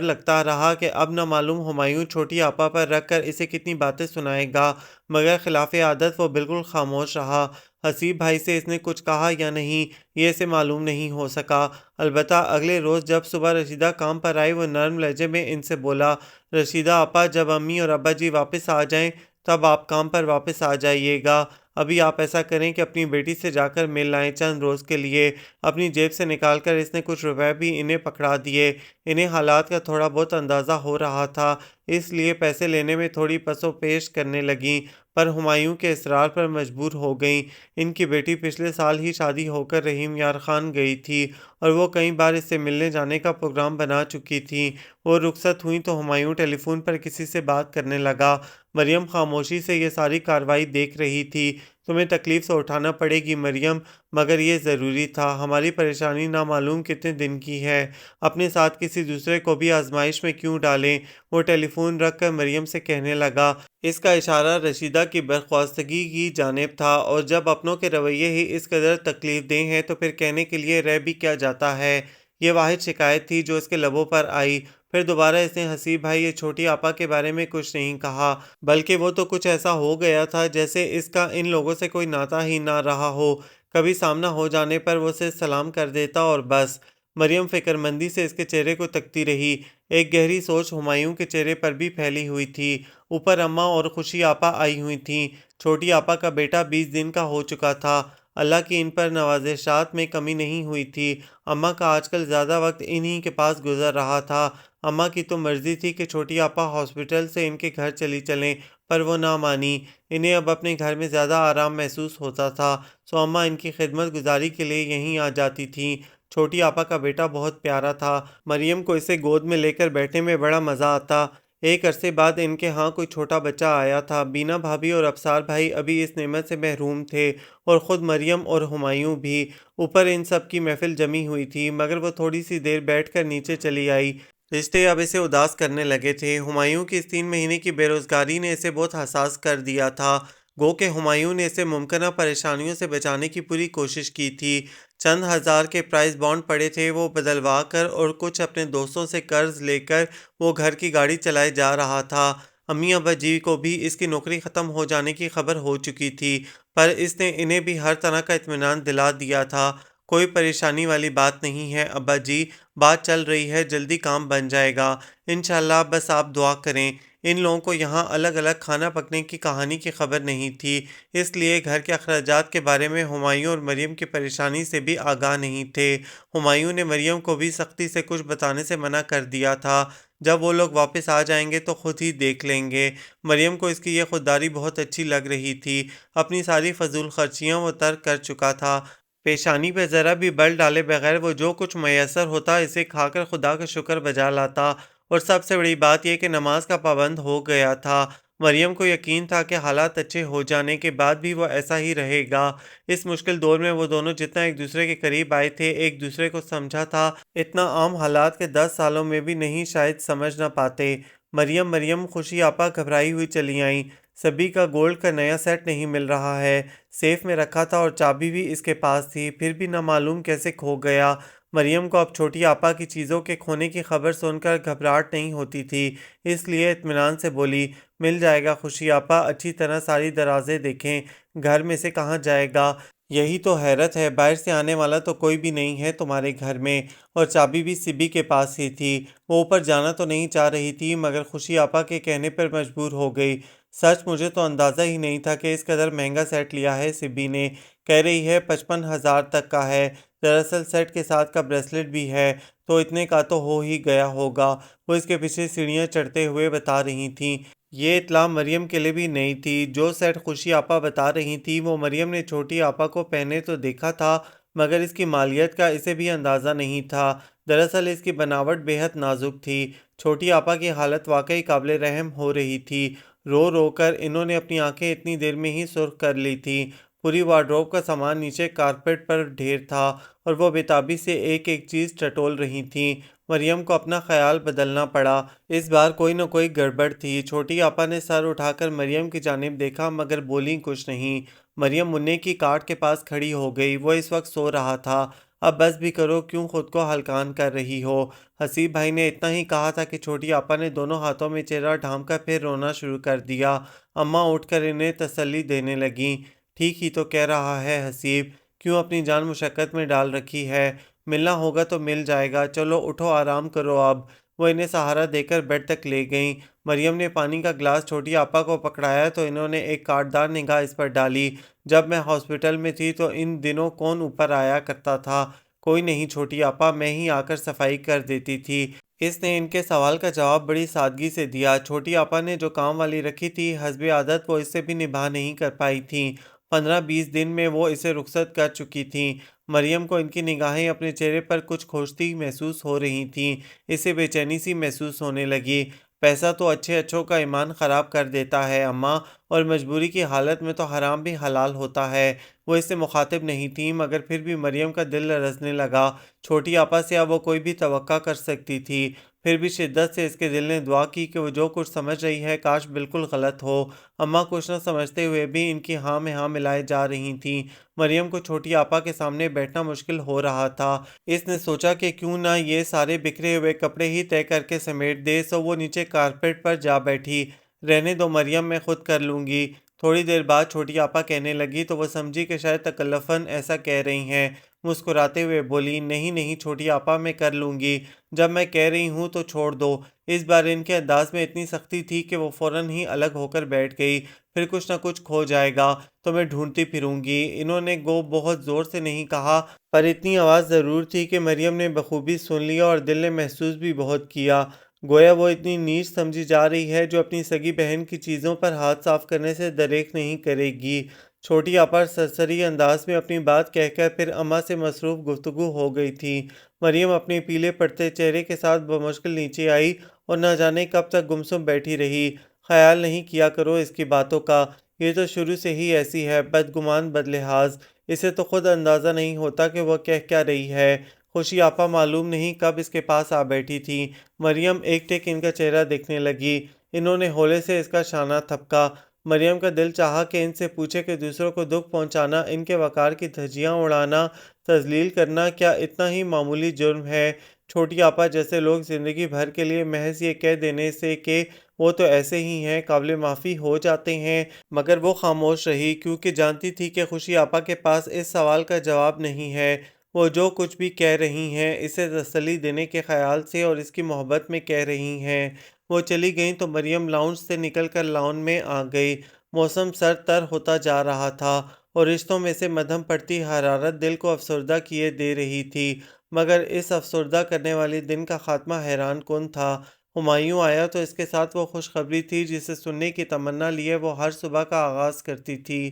لگتا رہا کہ اب نامعلوم ہمایوں چھوٹی آپا پر رکھ کر اسے کتنی باتیں سنائے گا، مگر خلاف عادت وہ بالکل خاموش رہا۔ حسیب بھائی سے اس نے کچھ کہا یا نہیں، یہ اسے معلوم نہیں ہو سکا۔ البتہ اگلے روز جب صبح رشیدہ کام پر آئی، وہ نرم لہجے میں ان سے بولا، رشیدہ آپا، جب امی اور ابا جی واپس آ جائیں تب آپ کام پر واپس آ جائیے گا۔ ابھی آپ ایسا کریں کہ اپنی بیٹی سے جا کر مل لائیں چند روز کے لیے۔ اپنی جیب سے نکال کر اس نے کچھ روپے بھی انہیں پکڑا دیے۔ انہیں حالات کا تھوڑا بہت اندازہ ہو رہا تھا، اس لیے پیسے لینے میں تھوڑی پس و پیش کرنے لگیں، پر ہمایوں کے اصرار پر مجبور ہو گئیں۔ ان کی بیٹی پچھلے سال ہی شادی ہو کر رحیم یار خان گئی تھی اور وہ کئی بار اس سے ملنے جانے کا پروگرام بنا چکی تھیں۔ وہ رخصت ہوئیں تو ہمایوں ٹیلی فون پر کسی سے بات کرنے لگا۔ مریم خاموشی سے یہ ساری کارروائی دیکھ رہی تھی۔ تمہیں تکلیف تو اٹھانا پڑے گی مریم، مگر یہ ضروری تھا۔ ہماری پریشانی نامعلوم کتنے دن کی ہے، اپنے ساتھ کسی دوسرے کو بھی آزمائش میں کیوں ڈالیں؟ وہ ٹیلی فون رکھ کر مریم سے کہنے لگا۔ اس کا اشارہ رشیدہ کی برخواستگی کی جانب تھا، اور جب اپنوں کے رویے ہی اس قدر تکلیف دہ ہیں تو پھر کہنے کے لیے رہ بھی کیا جاتا ہے؟ یہ واحد شکایت تھی جو اس کے لبوں پر آئی۔ پھر دوبارہ اس نے حسیب بھائی یا چھوٹی آپا کے بارے میں کچھ نہیں کہا، بلکہ وہ تو کچھ ایسا ہو گیا تھا جیسے اس کا ان لوگوں سے کوئی ناطہ ہی نہ رہا ہو۔ کبھی سامنا ہو جانے پر وہ صرف سلام کر دیتا اور بس۔ مریم فکر مندی سے اس کے چہرے کو تکتی رہی۔ ایک گہری سوچ ہمایوں کے چہرے پر بھی پھیلی ہوئی تھی۔ اوپر اماں اور خوشی آپا آئی ہوئی تھیں۔ چھوٹی آپا کا بیٹا 20 دن کا ہو چکا تھا۔ اللہ کی ان پر نوازشات میں کمی نہیں ہوئی تھی۔ اماں کا آج کل زیادہ وقت انہی کے پاس گزر رہا تھا۔ اماں کی تو مرضی تھی کہ چھوٹی آپا ہاسپٹل سے ان کے گھر چلی چلیں، پر وہ نہ مانی۔ انہیں اب اپنے گھر میں زیادہ آرام محسوس ہوتا تھا، سو اماں ان کی خدمت گزاری کے لیے یہیں آ جاتی تھیں۔ چھوٹی آپا کا بیٹا بہت پیارا تھا۔ مریم کو اسے گود میں لے کر بیٹھنے میں بڑا مزہ آتا۔ ایک عرصے بعد ان کے ہاں کوئی چھوٹا بچہ آیا تھا۔ بینا بھابھی اور افسار بھائی ابھی اس نعمت سے محروم تھے، اور خود مریم اور ہمایوں بھی۔ اوپر ان سب کی محفل جمی ہوئی تھی، مگر وہ تھوڑی سی دیر بیٹھ کر نیچے چلی آئی۔ رشتے اب اسے اداس کرنے لگے تھے۔ ہمایوں کی اس 3 مہینے کی بے روزگاری نے اسے بہت حساس کر دیا تھا۔ گو کہ ہمایوں نے اسے ممکنہ پریشانیوں سے بچانے کی پوری کوشش کی تھی۔ چند ہزار کے پرائز بانڈ پڑے تھے، وہ بدلوا کر اور کچھ اپنے دوستوں سے قرض لے کر وہ گھر کی گاڑی چلائے جا رہا تھا۔ امی ابا جی کو بھی اس کی نوکری ختم ہو جانے کی خبر ہو چکی تھی، پر اس نے انہیں بھی ہر طرح کا اطمینان دلا دیا تھا۔ کوئی پریشانی والی بات نہیں ہے ابا جی، بات چل رہی ہے، جلدی کام بن جائے گا انشاءاللہ، بس آپ دعا کریں۔ ان لوگوں کو یہاں الگ الگ کھانا پکنے کی کہانی کی خبر نہیں تھی، اس لیے گھر کے اخراجات کے بارے میں ہمایوں اور مریم کی پریشانی سے بھی آگاہ نہیں تھے۔ ہمایوں نے مریم کو بھی سختی سے کچھ بتانے سے منع کر دیا تھا، جب وہ لوگ واپس آ جائیں گے تو خود ہی دیکھ لیں گے۔ مریم کو اس کی یہ خودداری بہت اچھی لگ رہی تھی۔ اپنی ساری فضول خرچیاں وہ ترک کر چکا تھا۔ پیشانی پہ ذرا بھی بل ڈالے بغیر وہ جو کچھ میسر ہوتا اسے کھا کر خدا کا شکر بجا لاتا، اور سب سے بڑی بات یہ کہ نماز کا پابند ہو گیا تھا۔ مریم کو یقین تھا کہ حالات اچھے ہو جانے کے بعد بھی وہ ایسا ہی رہے گا۔ اس مشکل دور میں وہ دونوں جتنا ایک دوسرے کے قریب آئے تھے، ایک دوسرے کو سمجھا تھا، اتنا عام حالات کے 10 سالوں میں بھی نہیں شاید سمجھ نہ پاتے۔ مریم خوشی آپا گھبرائی ہوئی چلی آئیں۔ سبھی کا گولڈ کا نیا سیٹ نہیں مل رہا ہے، سیف میں رکھا تھا اور چابی بھی اس کے پاس تھی، پھر بھی نہ معلوم کیسے کھو گیا۔ مریم کو اب چھوٹی آپا کی چیزوں کے کھونے کی خبر سن کر گھبراہٹ نہیں ہوتی تھی، اس لیے اطمینان سے بولی، مل جائے گا خوشی آپا، اچھی طرح ساری درازیں دیکھیں، گھر میں سے کہاں جائے گا۔ यही तो हैरत है, बाहर से आने वाला तो कोई भी नहीं है तुम्हारे घर में, और चाबी भी सिबी के पास ही थी। वो ऊपर जाना तो नहीं चाह रही थी, मगर खुशी आपा के कहने पर मजबूर हो गई। सच मुझे तो अंदाज़ा ही नहीं था कि इस कदर महंगा सेट लिया है सिबी ने। कह रही है 55,000 तक का है। दरअसल सेट के साथ का ब्रेसलेट भी है, तो इतने का तो हो ही गया होगा। वो इसके पीछे सीढ़ियाँ चढ़ते हुए बता रही थी। ये इत्तला मरियम के लिए भी नई थी। जो सेट खुशी आपा बता रही थी वो मरियम ने छोटी आपा को पहने तो देखा था, मगर इसकी मालियत का इसे भी अंदाज़ा नहीं था। दरअसल इसकी बनावट बेहद नाजुक थी। छोटी आपा की हालत वाकई काबिल रहम हो रही थी। रो रो कर इन्होंने अपनी आंखें इतनी देर में ही सुर्ख कर ली थी। पूरी वार्डरोब का सामान नीचे कारपेट पर ढेर था, और वो बेताबी से एक एक चीज़ टटोल रही थी। मरियम को अपना ख्याल बदलना पड़ा। इस बार कोई न कोई गड़बड़ थी। छोटी आपा ने सर उठाकर मरियम की जानिब देखा, मगर बोली कुछ नहीं। मरियम मुन्ने की काट के पास खड़ी हो गई। वो इस वक्त सो रहा था। अब बस भी करो, क्यों खुद को हलकान कर रही हो। हसीब भाई ने इतना ही कहा था कि छोटी आपा ने दोनों हाथों में चेहरा ढांप कर फिर रोना शुरू कर दिया। अम्मा उठकर इन्हें तसल्ली देने लगी। ठीक ही तो कह रहा है हसीब, क्यों अपनी जान मुशक्कत में डाल रखी है। मिलना होगा तो मिल जाएगा, चलो उठो आराम करो अब। वो इन्हें सहारा देकर बेड तक ले गईं। मरियम ने पानी का ग्लास छोटी आपा को पकड़ाया तो इन्होंने एक काटदार निगाह इस पर डाली। जब मैं हॉस्पिटल में थी तो इन दिनों कौन ऊपर आया करता था। कोई नहीं छोटी आपा, मैं ही आकर सफाई कर देती थी। इसने इनके सवाल का जवाब बड़ी सादगी से दिया। छोटी आपा ने जो काम वाली रखी थी, हस्बे आदत वो इससे भी निभा नहीं कर पाई थी। 15-20 दिन में वो इसे रुखसत कर चुकी थी। मरियम को इनकी निगाहें अपने चेहरे पर कुछ खोजती महसूस हो रही थीं। इसे बेचैनी सी महसूस होने लगी। पैसा तो अच्छे अच्छों का ईमान ख़राब कर देता है अम्मा, और मजबूरी की हालत में तो हराम भी हलाल होता है। वो इससे मुखातिब नहीं थी, मगर फिर भी मरियम का दिल लरज़ने लगा। छोटी आपा से अब वो कोई भी तवक्का कर सकती थी। फिर भी शिद्दत से इसके दिल ने दुआ की कि वो जो कुछ समझ रही है काश बिल्कुल गलत हो। अम्मा कुछ न समझते हुए भी इनकी हाँ में हाँ मिलाए जा रही थीं। मरियम को छोटी आपा के सामने बैठना मुश्किल हो रहा था। इसने सोचा कि क्यों ना ये सारे बिखरे हुए कपड़े ही तय करके समेट दे, सो वो नीचे कारपेट पर जा बैठी। रहने दो मरियम, मैं खुद कर लूँगी। थोड़ी देर बाद छोटी आपा कहने लगी तो वो समझी कि शायद तकल्लुफ़न ऐसा कह रही हैं। मुस्कुराते हुए बोली, नहीं नहीं छोटी आपा, मैं कर लूँगी। जब मैं कह रही हूँ तो छोड़ दो। इस बार इनके अंदाज में इतनी सख्ती थी कि वो फ़ौरन ही अलग होकर बैठ गई। फिर कुछ ना कुछ खो जाएगा तो मैं ढूंढती फिरूंगी। इन्होंने गो बहुत ज़ोर से नहीं कहा, पर इतनी आवाज़ ज़रूर थी कि मरियम ने बखूबी सुन लिया, और दिल ने महसूस भी बहुत किया। गोया वो इतनी नीच समझी जा रही है जो अपनी सगी बहन की चीज़ों पर हाथ साफ करने से दरेक नहीं करेगी। छोटी आपा सरसरी अंदाज में अपनी बात कहकर फिर अम्मा से मसरूफ़ गुफ्तगू हो गई थी। मरियम अपने पीले पड़ते चेहरे के साथ बमुश्किल नीचे आई, और न जाने कब तक गुमसुम बैठी रही। ख्याल नहीं किया करो इसकी बातों का, ये तो शुरू से ही ऐसी है, बदगुमान बदलिहाज। इसे तो खुद अंदाज़ा नहीं होता कि वह कह क्या रही है। खुशी आपा मालूम नहीं कब इसके पास आ बैठी थी। मरियम एक टेक इनका चेहरा देखने लगी। इन्होंने होले से इसका शाना थपका। मरियम का दिल चाहा कि इनसे पूछे कि दूसरों को दुख पहुंचाना, इनके वकार की धज्जियां उड़ाना, तजलील करना क्या इतना ही मामूली जुर्म है। छोटी आपा जैसे लोग ज़िंदगी भर के लिए महज ये कह देने से कि वो तो ऐसे ही हैं, काबिल माफ़ी हो जाते हैं, मगर वो खामोश रही, क्योंकि जानती थी कि खुशी आपा के पास इस सवाल का जवाब नहीं है। वो जो कुछ भी कह रही हैं इसे तसल्ली देने के ख्याल से और इसकी मोहब्बत में कह रही हैं। वो चली गईं तो मरियम लाउंज से निकलकर लॉन में आ गई। मौसम सर्द तर होता जा रहा था, और रिश्तों में से मद्धम पड़ती हरारत दिल को अफसरदा किए दे रही थी। मगर इस अफसरदा करने वाले दिन का खात्मा हैरान कुन था। हुमायूं आया तो इसके साथ वो खुशखबरी थी जिसे सुनने की तमन्ना लिए वो हर सुबह का आगाज़ करती थी।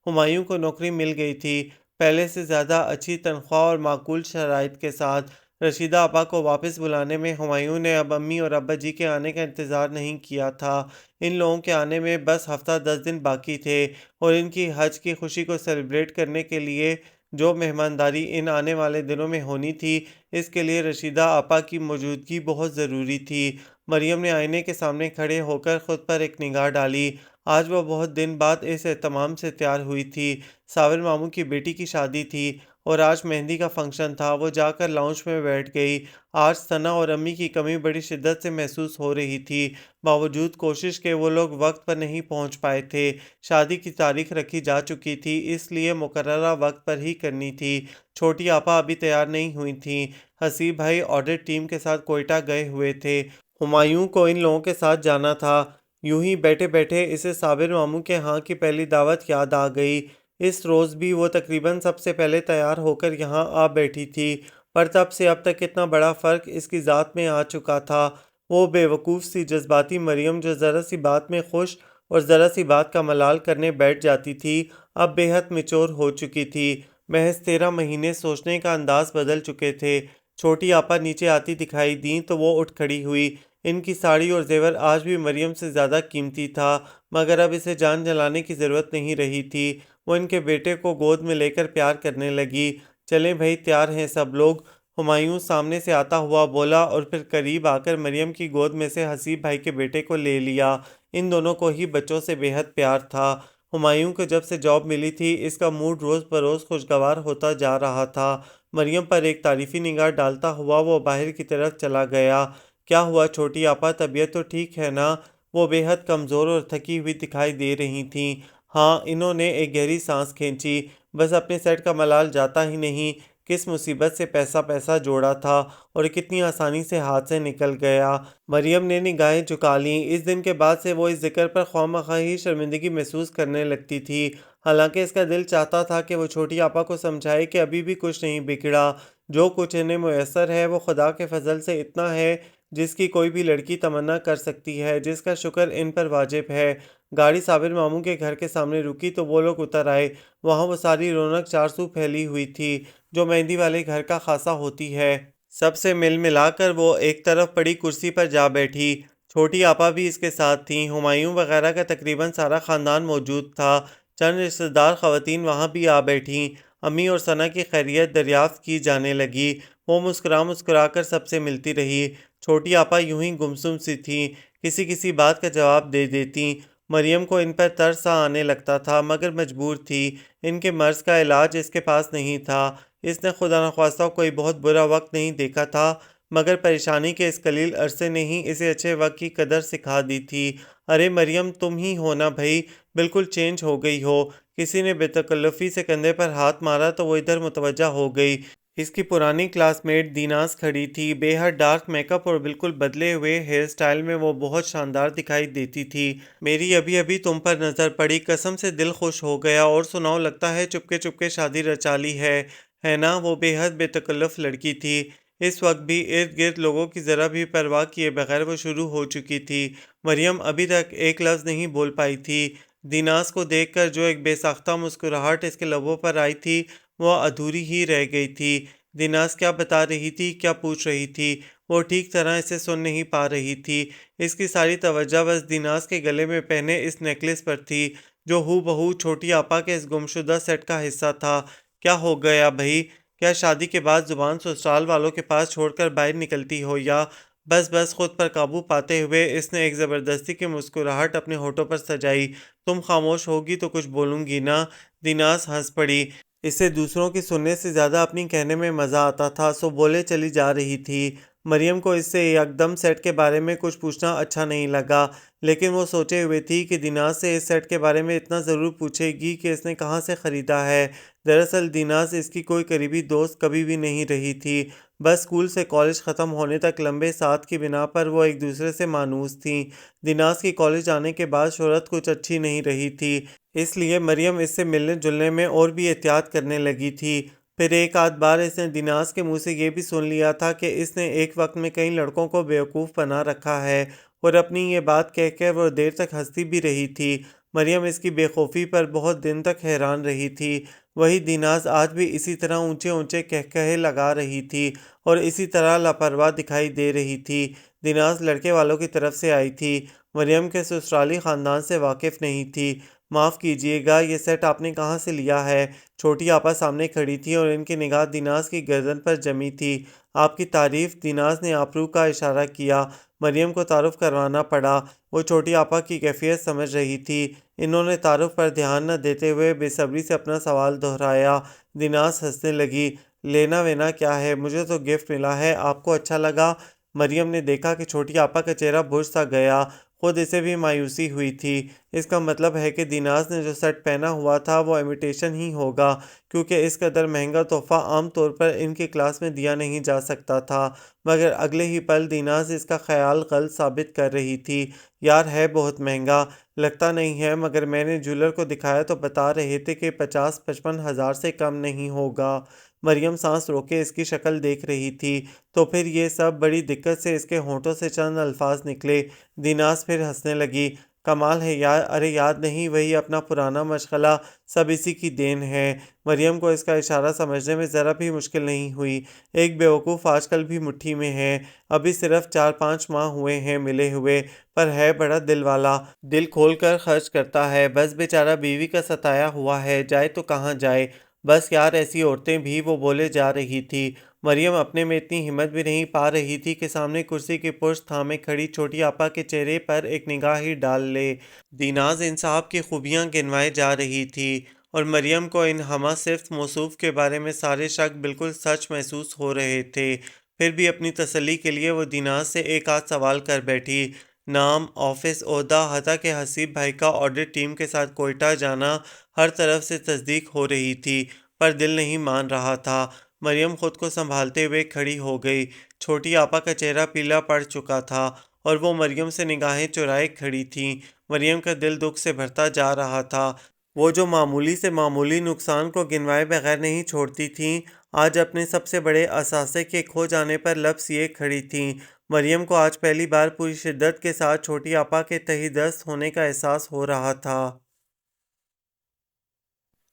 हुमायूं को नौकरी मिल गई थी, पहले से ज़्यादा अच्छी तनख्वाह और माकूल शराइत के साथ। रशीदा आपा को वापस बुलाने में हुमायूं ने अब अम्मी और अब्बा जी के आने का इंतज़ार नहीं किया था। इन लोगों के आने में बस हफ्ता 10 दिन बाकी थे, और इनकी हज की खुशी को सेलिब्रेट करने के लिए जो मेहमानदारी इन आने वाले दिनों में होनी थी, इसके लिए रशीदा आपा की मौजूदगी बहुत ज़रूरी थी। मरियम ने आईने के सामने खड़े होकर ख़ुद पर एक निगाह डाली। आज वह बहुत दिन बाद इस एहतमाम से तैयार हुई थी। साबिर मामू की बेटी की शादी थी, اور آج مہندی کا فنکشن تھا۔ وہ جا کر لاؤنج میں بیٹھ گئی۔ آج ثنا اور امی کی کمی بڑی شدت سے محسوس ہو رہی تھی، باوجود کوشش کے وہ لوگ وقت پر نہیں پہنچ پائے تھے۔ شادی کی تاریخ رکھی جا چکی تھی، اس لیے مقررہ وقت پر ہی کرنی تھی۔ چھوٹی آپا ابھی تیار نہیں ہوئی تھیں۔ حسیب بھائی آڈٹ ٹیم کے ساتھ کوئٹہ گئے ہوئے تھے۔ ہمایوں کو ان لوگوں کے ساتھ جانا تھا۔ یوں ہی بیٹھے بیٹھے اسے صابر ماموں کے ہاں کی پہلی دعوت یاد آ گئی۔ اس روز بھی وہ تقریباً سب سے پہلے تیار ہو کر یہاں آ بیٹھی تھی، پر تب سے اب تک اتنا بڑا فرق اس کی ذات میں آ چکا تھا۔ وہ بے وقوف سی جذباتی مریم جو ذرا سی بات میں خوش اور ذرا سی بات کا ملال کرنے بیٹھ جاتی تھی، اب بے حد میچور ہو چکی تھی۔ محض 13 مہینے سوچنے کا انداز بدل چکے تھے۔ چھوٹی آپا نیچے آتی دکھائی دیں تو وہ اٹھ کھڑی ہوئی۔ ان کی ساڑی اور زیور آج بھی مریم سے زیادہ قیمتی تھا، مگر اب اسے جان جلانے کی ضرورت نہیں رہی تھی۔ وہ ان کے بیٹے کو گود میں لے کر پیار کرنے لگی۔ چلیں بھائی، تیار ہیں سب لوگ؟ ہمایوں سامنے سے آتا ہوا بولا اور پھر قریب آ کر مریم کی گود میں سے حسیب بھائی کے بیٹے کو لے لیا۔ ان دونوں کو ہی بچوں سے بے حد پیار تھا۔ ہمایوں کو جب سے جاب ملی تھی، اس کا موڈ روز بروز خوشگوار ہوتا جا رہا تھا۔ مریم پر ایک تعریفی نگاہ ڈالتا ہوا وہ باہر کی طرف چلا گیا۔ کیا ہوا چھوٹی آپا، طبیعت تو ٹھیک ہے نا؟ وہ بے حد کمزور اور تھکی ہوئی دکھائی دے رہی تھیں۔ ہاں، انہوں نے ایک گہری سانس کھینچی۔ بس اپنے سیٹ کا ملال جاتا ہی نہیں، کس مصیبت سے پیسہ جوڑا تھا اور کتنی آسانی سے ہاتھ سے نکل گیا۔ مریم نے نگاہیں جھکا لیں۔ اس دن کے بعد سے وہ اس ذکر پر خواہ ہی شرمندگی محسوس کرنے لگتی تھی، حالانکہ اس کا دل چاہتا تھا کہ وہ چھوٹی آپا کو سمجھائے کہ ابھی بھی کچھ نہیں بگڑا۔ جو کچھ انہیں میسر ہے وہ خدا کے فضل سے اتنا ہے جس کی کوئی بھی لڑکی تمنا کر سکتی ہے، جس کا شکر ان پر واجب ہے۔ گاڑی صابر ماموں کے گھر کے سامنے رکی تو وہ لوگ اتر آئے۔ وہاں وہ ساری رونق چار سو پھیلی ہوئی تھی جو مہندی والے گھر کا خاصہ ہوتی ہے۔ سب سے مل ملا کر وہ ایک طرف پڑی کرسی پر جا بیٹھی۔ چھوٹی آپا بھی اس کے ساتھ تھیں۔ ہمایوں وغیرہ کا تقریباً سارا خاندان موجود تھا۔ چند رشتہ دار خواتین وہاں بھی آ بیٹھیں۔ امی اور ثنا کی خیریت دریافت کی جانے لگی۔ وہ مسکرا کر سب سے ملتی رہی۔ چھوٹی آپا یوں ہی گمسم سی تھیں، کسی بات کا جواب دے دیتیں۔ مریم کو ان پر ترس سا آنے لگتا تھا، مگر مجبور تھی۔ ان کے مرض کا علاج اس کے پاس نہیں تھا۔ اس نے خدا نخواستہ کوئی بہت برا وقت نہیں دیکھا تھا، مگر پریشانی کے اس قلیل عرصے نے ہی اسے اچھے وقت کی قدر سکھا دی تھی۔ ارے مریم، تم ہی ہو نا بھائی؟ بالکل چینج ہو گئی ہو۔ کسی نے بے تکلفی سے کندھے پر ہاتھ مارا تو وہ ادھر متوجہ ہو گئی۔ اس کی پرانی کلاس میٹ دیناز کھڑی تھی۔ بے حد ڈارک میک اپ اور بالکل بدلے ہوئے ہیئر سٹائل میں وہ بہت شاندار دکھائی دیتی تھی۔ میری ابھی تم پر نظر پڑی، قسم سے دل خوش ہو گیا۔ اور سناؤ، لگتا ہے چپکے شادی رچا لی ہے نا؟ وہ بے حد بے تکلف لڑکی تھی۔ اس وقت بھی ارد گرد لوگوں کی ذرا بھی پرواہ کیے بغیر وہ شروع ہو چکی تھی۔ مریم ابھی تک ایک لفظ نہیں بول پائی تھی۔ دیناز کو دیکھ کر جو ایک بے ساختہ مسکراہٹ اس کے لبوں پر آئی تھی، وہ ادھوری ہی رہ گئی تھی۔ دیناز کیا بتا رہی تھی، کیا پوچھ رہی تھی، وہ ٹھیک طرح اسے سن نہیں پا رہی تھی۔ اس کی ساری توجہ بس دیناز کے گلے میں پہنے اس نیکلس پر تھی، جو ہو بہو چھوٹی آپا کے اس گمشدہ سیٹ کا حصہ تھا۔ کیا ہو گیا بھائی؟ کیا شادی کے بعد زبان سسرال والوں کے پاس چھوڑ کر باہر نکلتی ہو یا؟ بس خود پر قابو پاتے ہوئے اس نے ایک زبردستی کی مسکراہٹ اپنے ہونٹوں پر سجائی۔ تم خاموش ہوگی تو کچھ بولوں گی نا؟ دیناز ہنس پڑی۔ اسے دوسروں کی سننے سے زیادہ اپنی کہنے میں مزہ آتا تھا، سو بولے چلی جا رہی تھی۔ مریم کو اس سے یکدم سیٹ کے بارے میں کچھ پوچھنا اچھا نہیں لگا، لیکن وہ سوچے ہوئے تھی کہ دیناز سے اس سیٹ کے بارے میں اتنا ضرور پوچھے گی کہ اس نے کہاں سے خریدا ہے۔ دراصل دیناز اس کی کوئی قریبی دوست کبھی بھی نہیں رہی تھی، بس اسکول سے کالج ختم ہونے تک لمبے ساتھ کی بنا پر وہ ایک دوسرے سے مانوس تھیں۔ دیناز کی کالج آنے کے بعد شہرت کچھ اچھی نہیں رہی تھی، اس لیے مریم اس سے ملنے جلنے میں اور بھی احتیاط کرنے لگی تھی۔ پھر ایک آدھ بار اس نے دیناز کے منہ سے یہ بھی سن لیا تھا کہ اس نے ایک وقت میں کئی لڑکوں کو بیوقوف بنا رکھا ہے، اور اپنی یہ بات کہہ کر وہ دیر تک ہنستی بھی رہی تھی۔ مریم اس کی بے خوفی پر بہت دن تک حیران رہی تھی۔ وہی دیناز آج بھی اسی طرح اونچے کہے لگا رہی تھی اور اسی طرح لاپرواہ دکھائی دے رہی تھی۔ دیناز لڑکے والوں کی طرف سے آئی تھی، مریم کے سسرالی خاندان سے واقف نہیں تھی۔ معاف کیجیے گا، یہ سیٹ آپ نے کہاں سے لیا ہے؟ چھوٹی آپا سامنے کھڑی تھی اور ان کی نگاہ دیناز کی گردن پر جمی تھی۔ آپ کی تعریف؟ دیناز نے آپرو کا اشارہ کیا۔ مریم کو تعارف کروانا پڑا۔ وہ چھوٹی آپا کی کیفیت سمجھ رہی تھی۔ انہوں نے تعارف پر دھیان نہ دیتے ہوئے بے صبری سے اپنا سوال دہرایا۔ دیناز ہنسنے لگی۔ لینا وینا کیا ہے؟ مجھے تو گفٹ ملا ہے، آپ کو اچھا لگا؟ مریم نے دیکھا کہ چھوٹی آپا کا چہرہ بجھ سا گیا۔ خود اسے بھی مایوسی ہوئی تھی۔ اس کا مطلب ہے کہ دیناز نے جو سیٹ پہنا ہوا تھا وہ امیٹیشن ہی ہوگا، کیونکہ اس قدر مہنگا تحفہ عام طور پر ان کی کلاس میں دیا نہیں جا سکتا تھا۔ مگر اگلے ہی پل دیناز اس کا خیال غلط ثابت کر رہی تھی۔ یار ہے بہت مہنگا، لگتا نہیں ہے، مگر میں نے جیولر کو دکھایا تو بتا رہے تھے کہ 50-55 ہزار سے کم نہیں ہوگا۔ مریم سانس روکے اس کی شکل دیکھ رہی تھی۔ تو پھر یہ سب؟ بڑی دقت سے اس کے ہونٹوں سے چند الفاظ نکلے۔ دیناز پھر ہنسنے لگی۔ کمال ہے یار، ارے یاد نہیں، وہی اپنا پرانا مشغلہ، سب اسی کی دین ہے۔ مریم کو اس کا اشارہ سمجھنے میں ذرا بھی مشکل نہیں ہوئی۔ ایک بیوقوف آج کل بھی مٹھی میں ہے۔ ابھی صرف 4-5 ماہ ہوئے ہیں ملے ہوئے، پر ہے بڑا دل والا، دل کھول کر خرچ کرتا ہے۔ بس بیچارہ بیوی کا ستایا ہوا ہے، جائے تو کہاں جائے؟ بس یار ایسی عورتیں بھی، وہ بولے جا رہی تھی۔ مریم اپنے میں اتنی ہمت بھی نہیں پا رہی تھی کہ سامنے کرسی کی پشت تھامے کھڑی چھوٹی آپا کے چہرے پر ایک نگاہ ہی ڈال لے۔ دیناز ان صاحب کی خوبیاں گنوائے جا رہی تھی اور مریم کو ان ہمہ صفت موصوف کے بارے میں سارے شک بالکل سچ محسوس ہو رہے تھے۔ پھر بھی اپنی تسلی کے لیے وہ دیناز سے ایک آدھ سوال کر بیٹھی۔ نام، آفس، عہدہ، حتیٰ کہ حسیب بھائی کا آڈٹ ٹیم کے ساتھ کوئٹہ جانا، ہر طرف سے تصدیق ہو رہی تھی، پر دل نہیں مان رہا تھا۔ مریم خود کو سنبھالتے ہوئے کھڑی ہو گئی۔ چھوٹی آپا کا چہرہ پیلا پڑ چکا تھا اور وہ مریم سے نگاہیں چرائے کھڑی تھیں۔ مریم کا دل دکھ سے بھرتا جا رہا تھا۔ وہ جو معمولی سے معمولی نقصان کو گنوائے بغیر نہیں چھوڑتی تھیں، آج اپنے سب سے بڑے اثاثے کے کھو جانے پر لب سیے کھڑی تھیں۔ مریم کو آج پہلی بار پوری شدت کے ساتھ چھوٹی آپا کے تہی دست ہونے کا احساس ہو رہا تھا۔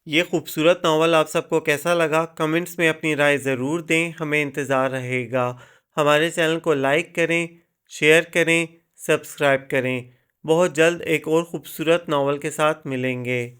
یہ خوبصورت ناول آپ سب کو کیسا لگا؟ کمنٹس میں اپنی رائے ضرور دیں، ہمیں انتظار رہے گا۔ ہمارے چینل کو لائک کریں، شیئر کریں، سبسکرائب کریں۔ بہت جلد ایک اور خوبصورت ناول کے ساتھ ملیں گے۔